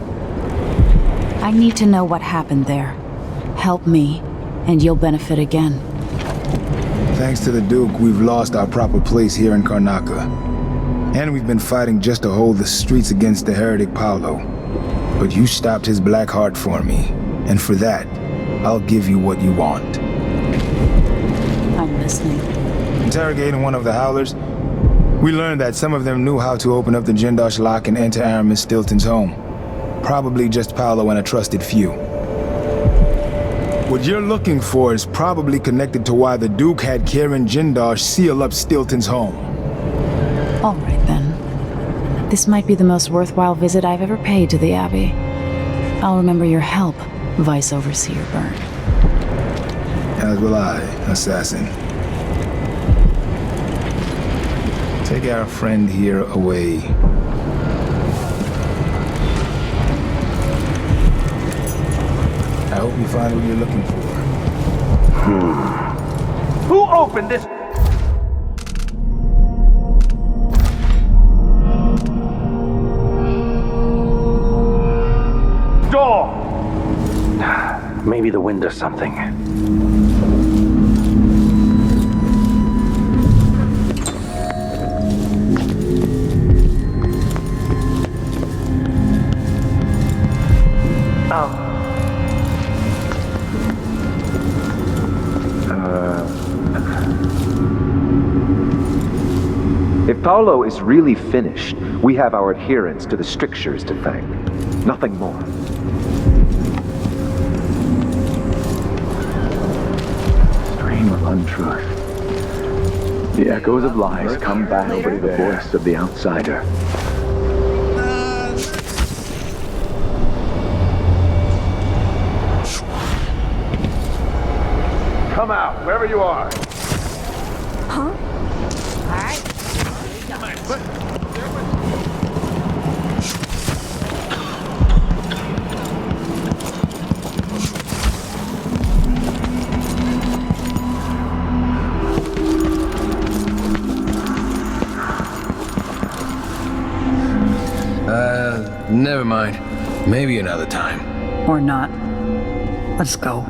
I need to know what happened there. Help me, and you'll benefit again. Thanks to the Duke, we've lost our proper place here in Karnaca. And we've been fighting just to hold the streets against the heretic Paolo. But you stopped his black heart for me, and for that, I'll give you what you want. I'm listening. Interrogating one of the Howlers, we learned that some of them knew how to open up the Jindosh lock and enter Aramis Stilton's home. Probably just Paolo and a trusted few. What you're looking for is probably connected to why the Duke had Karen Jindosh seal up Stilton's home. All right, then. This might be the most worthwhile visit I've ever paid to the Abbey. I'll remember your help, Vice Overseer Byrne. As will I, Assassin. Take our friend here away. I hope you find what you're looking for. Who opened this? Door! Maybe the wind or something. If Paolo is really finished, we have our adherence to the strictures to thank. Nothing more. Stream of untruth. The echoes of lies come back over the voice of the outsider. Come out, wherever you are. Huh? Alright. Never mind. Maybe another time. Or not. Let's go.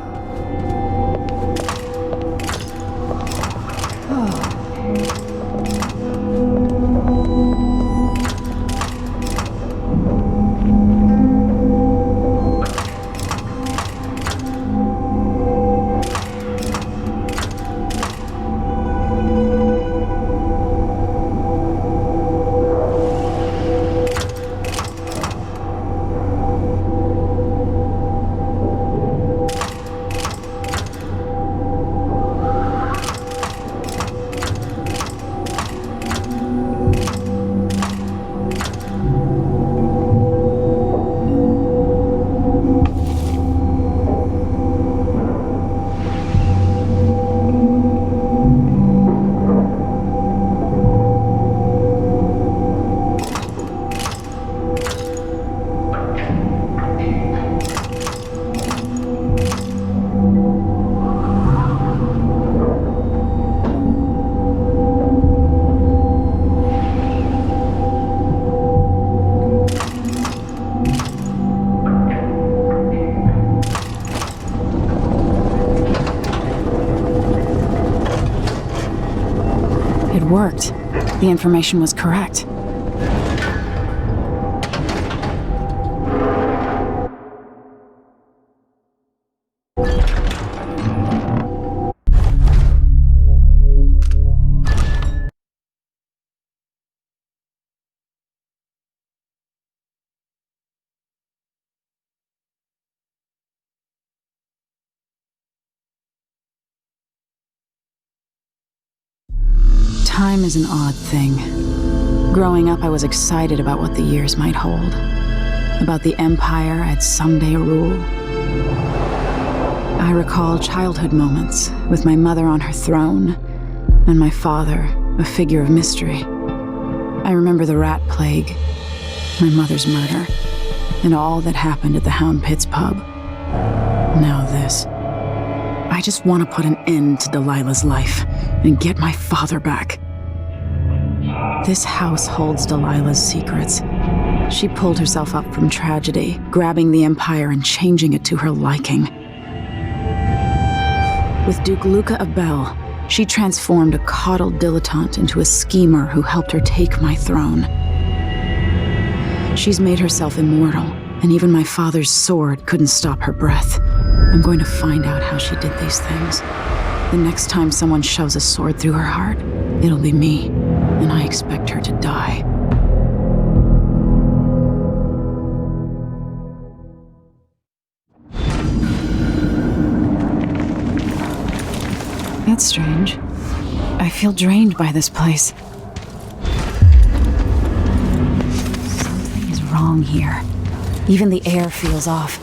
Worked. The information was correct. Time is an odd thing. Growing up, I was excited about what the years might hold. About the empire I'd someday rule. I recall childhood moments with my mother on her throne, and my father, a figure of mystery. I remember the rat plague, my mother's murder, and all that happened at the Hound Pits pub. Now this. I I just want to put an end to Delilah's life and get my father back. This house holds Delilah's secrets. She pulled herself up from tragedy, grabbing the Empire and changing it to her liking. With Duke Luca Abel, she transformed a coddled dilettante into a schemer who helped her take my throne. She's made herself immortal, and even my father's sword couldn't stop her breath. I'm going to find out how she did these things. The next time someone shoves a sword through her heart, it'll be me, and I expect her to die. That's strange. I feel drained by this place. Something is wrong here. Even the air feels off.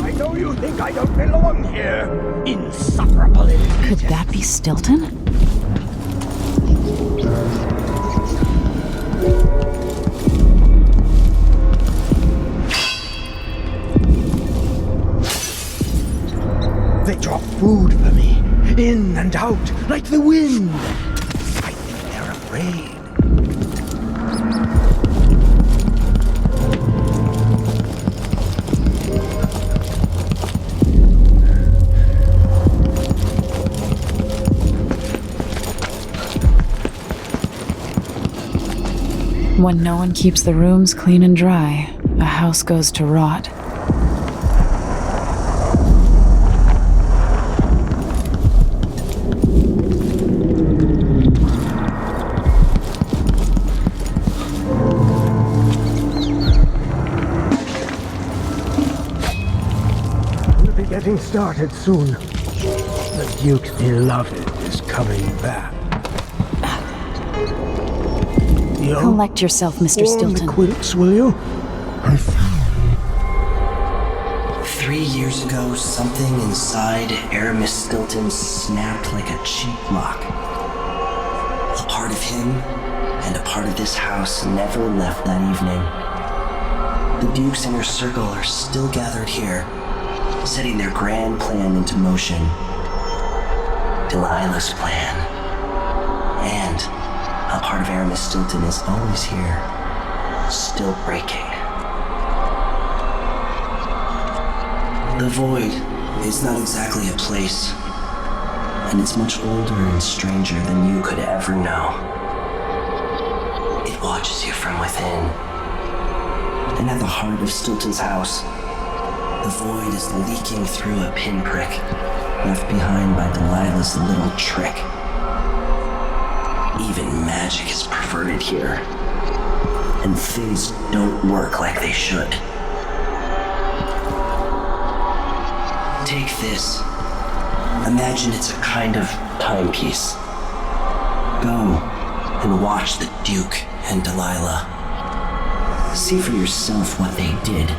I know you think I don't belong here, insufferable. Could that be Stilton? They drop food for me, in and out, like the wind. I think they're afraid. When no one keeps the rooms clean and dry, a house goes to rot. Getting started soon. The Duke's beloved is coming back. Collect yourself, Mr. Stilton. The quilts, will you? 3 years ago, something inside Aramis Stilton snapped like a cheap lock. A part of him and a part of this house never left that evening. The Duke's inner circle are still gathered here, setting their grand plan into motion. Delilah's plan. And a part of Aramis Stilton is always here, still breaking. The Void is not exactly a place, and it's much older and stranger than you could ever know. It watches you from within. And at the heart of Stilton's house, the Void is leaking through a pinprick left behind by Delilah's little trick. Even magic is perverted here, and things don't work like they should. Take this. Imagine it's a kind of timepiece. Go and watch the Duke and Delilah. See for yourself what they did.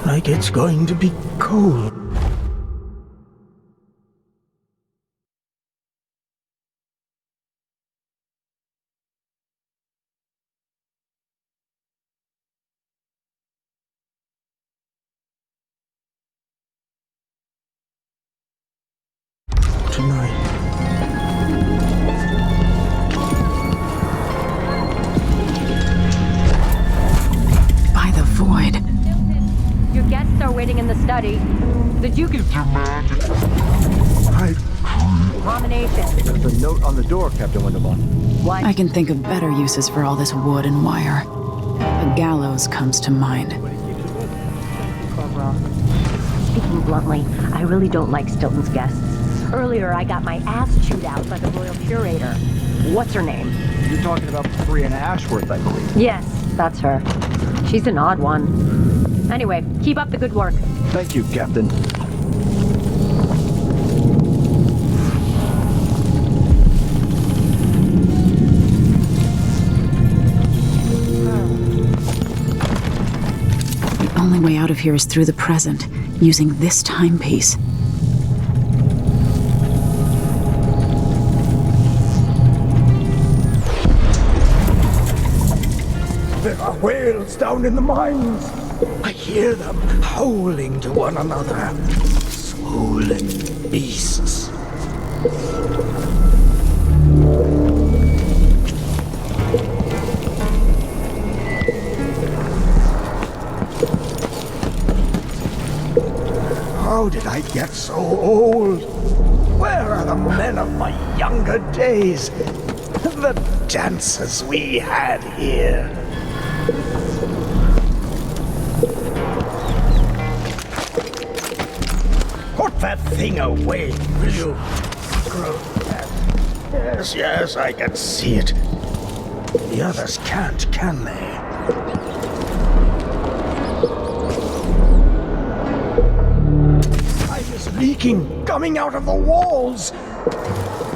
Like it's going to be cold. Tonight. By the Void. Your guests are waiting in the study. The Duke is Abomination. There's a note on the door, Captain Winterborn. What? I can think of better uses for all this wood and wire. A gallows comes to mind. Speaking bluntly, I really don't like Stilton's guests. Earlier, I got my ass chewed out by the Royal Curator. What's her name? You're talking about Brianna Ashworth, I believe. Yes, that's her. She's an odd one. Anyway, keep up the good work. Thank you, Captain. The only way out of here is through the present, using this timepiece. whales down in the mines. I hear them howling to one another. Swollen beasts. How did I get so old? Where are the men of my younger days? The dances we had here. Put that thing away, will you? Yes, yes, I can see it. The others can't, can they? Leaking, coming out of the walls.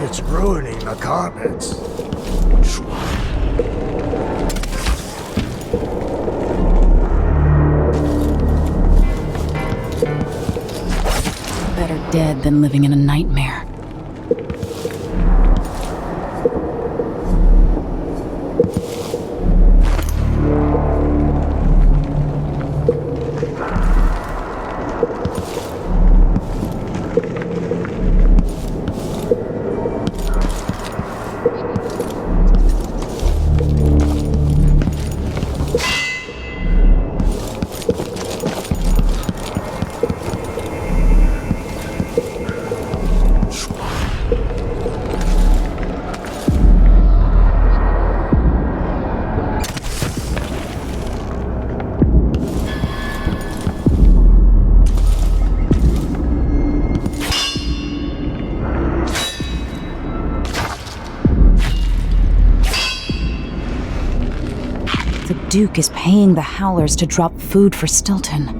It's ruining the carpets. Better dead than living in a nightmare. Duke is paying the Howlers to drop food for Stilton.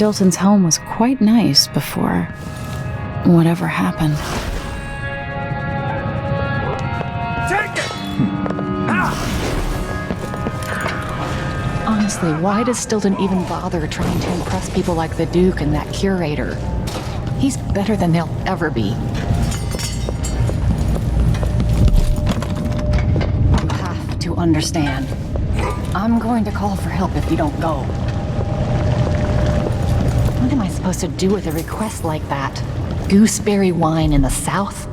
Stilton's home was quite nice before whatever happened. Take it! Honestly, why does Stilton even bother trying to impress people like the Duke and that curator? He's better than they'll ever be. You have to understand. I'm going to call for help if you don't go. What am I supposed to do with a request like that? Gooseberry wine in the South?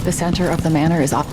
The center of the manor is up.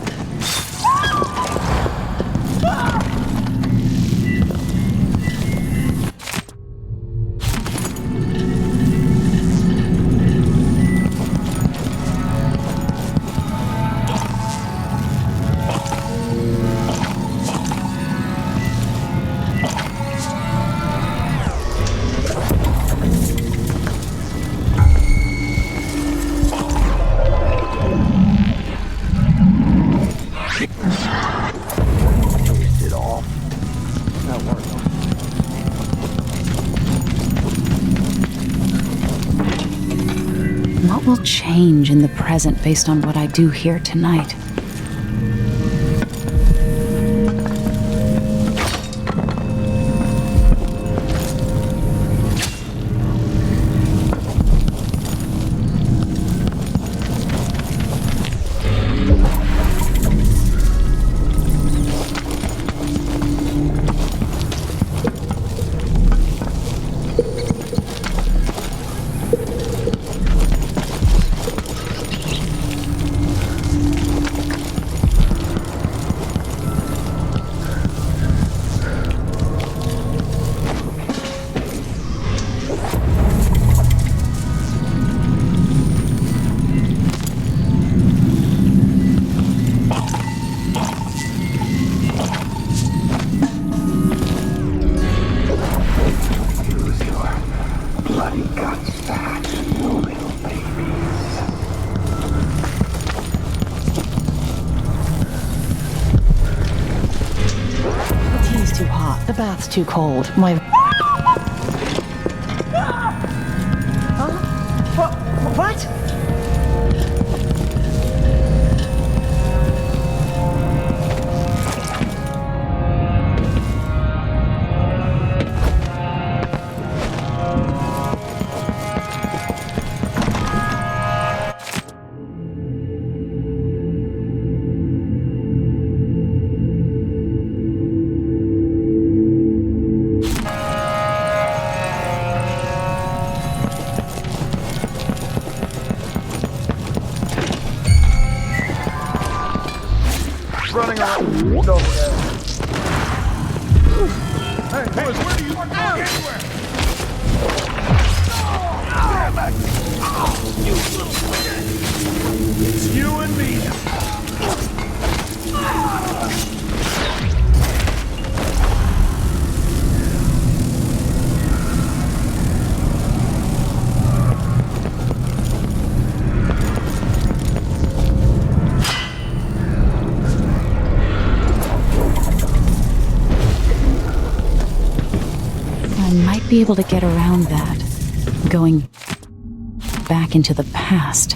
What will change in the present based on what I do here tonight? Bath's too cold. My... Huh? What? Running around over there. Hey, boys, where do you want to go? Anywhere! Damn it! You little shit! It's you and me now. Be able to get around that, going back into the past.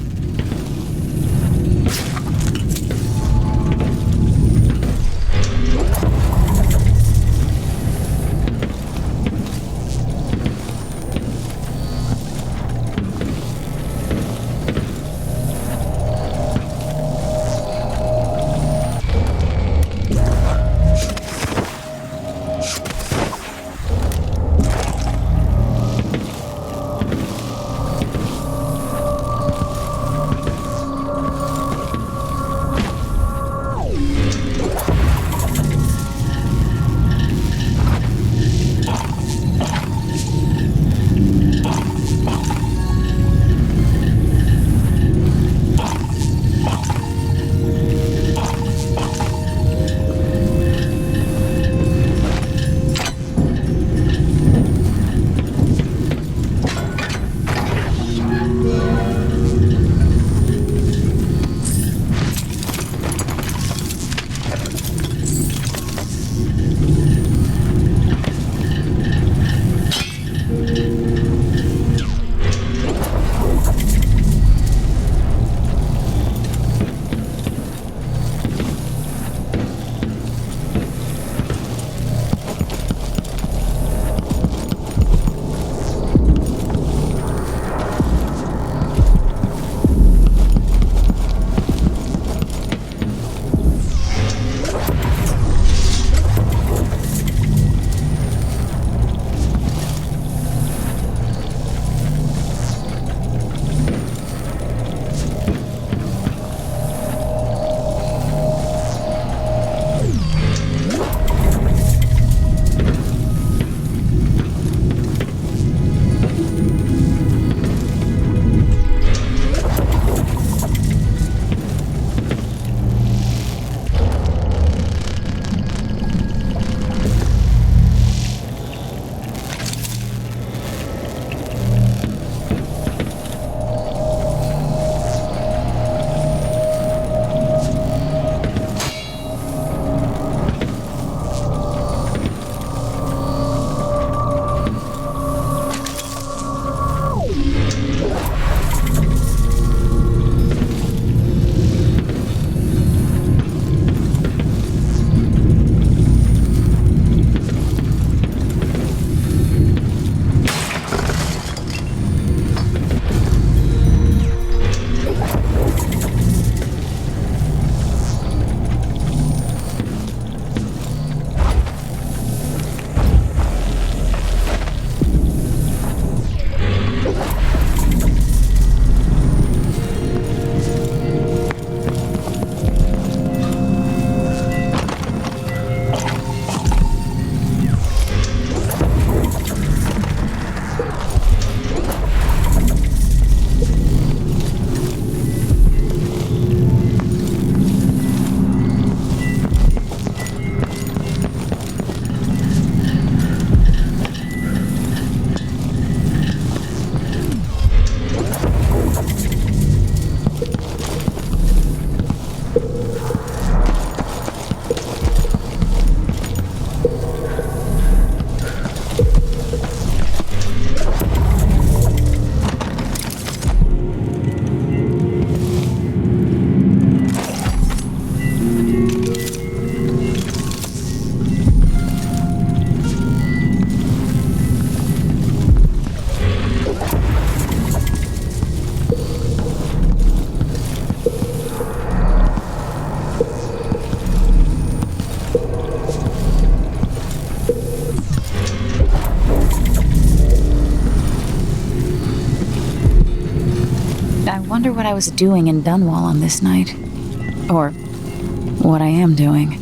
Wonder what I was doing in Dunwall on this night. Or what I am doing.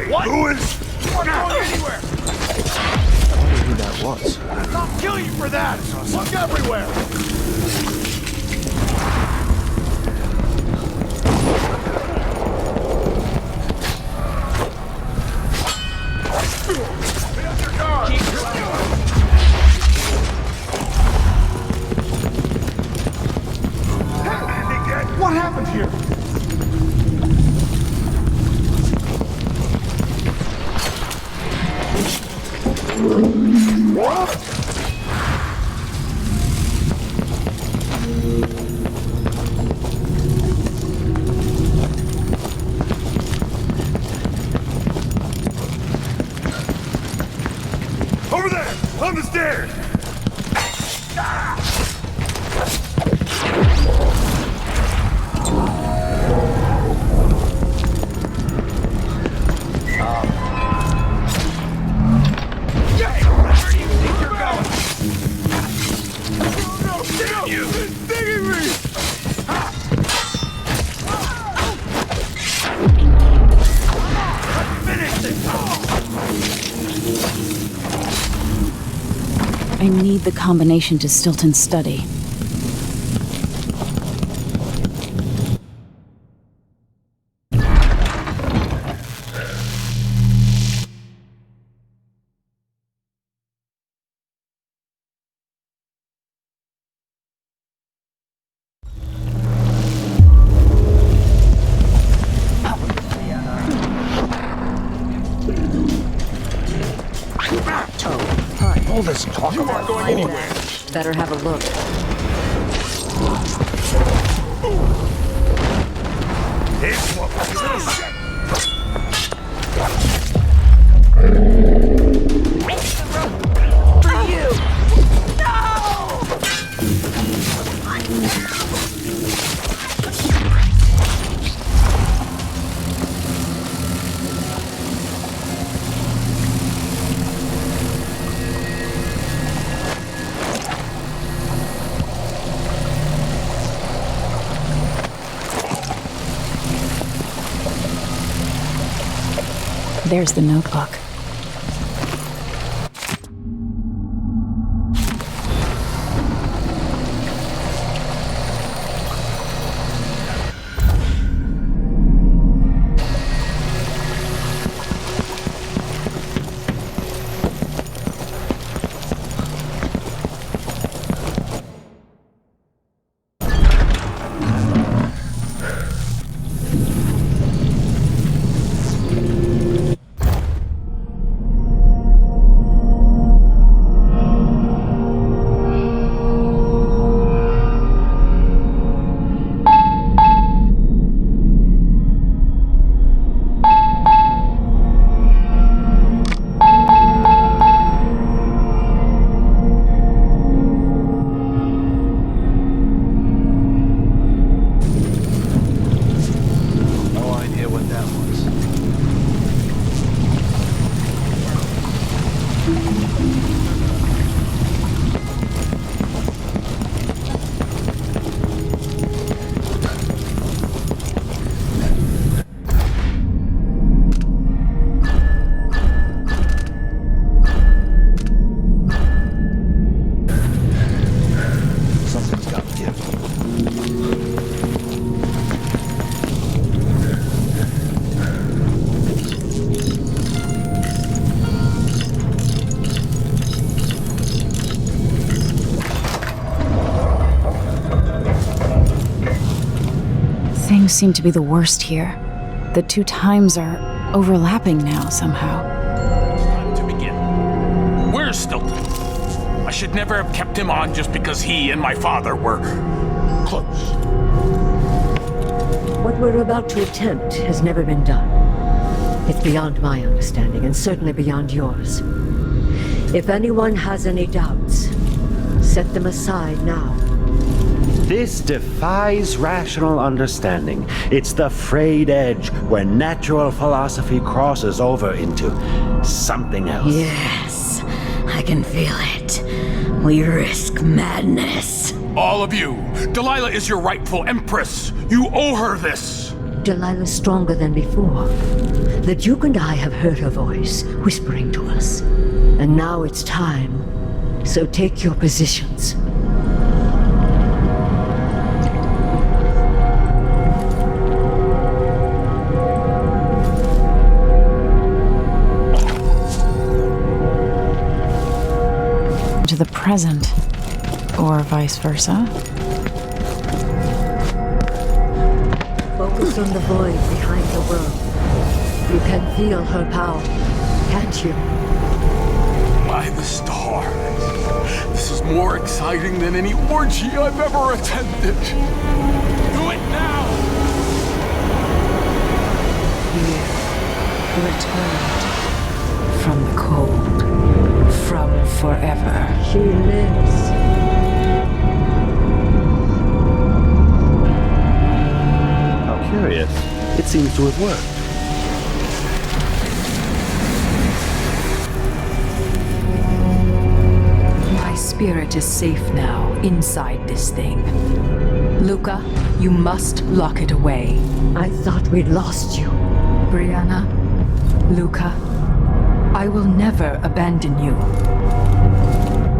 Hey, What? who is... I'm not going anywhere! I wonder who that was. I'll kill you for that! Look everywhere! What happened here? Over there! On the stairs! I need the combination to Stilton's study. All this talk about going anywhere. Better have a look. It's what For you! There's the notebook. Things seem to be the worst here. The two times are overlapping now somehow. Time to begin. Where's Stilton? I should never have kept him on just because he and my father were close. What we're about to attempt has never been done. It's beyond my understanding, and certainly beyond yours. If anyone has any doubts, set them aside now. This defies rational understanding. It's the frayed edge where natural philosophy crosses over into something else. Yes, I can feel it. We risk madness. All of you, Delilah is your rightful empress. You owe her this. Delilah's stronger than before. The Duke and I have heard her voice, whispering to us. And now it's time. So take your positions. To the present, or vice versa. Focus on the void behind the world. You can feel her power, can't you? By the stars. This is more exciting than any orgy I've ever attended. Do it now! Here, returned from the cold, from forever. She lives. How curious. It seems to have worked. My spirit is safe now, inside this thing. Luca, you must lock it away. I thought we'd lost you. Brianna, Luca, I will never abandon you.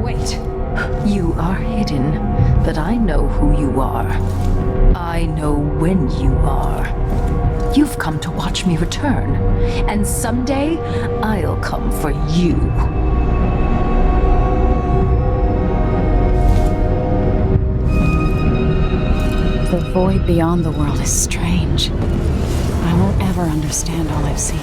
Wait. You are hidden, but I know who you are. I know when you are. You've come to watch me return, and someday I'll come for you. The void beyond the world is strange. I won't ever understand all I've seen.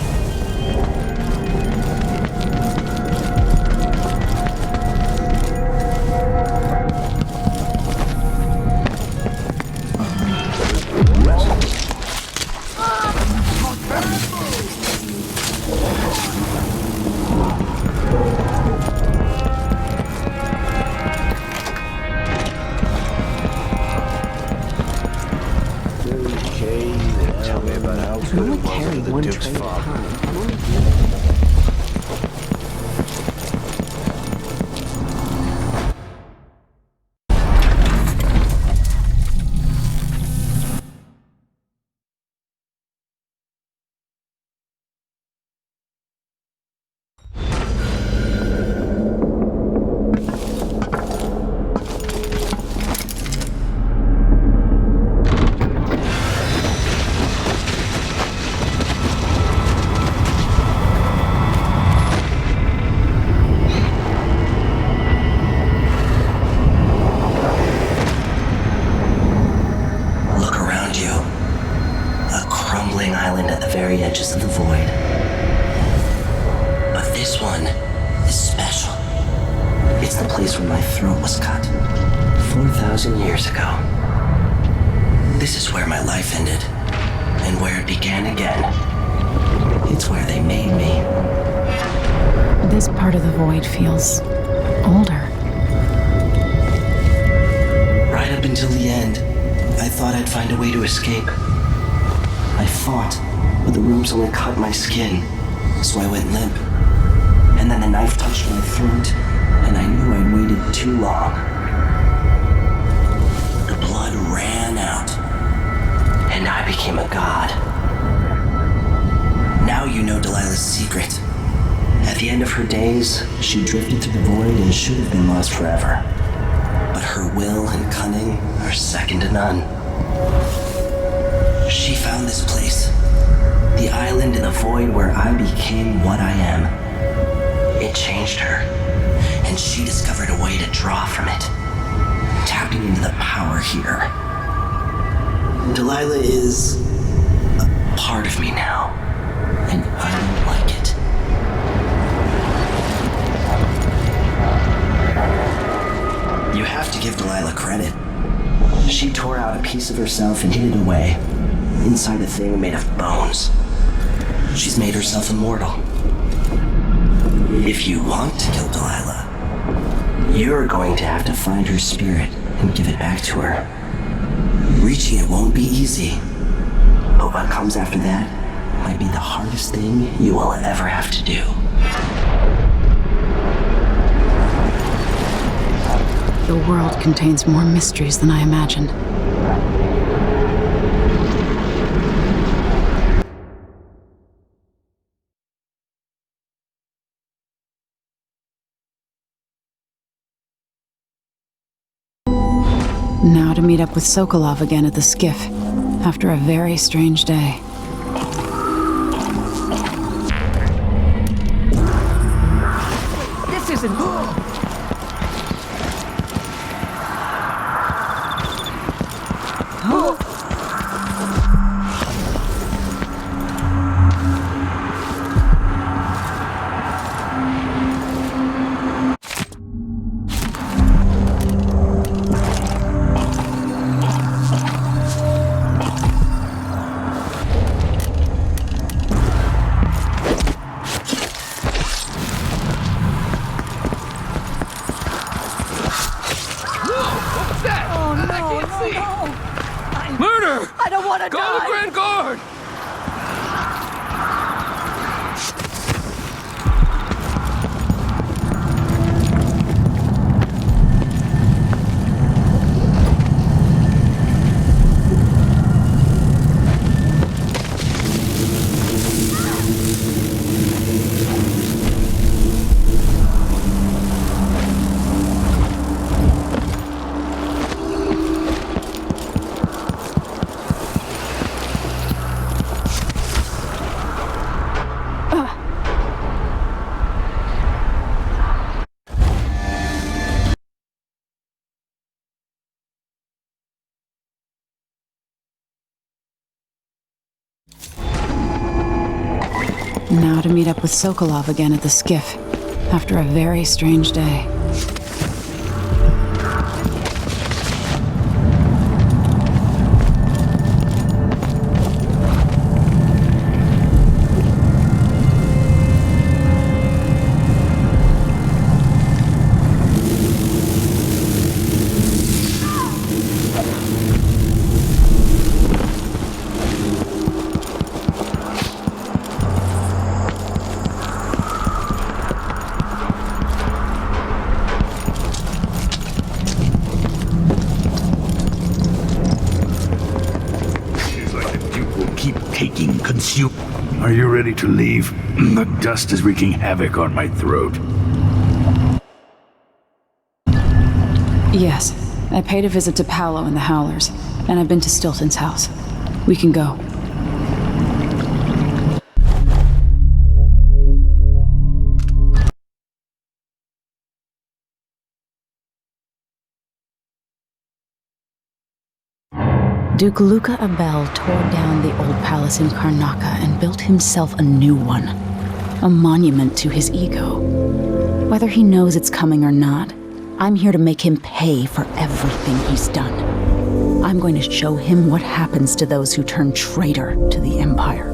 Tell me about how good it was under the Duke's father. Edges of the void. But this one is special. It's the place where my throat was cut 4,000 years ago. This is where my life ended, and where it began again. It's where they made me. This part of the void feels older. Right up until the end, I thought I'd find a way to escape. I fought, but the rooms only cut my skin, so I went limp. And then the knife touched my throat, and I knew I'd waited too long. The blood ran out, and I became a god. Now you know Delilah's secret. At the end of her days, she drifted through the void and should have been lost forever. But her will and cunning are second to none. She found this place, the island in the void where I became what I am. It changed her, and she discovered a way to draw from it, tapping into the power here. Delilah is a part of me now, and I don't like it. You have to give Delilah credit. She tore out a piece of herself and hid it away, inside a thing made of bones. She's made herself immortal. If you want to kill Delilah, you're going to have to find her spirit and give it back to her. Reaching it won't be easy, but what comes after that might be the hardest thing you will ever have to do. The world contains more mysteries than I imagined. Now to meet up with Sokolov again at the skiff, after a very strange day. This isn't... Murder! I don't want to Call die! the Grand Guard! Now to meet up with Sokolov again at the skiff, after a very strange day. Are you ready to leave? The dust is wreaking havoc on my throat. Yes, I paid a visit to Paolo and the Howlers, and I've been to Stilton's house. We can go. Duke Luca Abel tore down the old palace in Karnaca and built himself a new one. A monument to his ego. Whether he knows it's coming or not, I'm here to make him pay for everything he's done. I'm going to show him what happens to those who turn traitor to the Empire.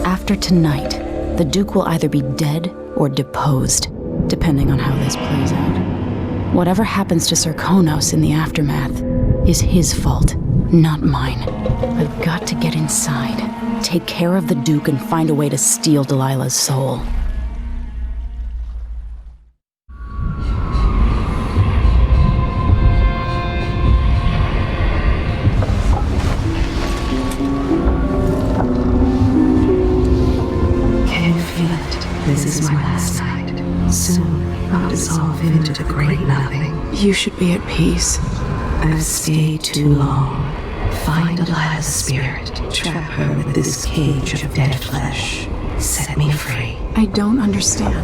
After tonight, the Duke will either be dead or deposed, depending on how this plays out. Whatever happens to Sir Konos in the aftermath is his fault. Not mine. I've got to get inside, take care of the Duke, and find a way to steal Delilah's soul. Can you feel it? This is my last night. Soon, I'll dissolve into the great nothing. You should be at peace. I've stayed too long. Find Delilah's spirit, trap her with this cage of dead flesh. Set me free. I don't understand.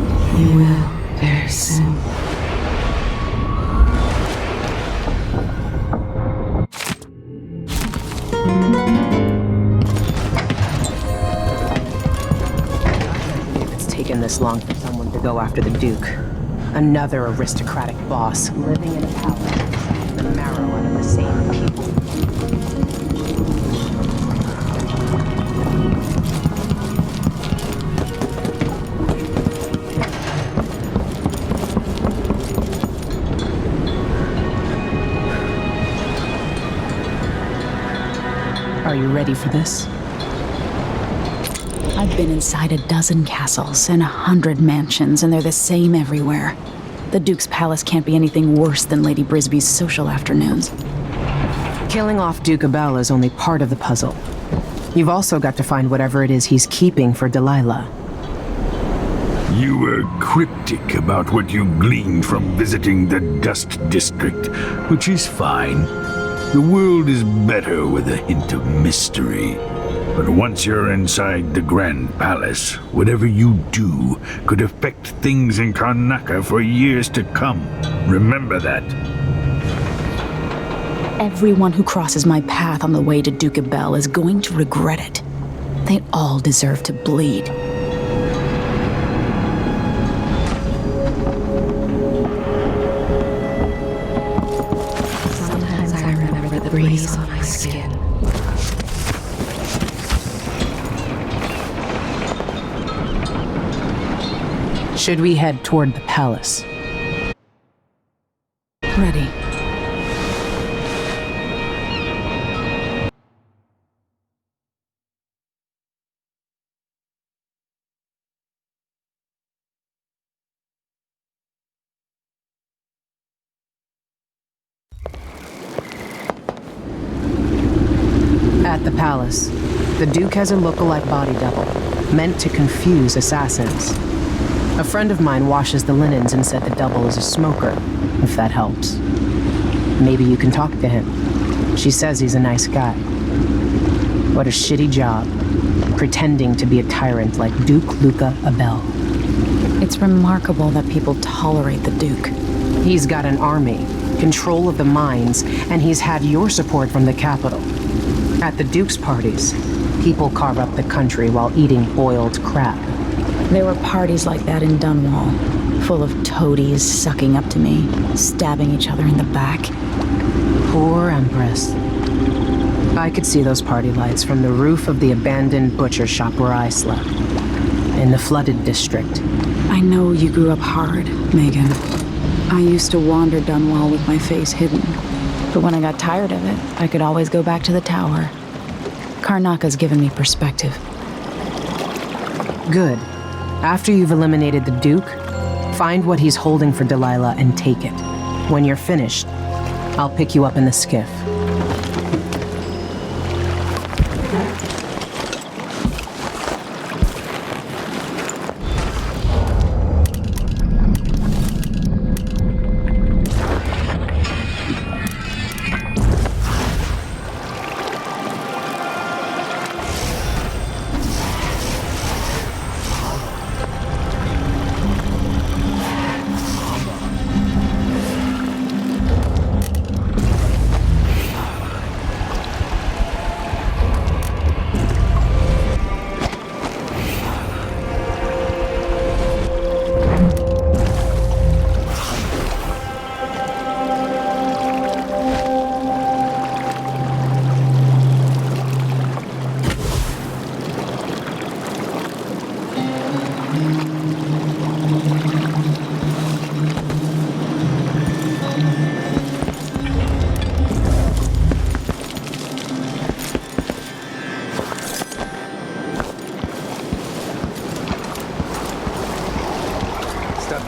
You will, very soon. If it's taken this long for someone to go after the Duke. Another aristocratic boss living in a palace, the marrow out of the same people. Are you ready for this? I've been inside a dozen castles and 100 mansions, and they're the same everywhere. The Duke's palace can't be anything worse than Lady Brisby's social afternoons. Killing off Duke Abel is only part of the puzzle. You've also got to find whatever it is he's keeping for Delilah. You were cryptic about what you gleaned from visiting the Dust District, which is fine. The world is better with a hint of mystery. But once you're inside the Grand Palace, whatever you do could affect things in Karnaca for years to come. Remember that. Everyone who crosses my path on the way to Duke Bell is going to regret it. They all deserve to bleed. Sometimes I remember the breeze on my skin. Should we head toward the palace? Ready. At the palace, the Duke has a look-alike body double, meant to confuse assassins. A friend of mine washes the linens and said the double is a smoker, if that helps. Maybe you can talk to him. She says he's a nice guy. What a shitty job, pretending to be a tyrant like Duke Luca Abel. It's remarkable that people tolerate the Duke. He's got an army, control of the mines, and he's had your support from the capital. At the Duke's parties, people carve up the country while eating boiled crab. There were parties like that in Dunwall, full of toadies sucking up to me, stabbing each other in the back. Poor Empress. I could see those party lights from the roof of the abandoned butcher shop where I slept, in the flooded district. I know you grew up hard, Megan. I used to wander Dunwall with my face hidden, but when I got tired of it, I could always go back to the tower. Karnaca's given me perspective. Good. After you've eliminated the Duke, find what he's holding for Delilah and take it. When you're finished, I'll pick you up in the skiff.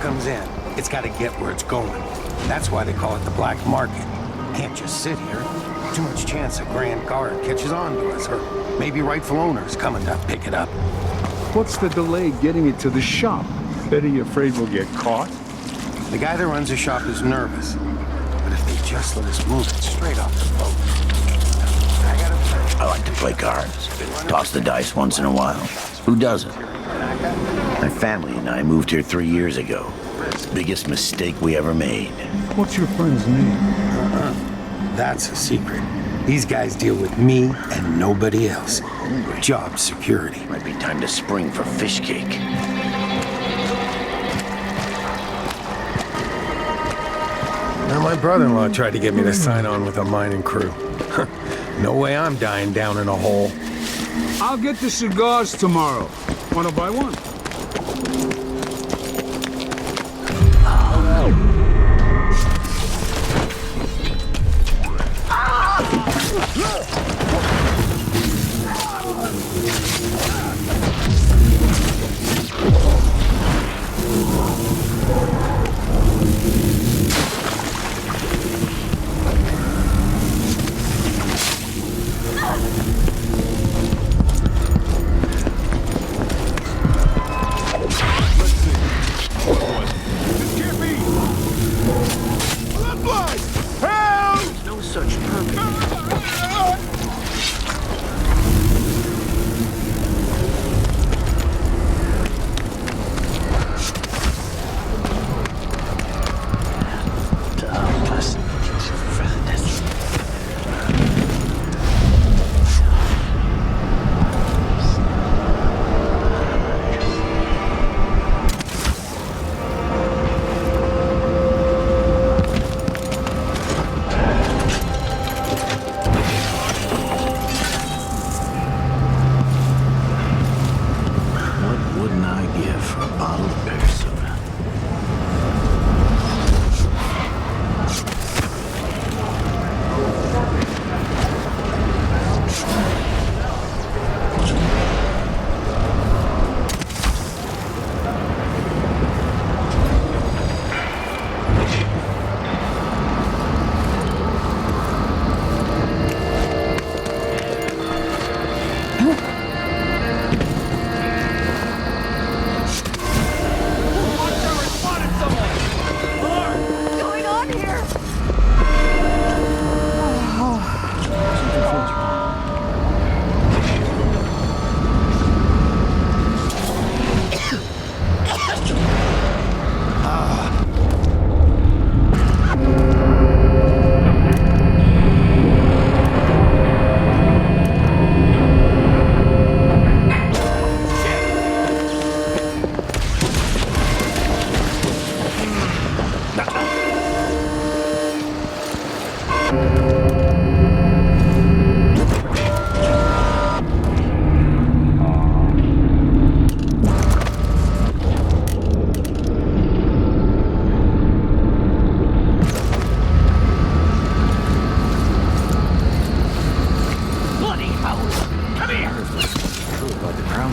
Comes in, it's got to get where it's going. That's why they call it the black market. Can't just sit here. Too much chance a grand guard catches on to us, or maybe rightful owners coming to pick it up. What's the delay getting it to the shop? Betty afraid we'll get caught? The guy that runs the shop is nervous, but if they just let us move it straight off the boat. I like to play cards. Toss the dice once in a while. Who doesn't? My family and I moved here 3 years ago. Biggest mistake we ever made. What's your friend's name? That's a secret. These guys deal with me and nobody else. Job security. Might be time to spring for fish cake. Now, my brother-in-law tried to get me to sign on with a mining crew. No way I'm dying down in a hole. I'll get the cigars tomorrow. Wanna buy one?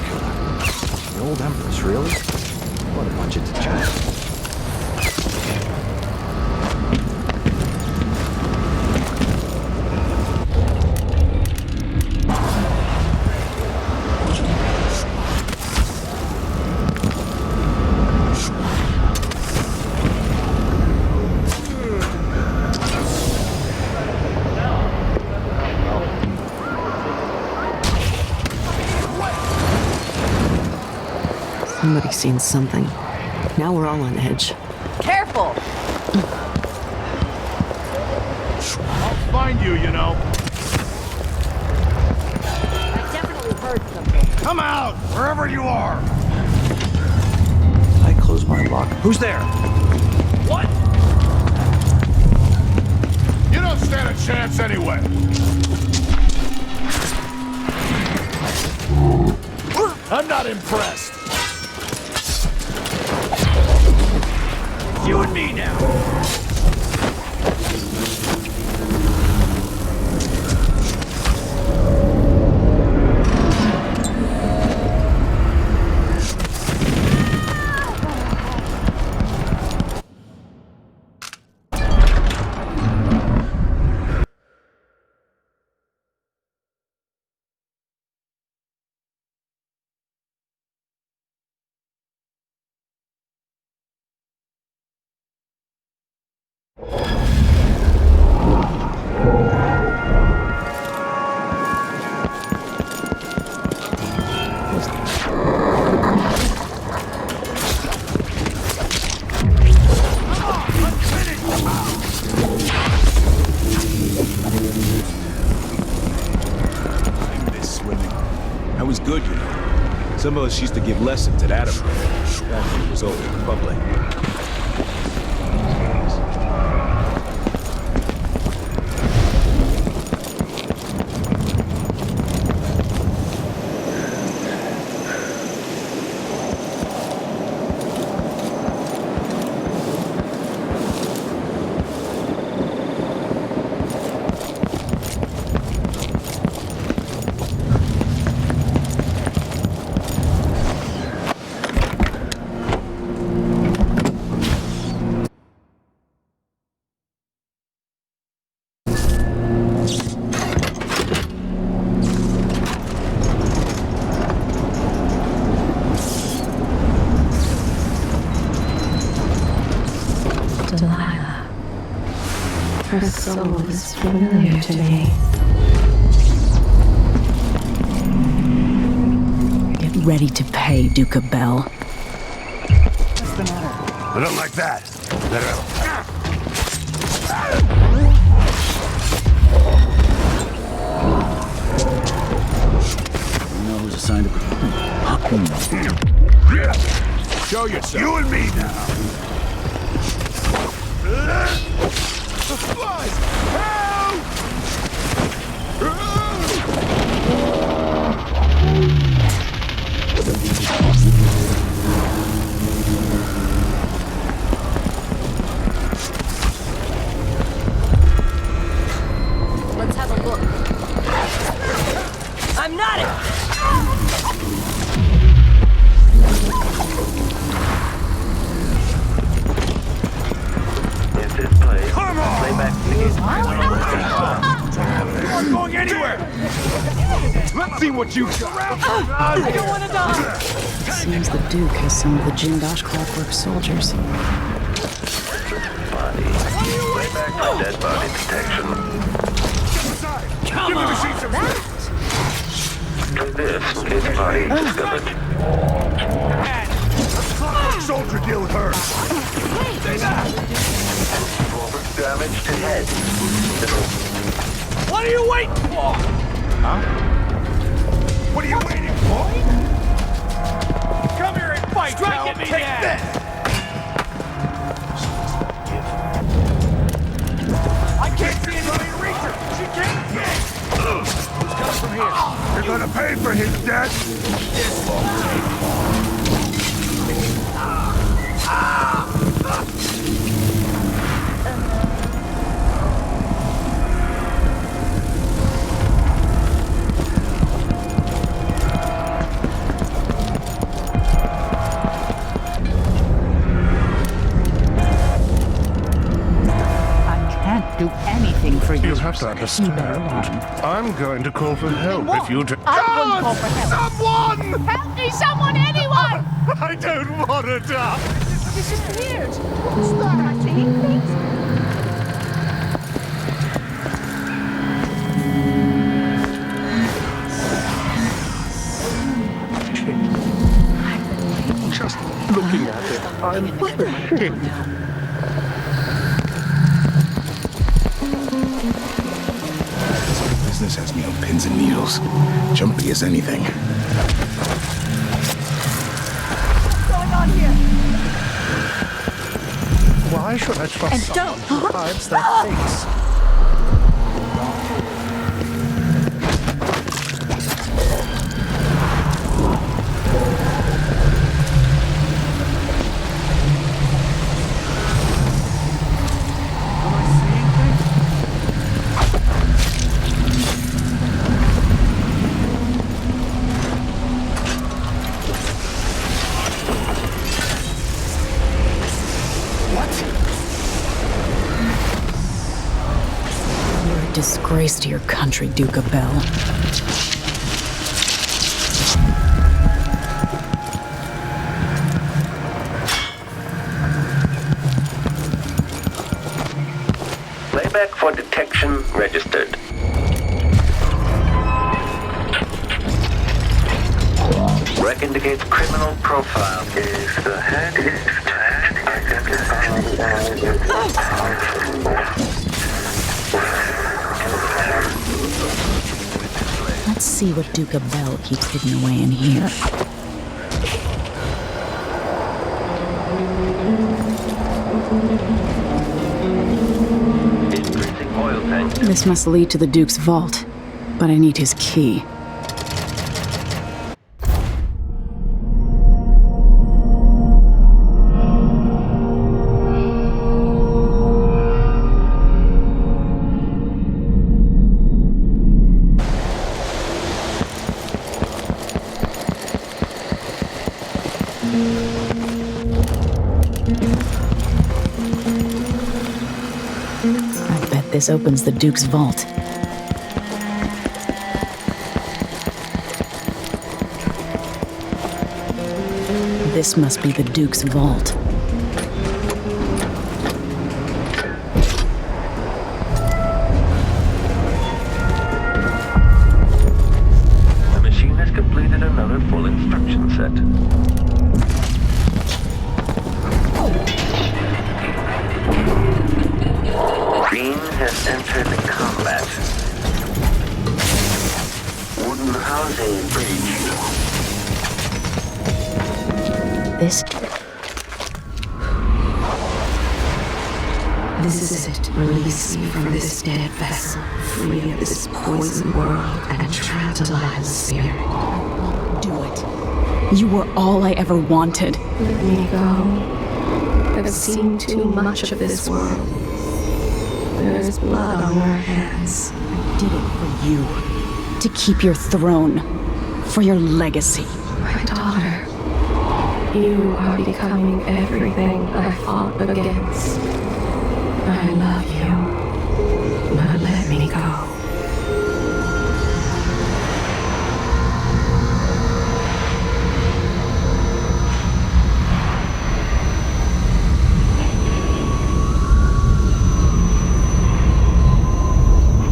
killer. The old Empress, really? What a bunch of degenerates. Somebody's seen something. Now we're all on edge. Careful! I'll find you, you know. I definitely heard something. Come out, wherever you are. I close my lock. Who's there? What? You don't stand a chance anyway. I'm not impressed. You and me now. Good, you know. Some of us used to give lessons at Afterburner. That was old Republic. Her soul is familiar to me. Get ready to pay, Duke of Bell. What's the matter? I don't like that. You know who's assigned to... Show yourself. You and me now. The flies! Help! Let's have a look. I'm not it! Come on! You aren't going anywhere! Let's see what you got! I don't want to die! Seems the Duke has some of the Jindosh clockwork soldiers. Way back to dead body detection. Come on! This is body discovered. Soldier deal with her! Stay back! Damage to head. What are you waiting for? Huh? What are you waiting for? Come here and fight! Strike at me, take this! I can't see anybody to reach her! She can't get! Who's coming from here? You're gonna pay for his death! This won't have to understand. I'm going to call for help if you do. I'm going to call for help. Someone! Help me, someone, anyone! I don't want to die. This is weird. What's that? Just looking at it, I'm shit. This business has me on pins and needles. Jumpy as anything. What's going on here? Why should I trust And someone don't- who hides their face? Disgrace to your country, Duke of Bell. Playback for detection registered. Rec indicates criminal profile is the head Let's see what Duke of Bell keeps hidden away in here. Increasing oil tank. This must lead to the Duke's vault, but I need his key. This opens the Duke's vault. This must be the Duke's vault. The machine has completed another full instruction set. Green has entered combat. Wooden housing breached. This is it. Release me from this dead vessel, free of this poison world, and trap Delilah's spirit. Do it. You were all I ever wanted. Let me go. I've seen too much of this world. There's blood on your hands. I did it for you. To keep your throne. For your legacy. My daughter, you are becoming everything I fought against. I love you, but let me go.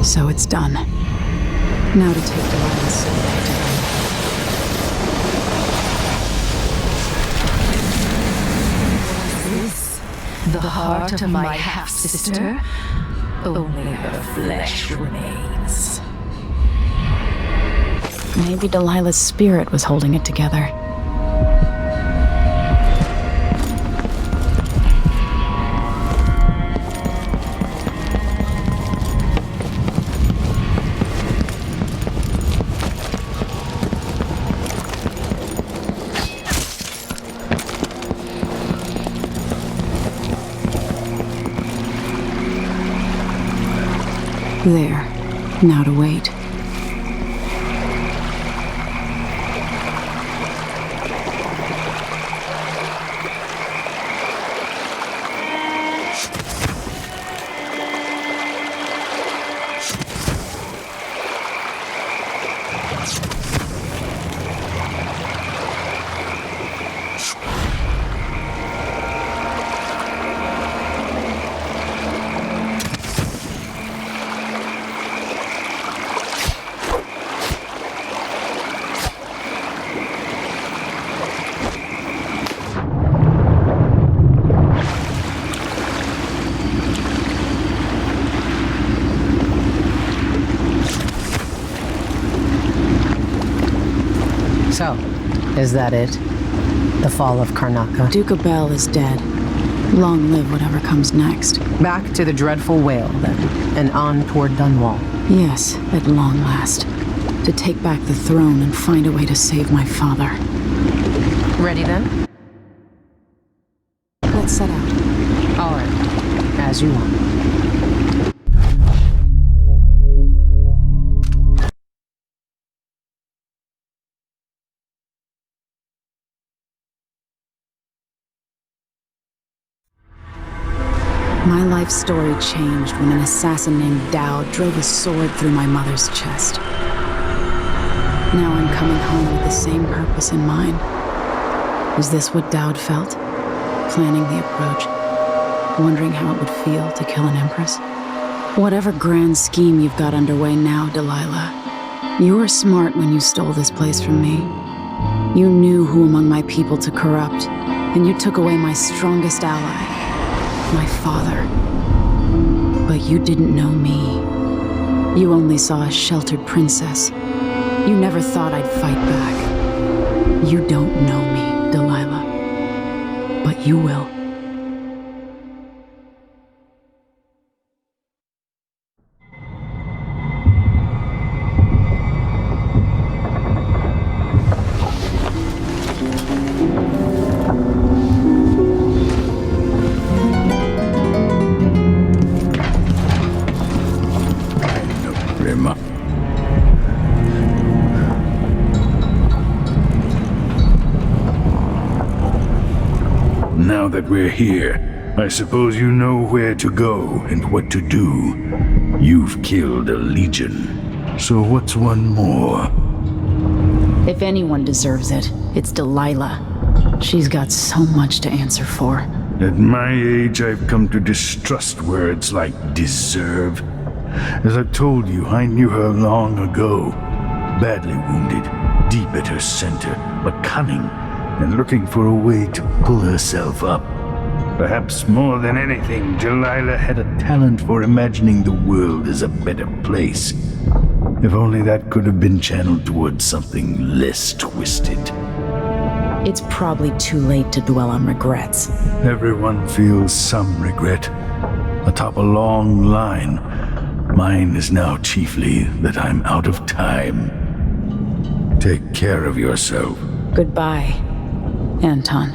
So it's done. Now to take Delilah's soul back to her. This, the heart of my half-sister? Only her flesh remains. Maybe Delilah's spirit was holding it together. There. Now to wait. Is that it? The fall of Karnaca? Duke Bell is dead. Long live whatever comes next. Back to the dreadful whale, then, and on toward Dunwall. Yes, at long last. To take back the throne and find a way to save my father. Ready then? Let's set out. All right. As you want. My life story changed when an assassin named Dowd drove a sword through my mother's chest. Now I'm coming home with the same purpose in mind. Is this what Dowd felt? Planning the approach, wondering how it would feel to kill an empress? Whatever grand scheme you've got underway now, Delilah, you were smart when you stole this place from me. You knew who among my people to corrupt, and you took away my strongest ally. My father. But you didn't know me. You only saw a sheltered princess. You never thought I'd fight back. You don't know me, Delilah. But you will. Now that we're here, I suppose you know where to go and what to do. You've killed a legion, so what's one more? If anyone deserves it, it's Delilah. She's got so much to answer for. At my age, I've come to distrust words like deserve. As I've told you, I knew her long ago. Badly wounded, deep at her center, but cunning, and looking for a way to pull herself up. Perhaps more than anything, Delilah had a talent for imagining the world as a better place. If only that could have been channeled towards something less twisted. It's probably too late to dwell on regrets. Everyone feels some regret, atop a long line. Mine is now chiefly that I'm out of time. Take care of yourself. Goodbye, Anton.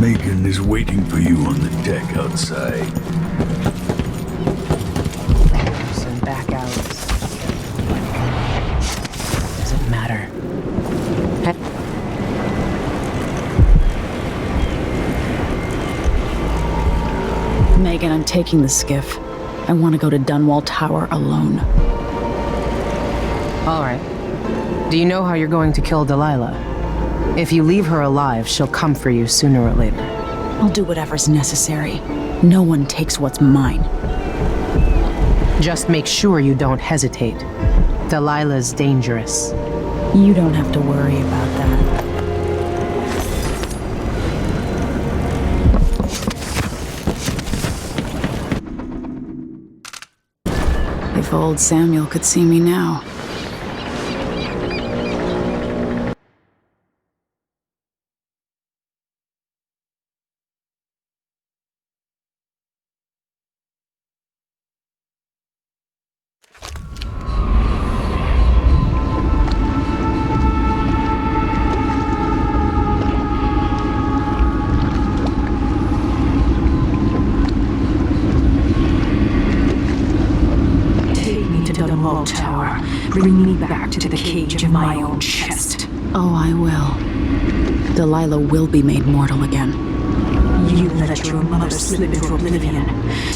Megan is waiting for you on the deck outside. And back out. Doesn't matter. Megan, I'm taking the skiff. I want to go to Dunwall Tower alone. All right. Do you know how you're going to kill Delilah? If you leave her alive, she'll come for you sooner or later. I'll do whatever's necessary. No one takes what's mine. Just make sure you don't hesitate. Delilah's dangerous. You don't have to worry about that. If old Samuel could see me now. Bring me back to the cage of my own chest. Oh, I will. Delilah will be made mortal again. You let your mother slip into oblivion.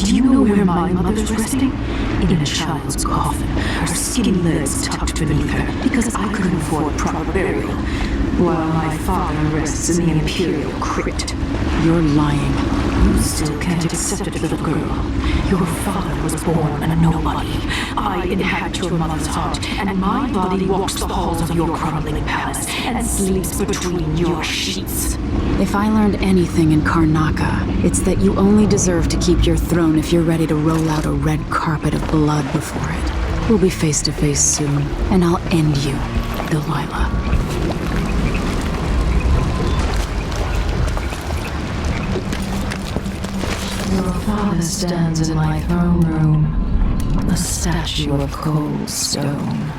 Do you know where my mother's resting? In a child's coffin, her skinny legs tucked beneath her, because I couldn't afford proper burial, while my father rests in the Imperial crypt. You're lying. You still can't accept it, little girl. Your father was born a nobody. I inhabit your mother's heart, and my body walks the halls of your crumbling palace and sleeps between your sheets. If I learned anything in Karnaca, it's that you only deserve to keep your throne if you're ready to roll out a red carpet of blood before it. We'll be face to face soon, and I'll end you, Delilah. Your father stands in my throne room, a statue of cold stone.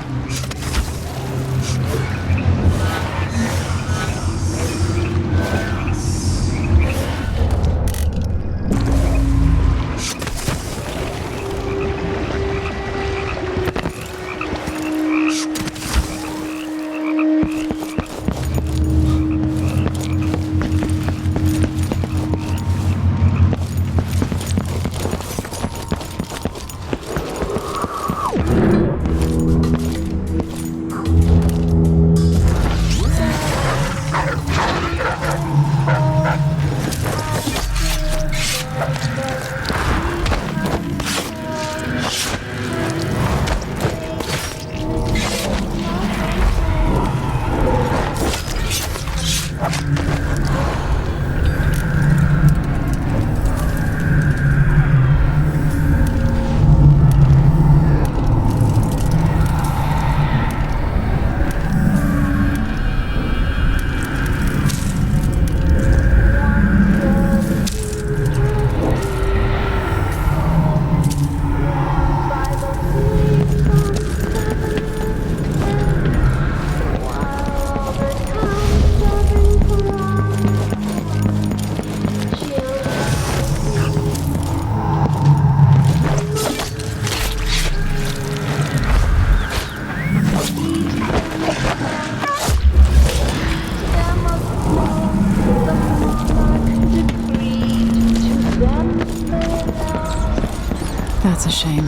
That's a shame.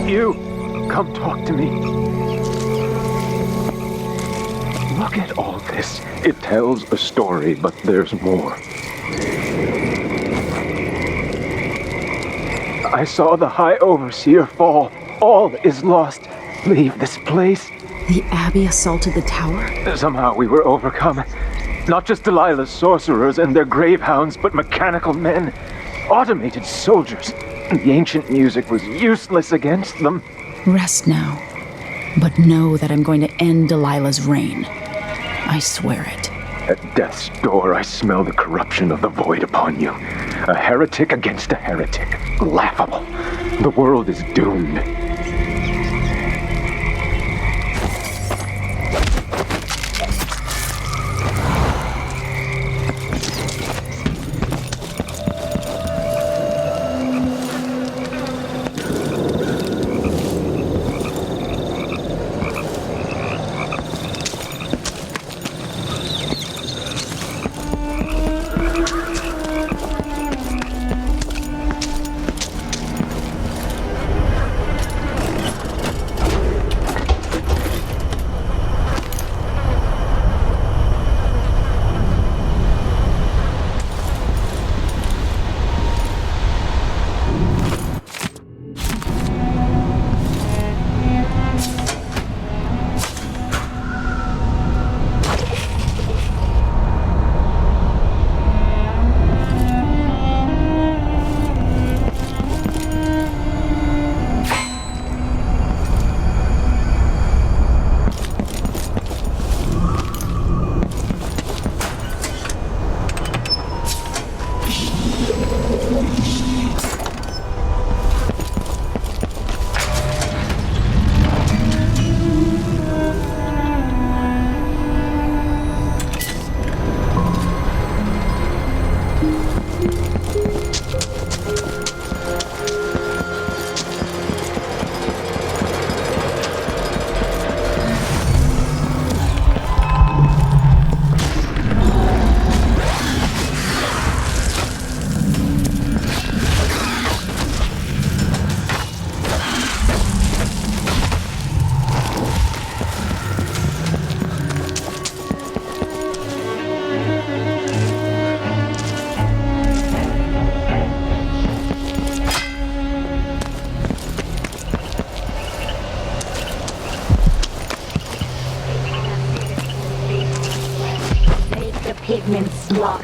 You, come talk to me. Look at all this. It tells a story, but there's more. I saw the High Overseer fall. All is lost. Leave this place. The Abbey assaulted the tower? Somehow we were overcome. Not just Delilah's sorcerers and their gravehounds, but mechanical men. Automated soldiers. The ancient music was useless against them. Rest now. But know that I'm going to end Delilah's reign. I swear it. At death's door, I smell the corruption of the void upon you. A heretic against a heretic. Laughable. The world is doomed.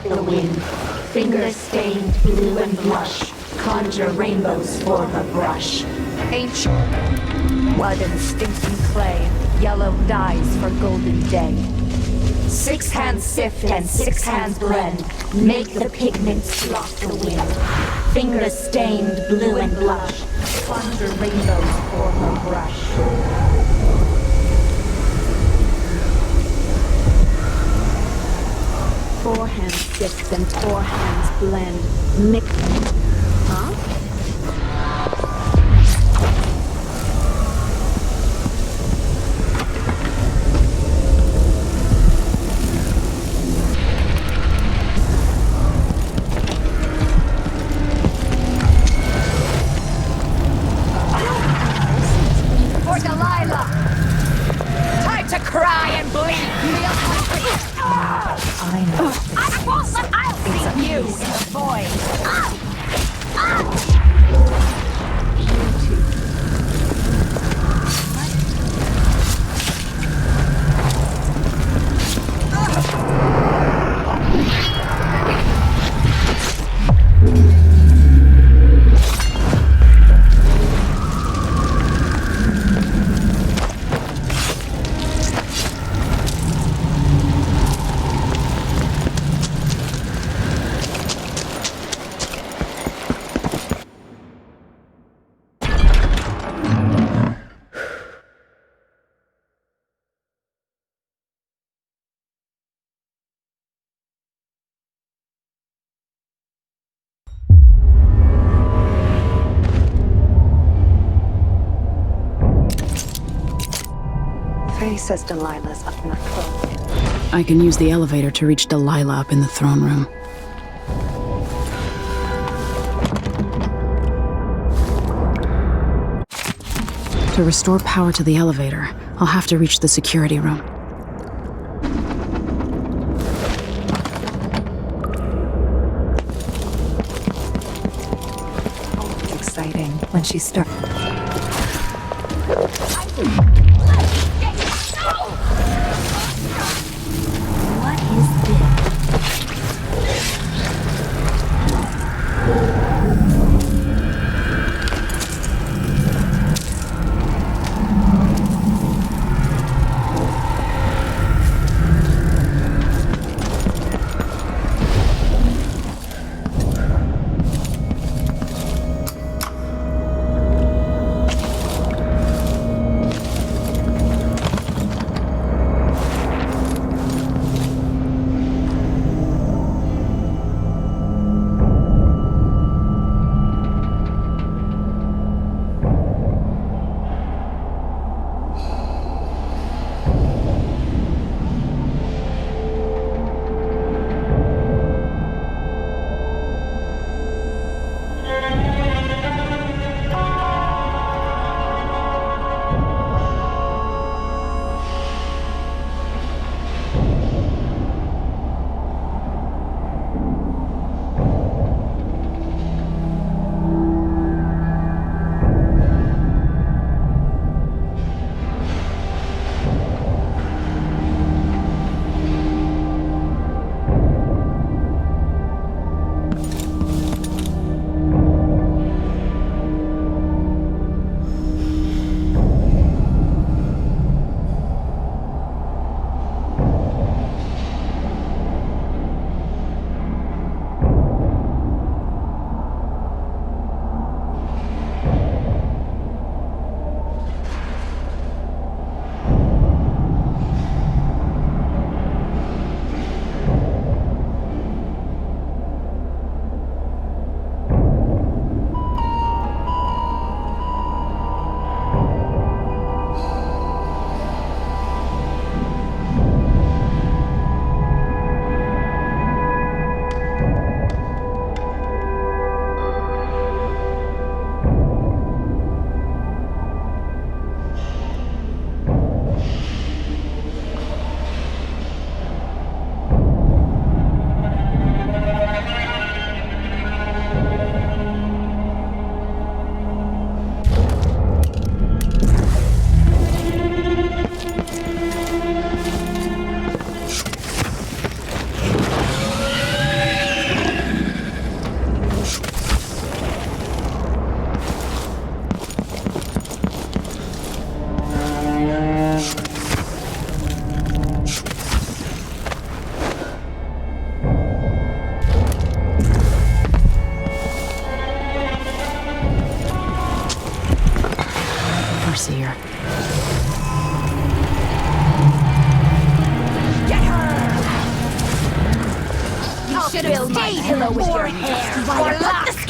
the wind. Finger stained blue and blush. Conjure rainbows for the brush. Ancient blood and stinking clay. Yellow dyes for golden day. 6 hands sift and 6 hands blend. Make the pigments block the wind. Finger stained blue and blush. Conjure rainbows for the brush. Four hands sift and 4 hands blend. Mix. Huh? For Delilah! Time to cry and bleed! I know. I won't let I'll see you in the void. Faye says Delilah's up in the throne. I can use the elevator to reach Delilah up in the throne room. To restore power to the elevator, I'll have to reach the security room. It's exciting when she starts. What is this?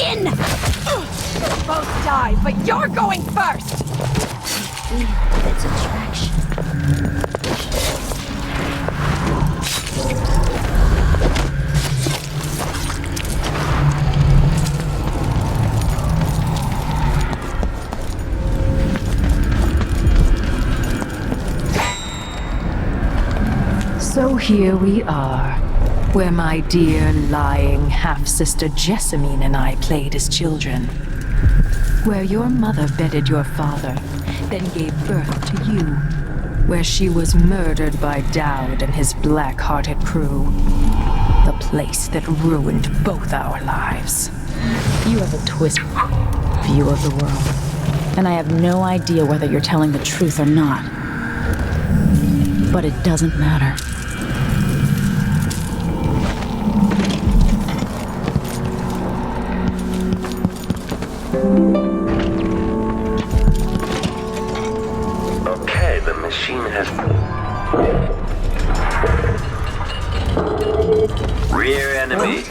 in! We'll both die, but you're going first! Its attraction. So here we are, where my dear lying half-sister Jessamine and I played as children. Where your mother bedded your father, then gave birth to you. Where she was murdered by Dowd and his black-hearted crew. The place that ruined both our lives. You have a twisted view of the world, and I have no idea whether you're telling the truth or not. But it doesn't matter. Okay, the machine has... Rear enemy.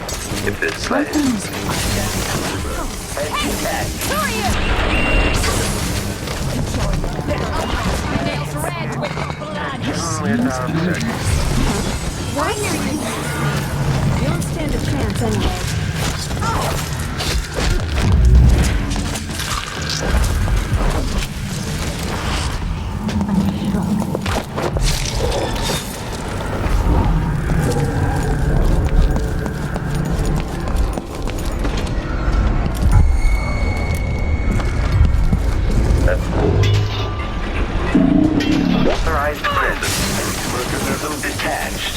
If it's slaves. Who are you? Nails red with your blood. Why are you? You don't stand a chance anyway. Authorized presence. Mechanism detached.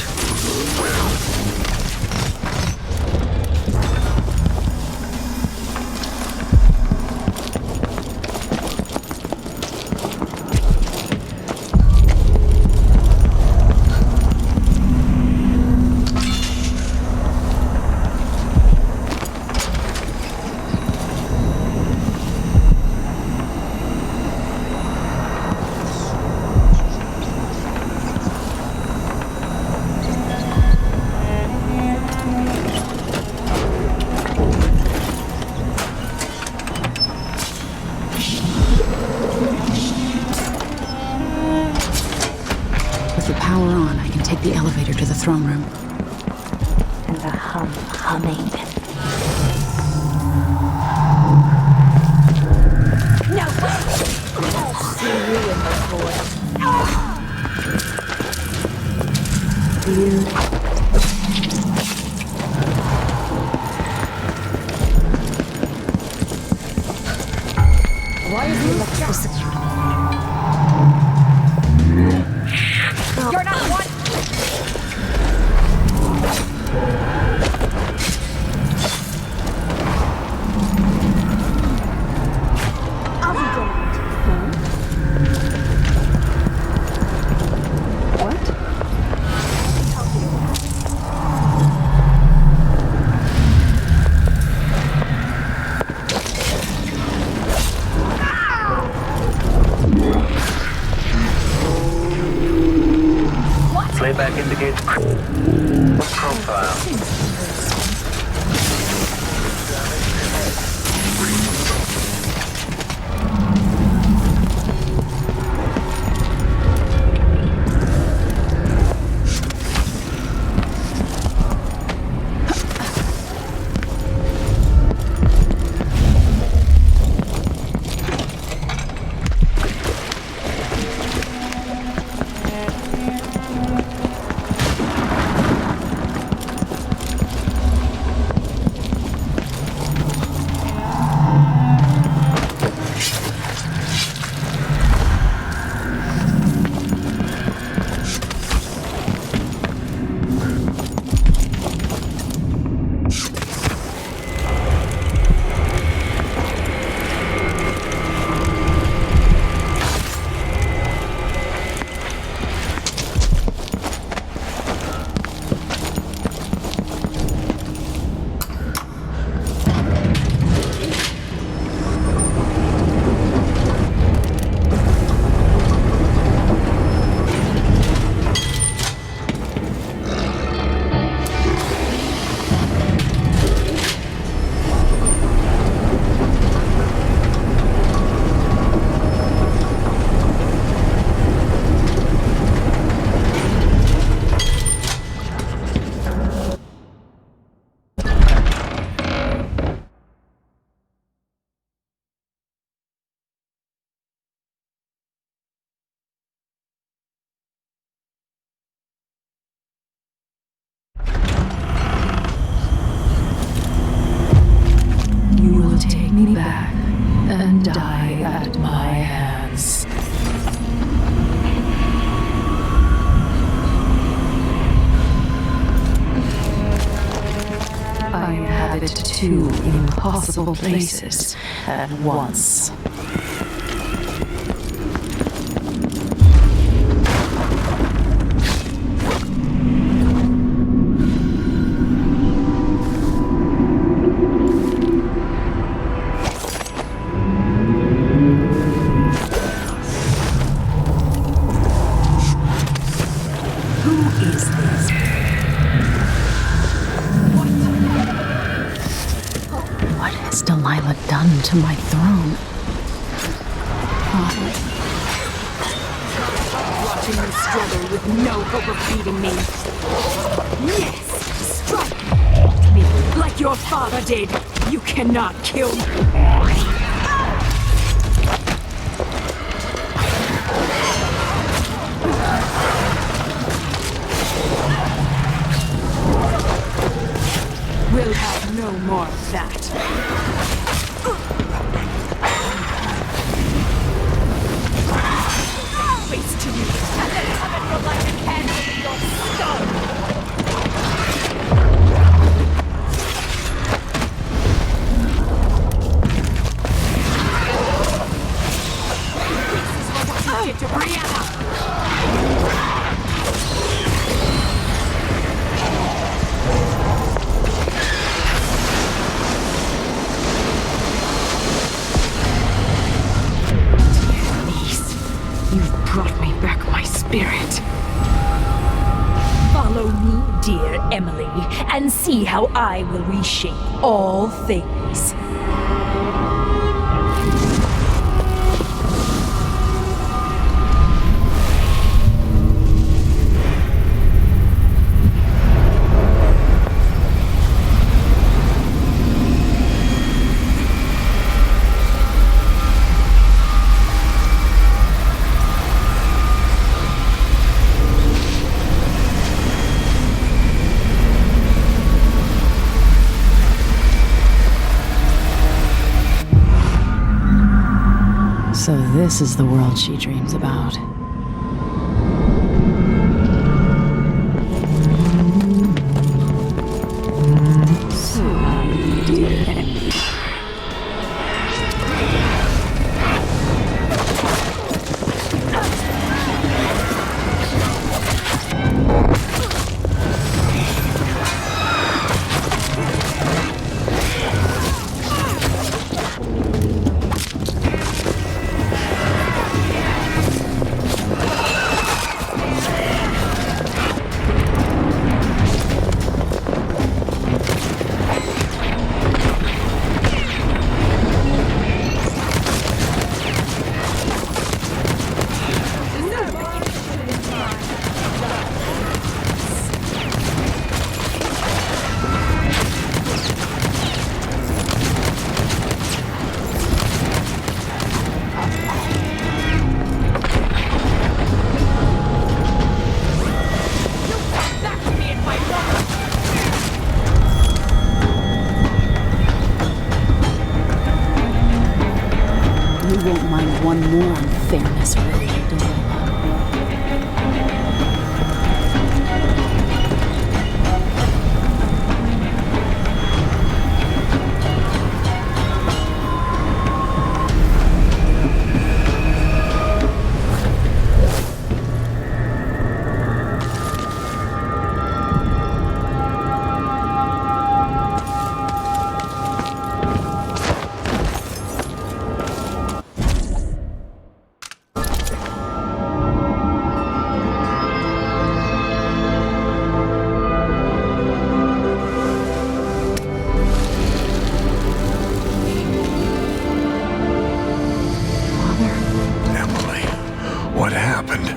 With the power on, I can take the elevator to the throne room. And the humming. No! I'll see you in the void. Why is the electricity? You're not one! I'll be damned. What? back and die at my hands. I inhabit two impossible places at once. Delilah done to my throne? Father. Watching you struggle with no hope of beating me. Yes! Strike me like your father did! You cannot kill me! We'll have no more of that. Face to you, and then come at your life and candle in your skull! This is what you did to Brianna! Brought me back my spirit. Follow me, dear Emily, and see how I will reshape all things. So this is the world she dreams about. So, dear Emily. You won't mind one more unfairness, will you, Delilah?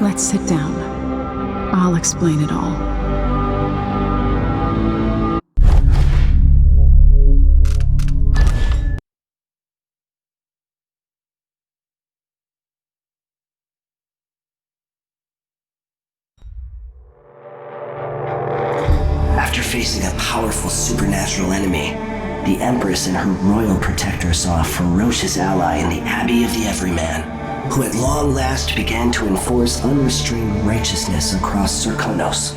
Let's sit down. I'll explain it all. After facing a powerful supernatural enemy, the Empress and her royal protector saw a ferocious ally in the Abbey of the Everyman, who at long last began to enforce unrestrained righteousness across Serkonos.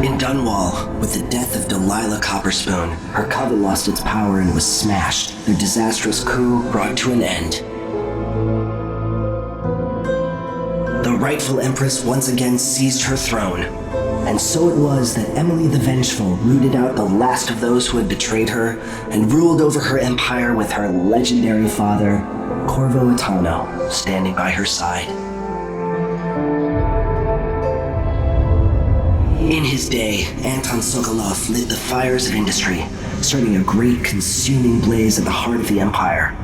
In Dunwall, with the death of Delilah Copperspoon, her coven lost its power and was smashed, their disastrous coup brought to an end. The rightful Empress once again seized her throne, and so it was that Emily the Vengeful rooted out the last of those who had betrayed her and ruled over her empire with her legendary father, Corvo Attano, standing by her side. In his day, Anton Sokolov lit the fires of industry, starting a great consuming blaze at the heart of the empire.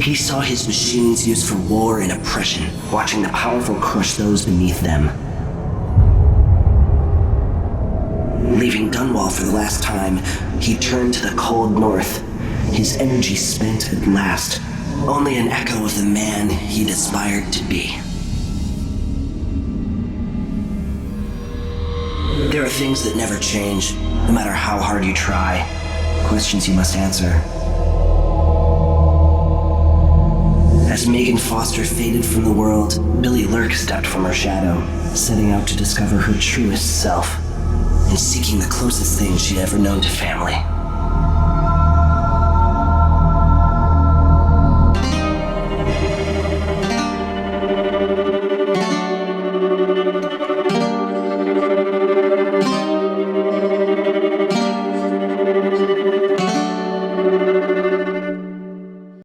He saw his machines used for war and oppression, watching the powerful crush those beneath them. Leaving Dunwall for the last time, he turned to the cold north, his energy spent at last, only an echo of the man he'd aspired to be. There are things that never change, no matter how hard you try. Questions you must answer. As Megan Foster faded from the world, Billy Lurk stepped from her shadow, setting out to discover her truest self, and seeking the closest thing she'd ever known to family.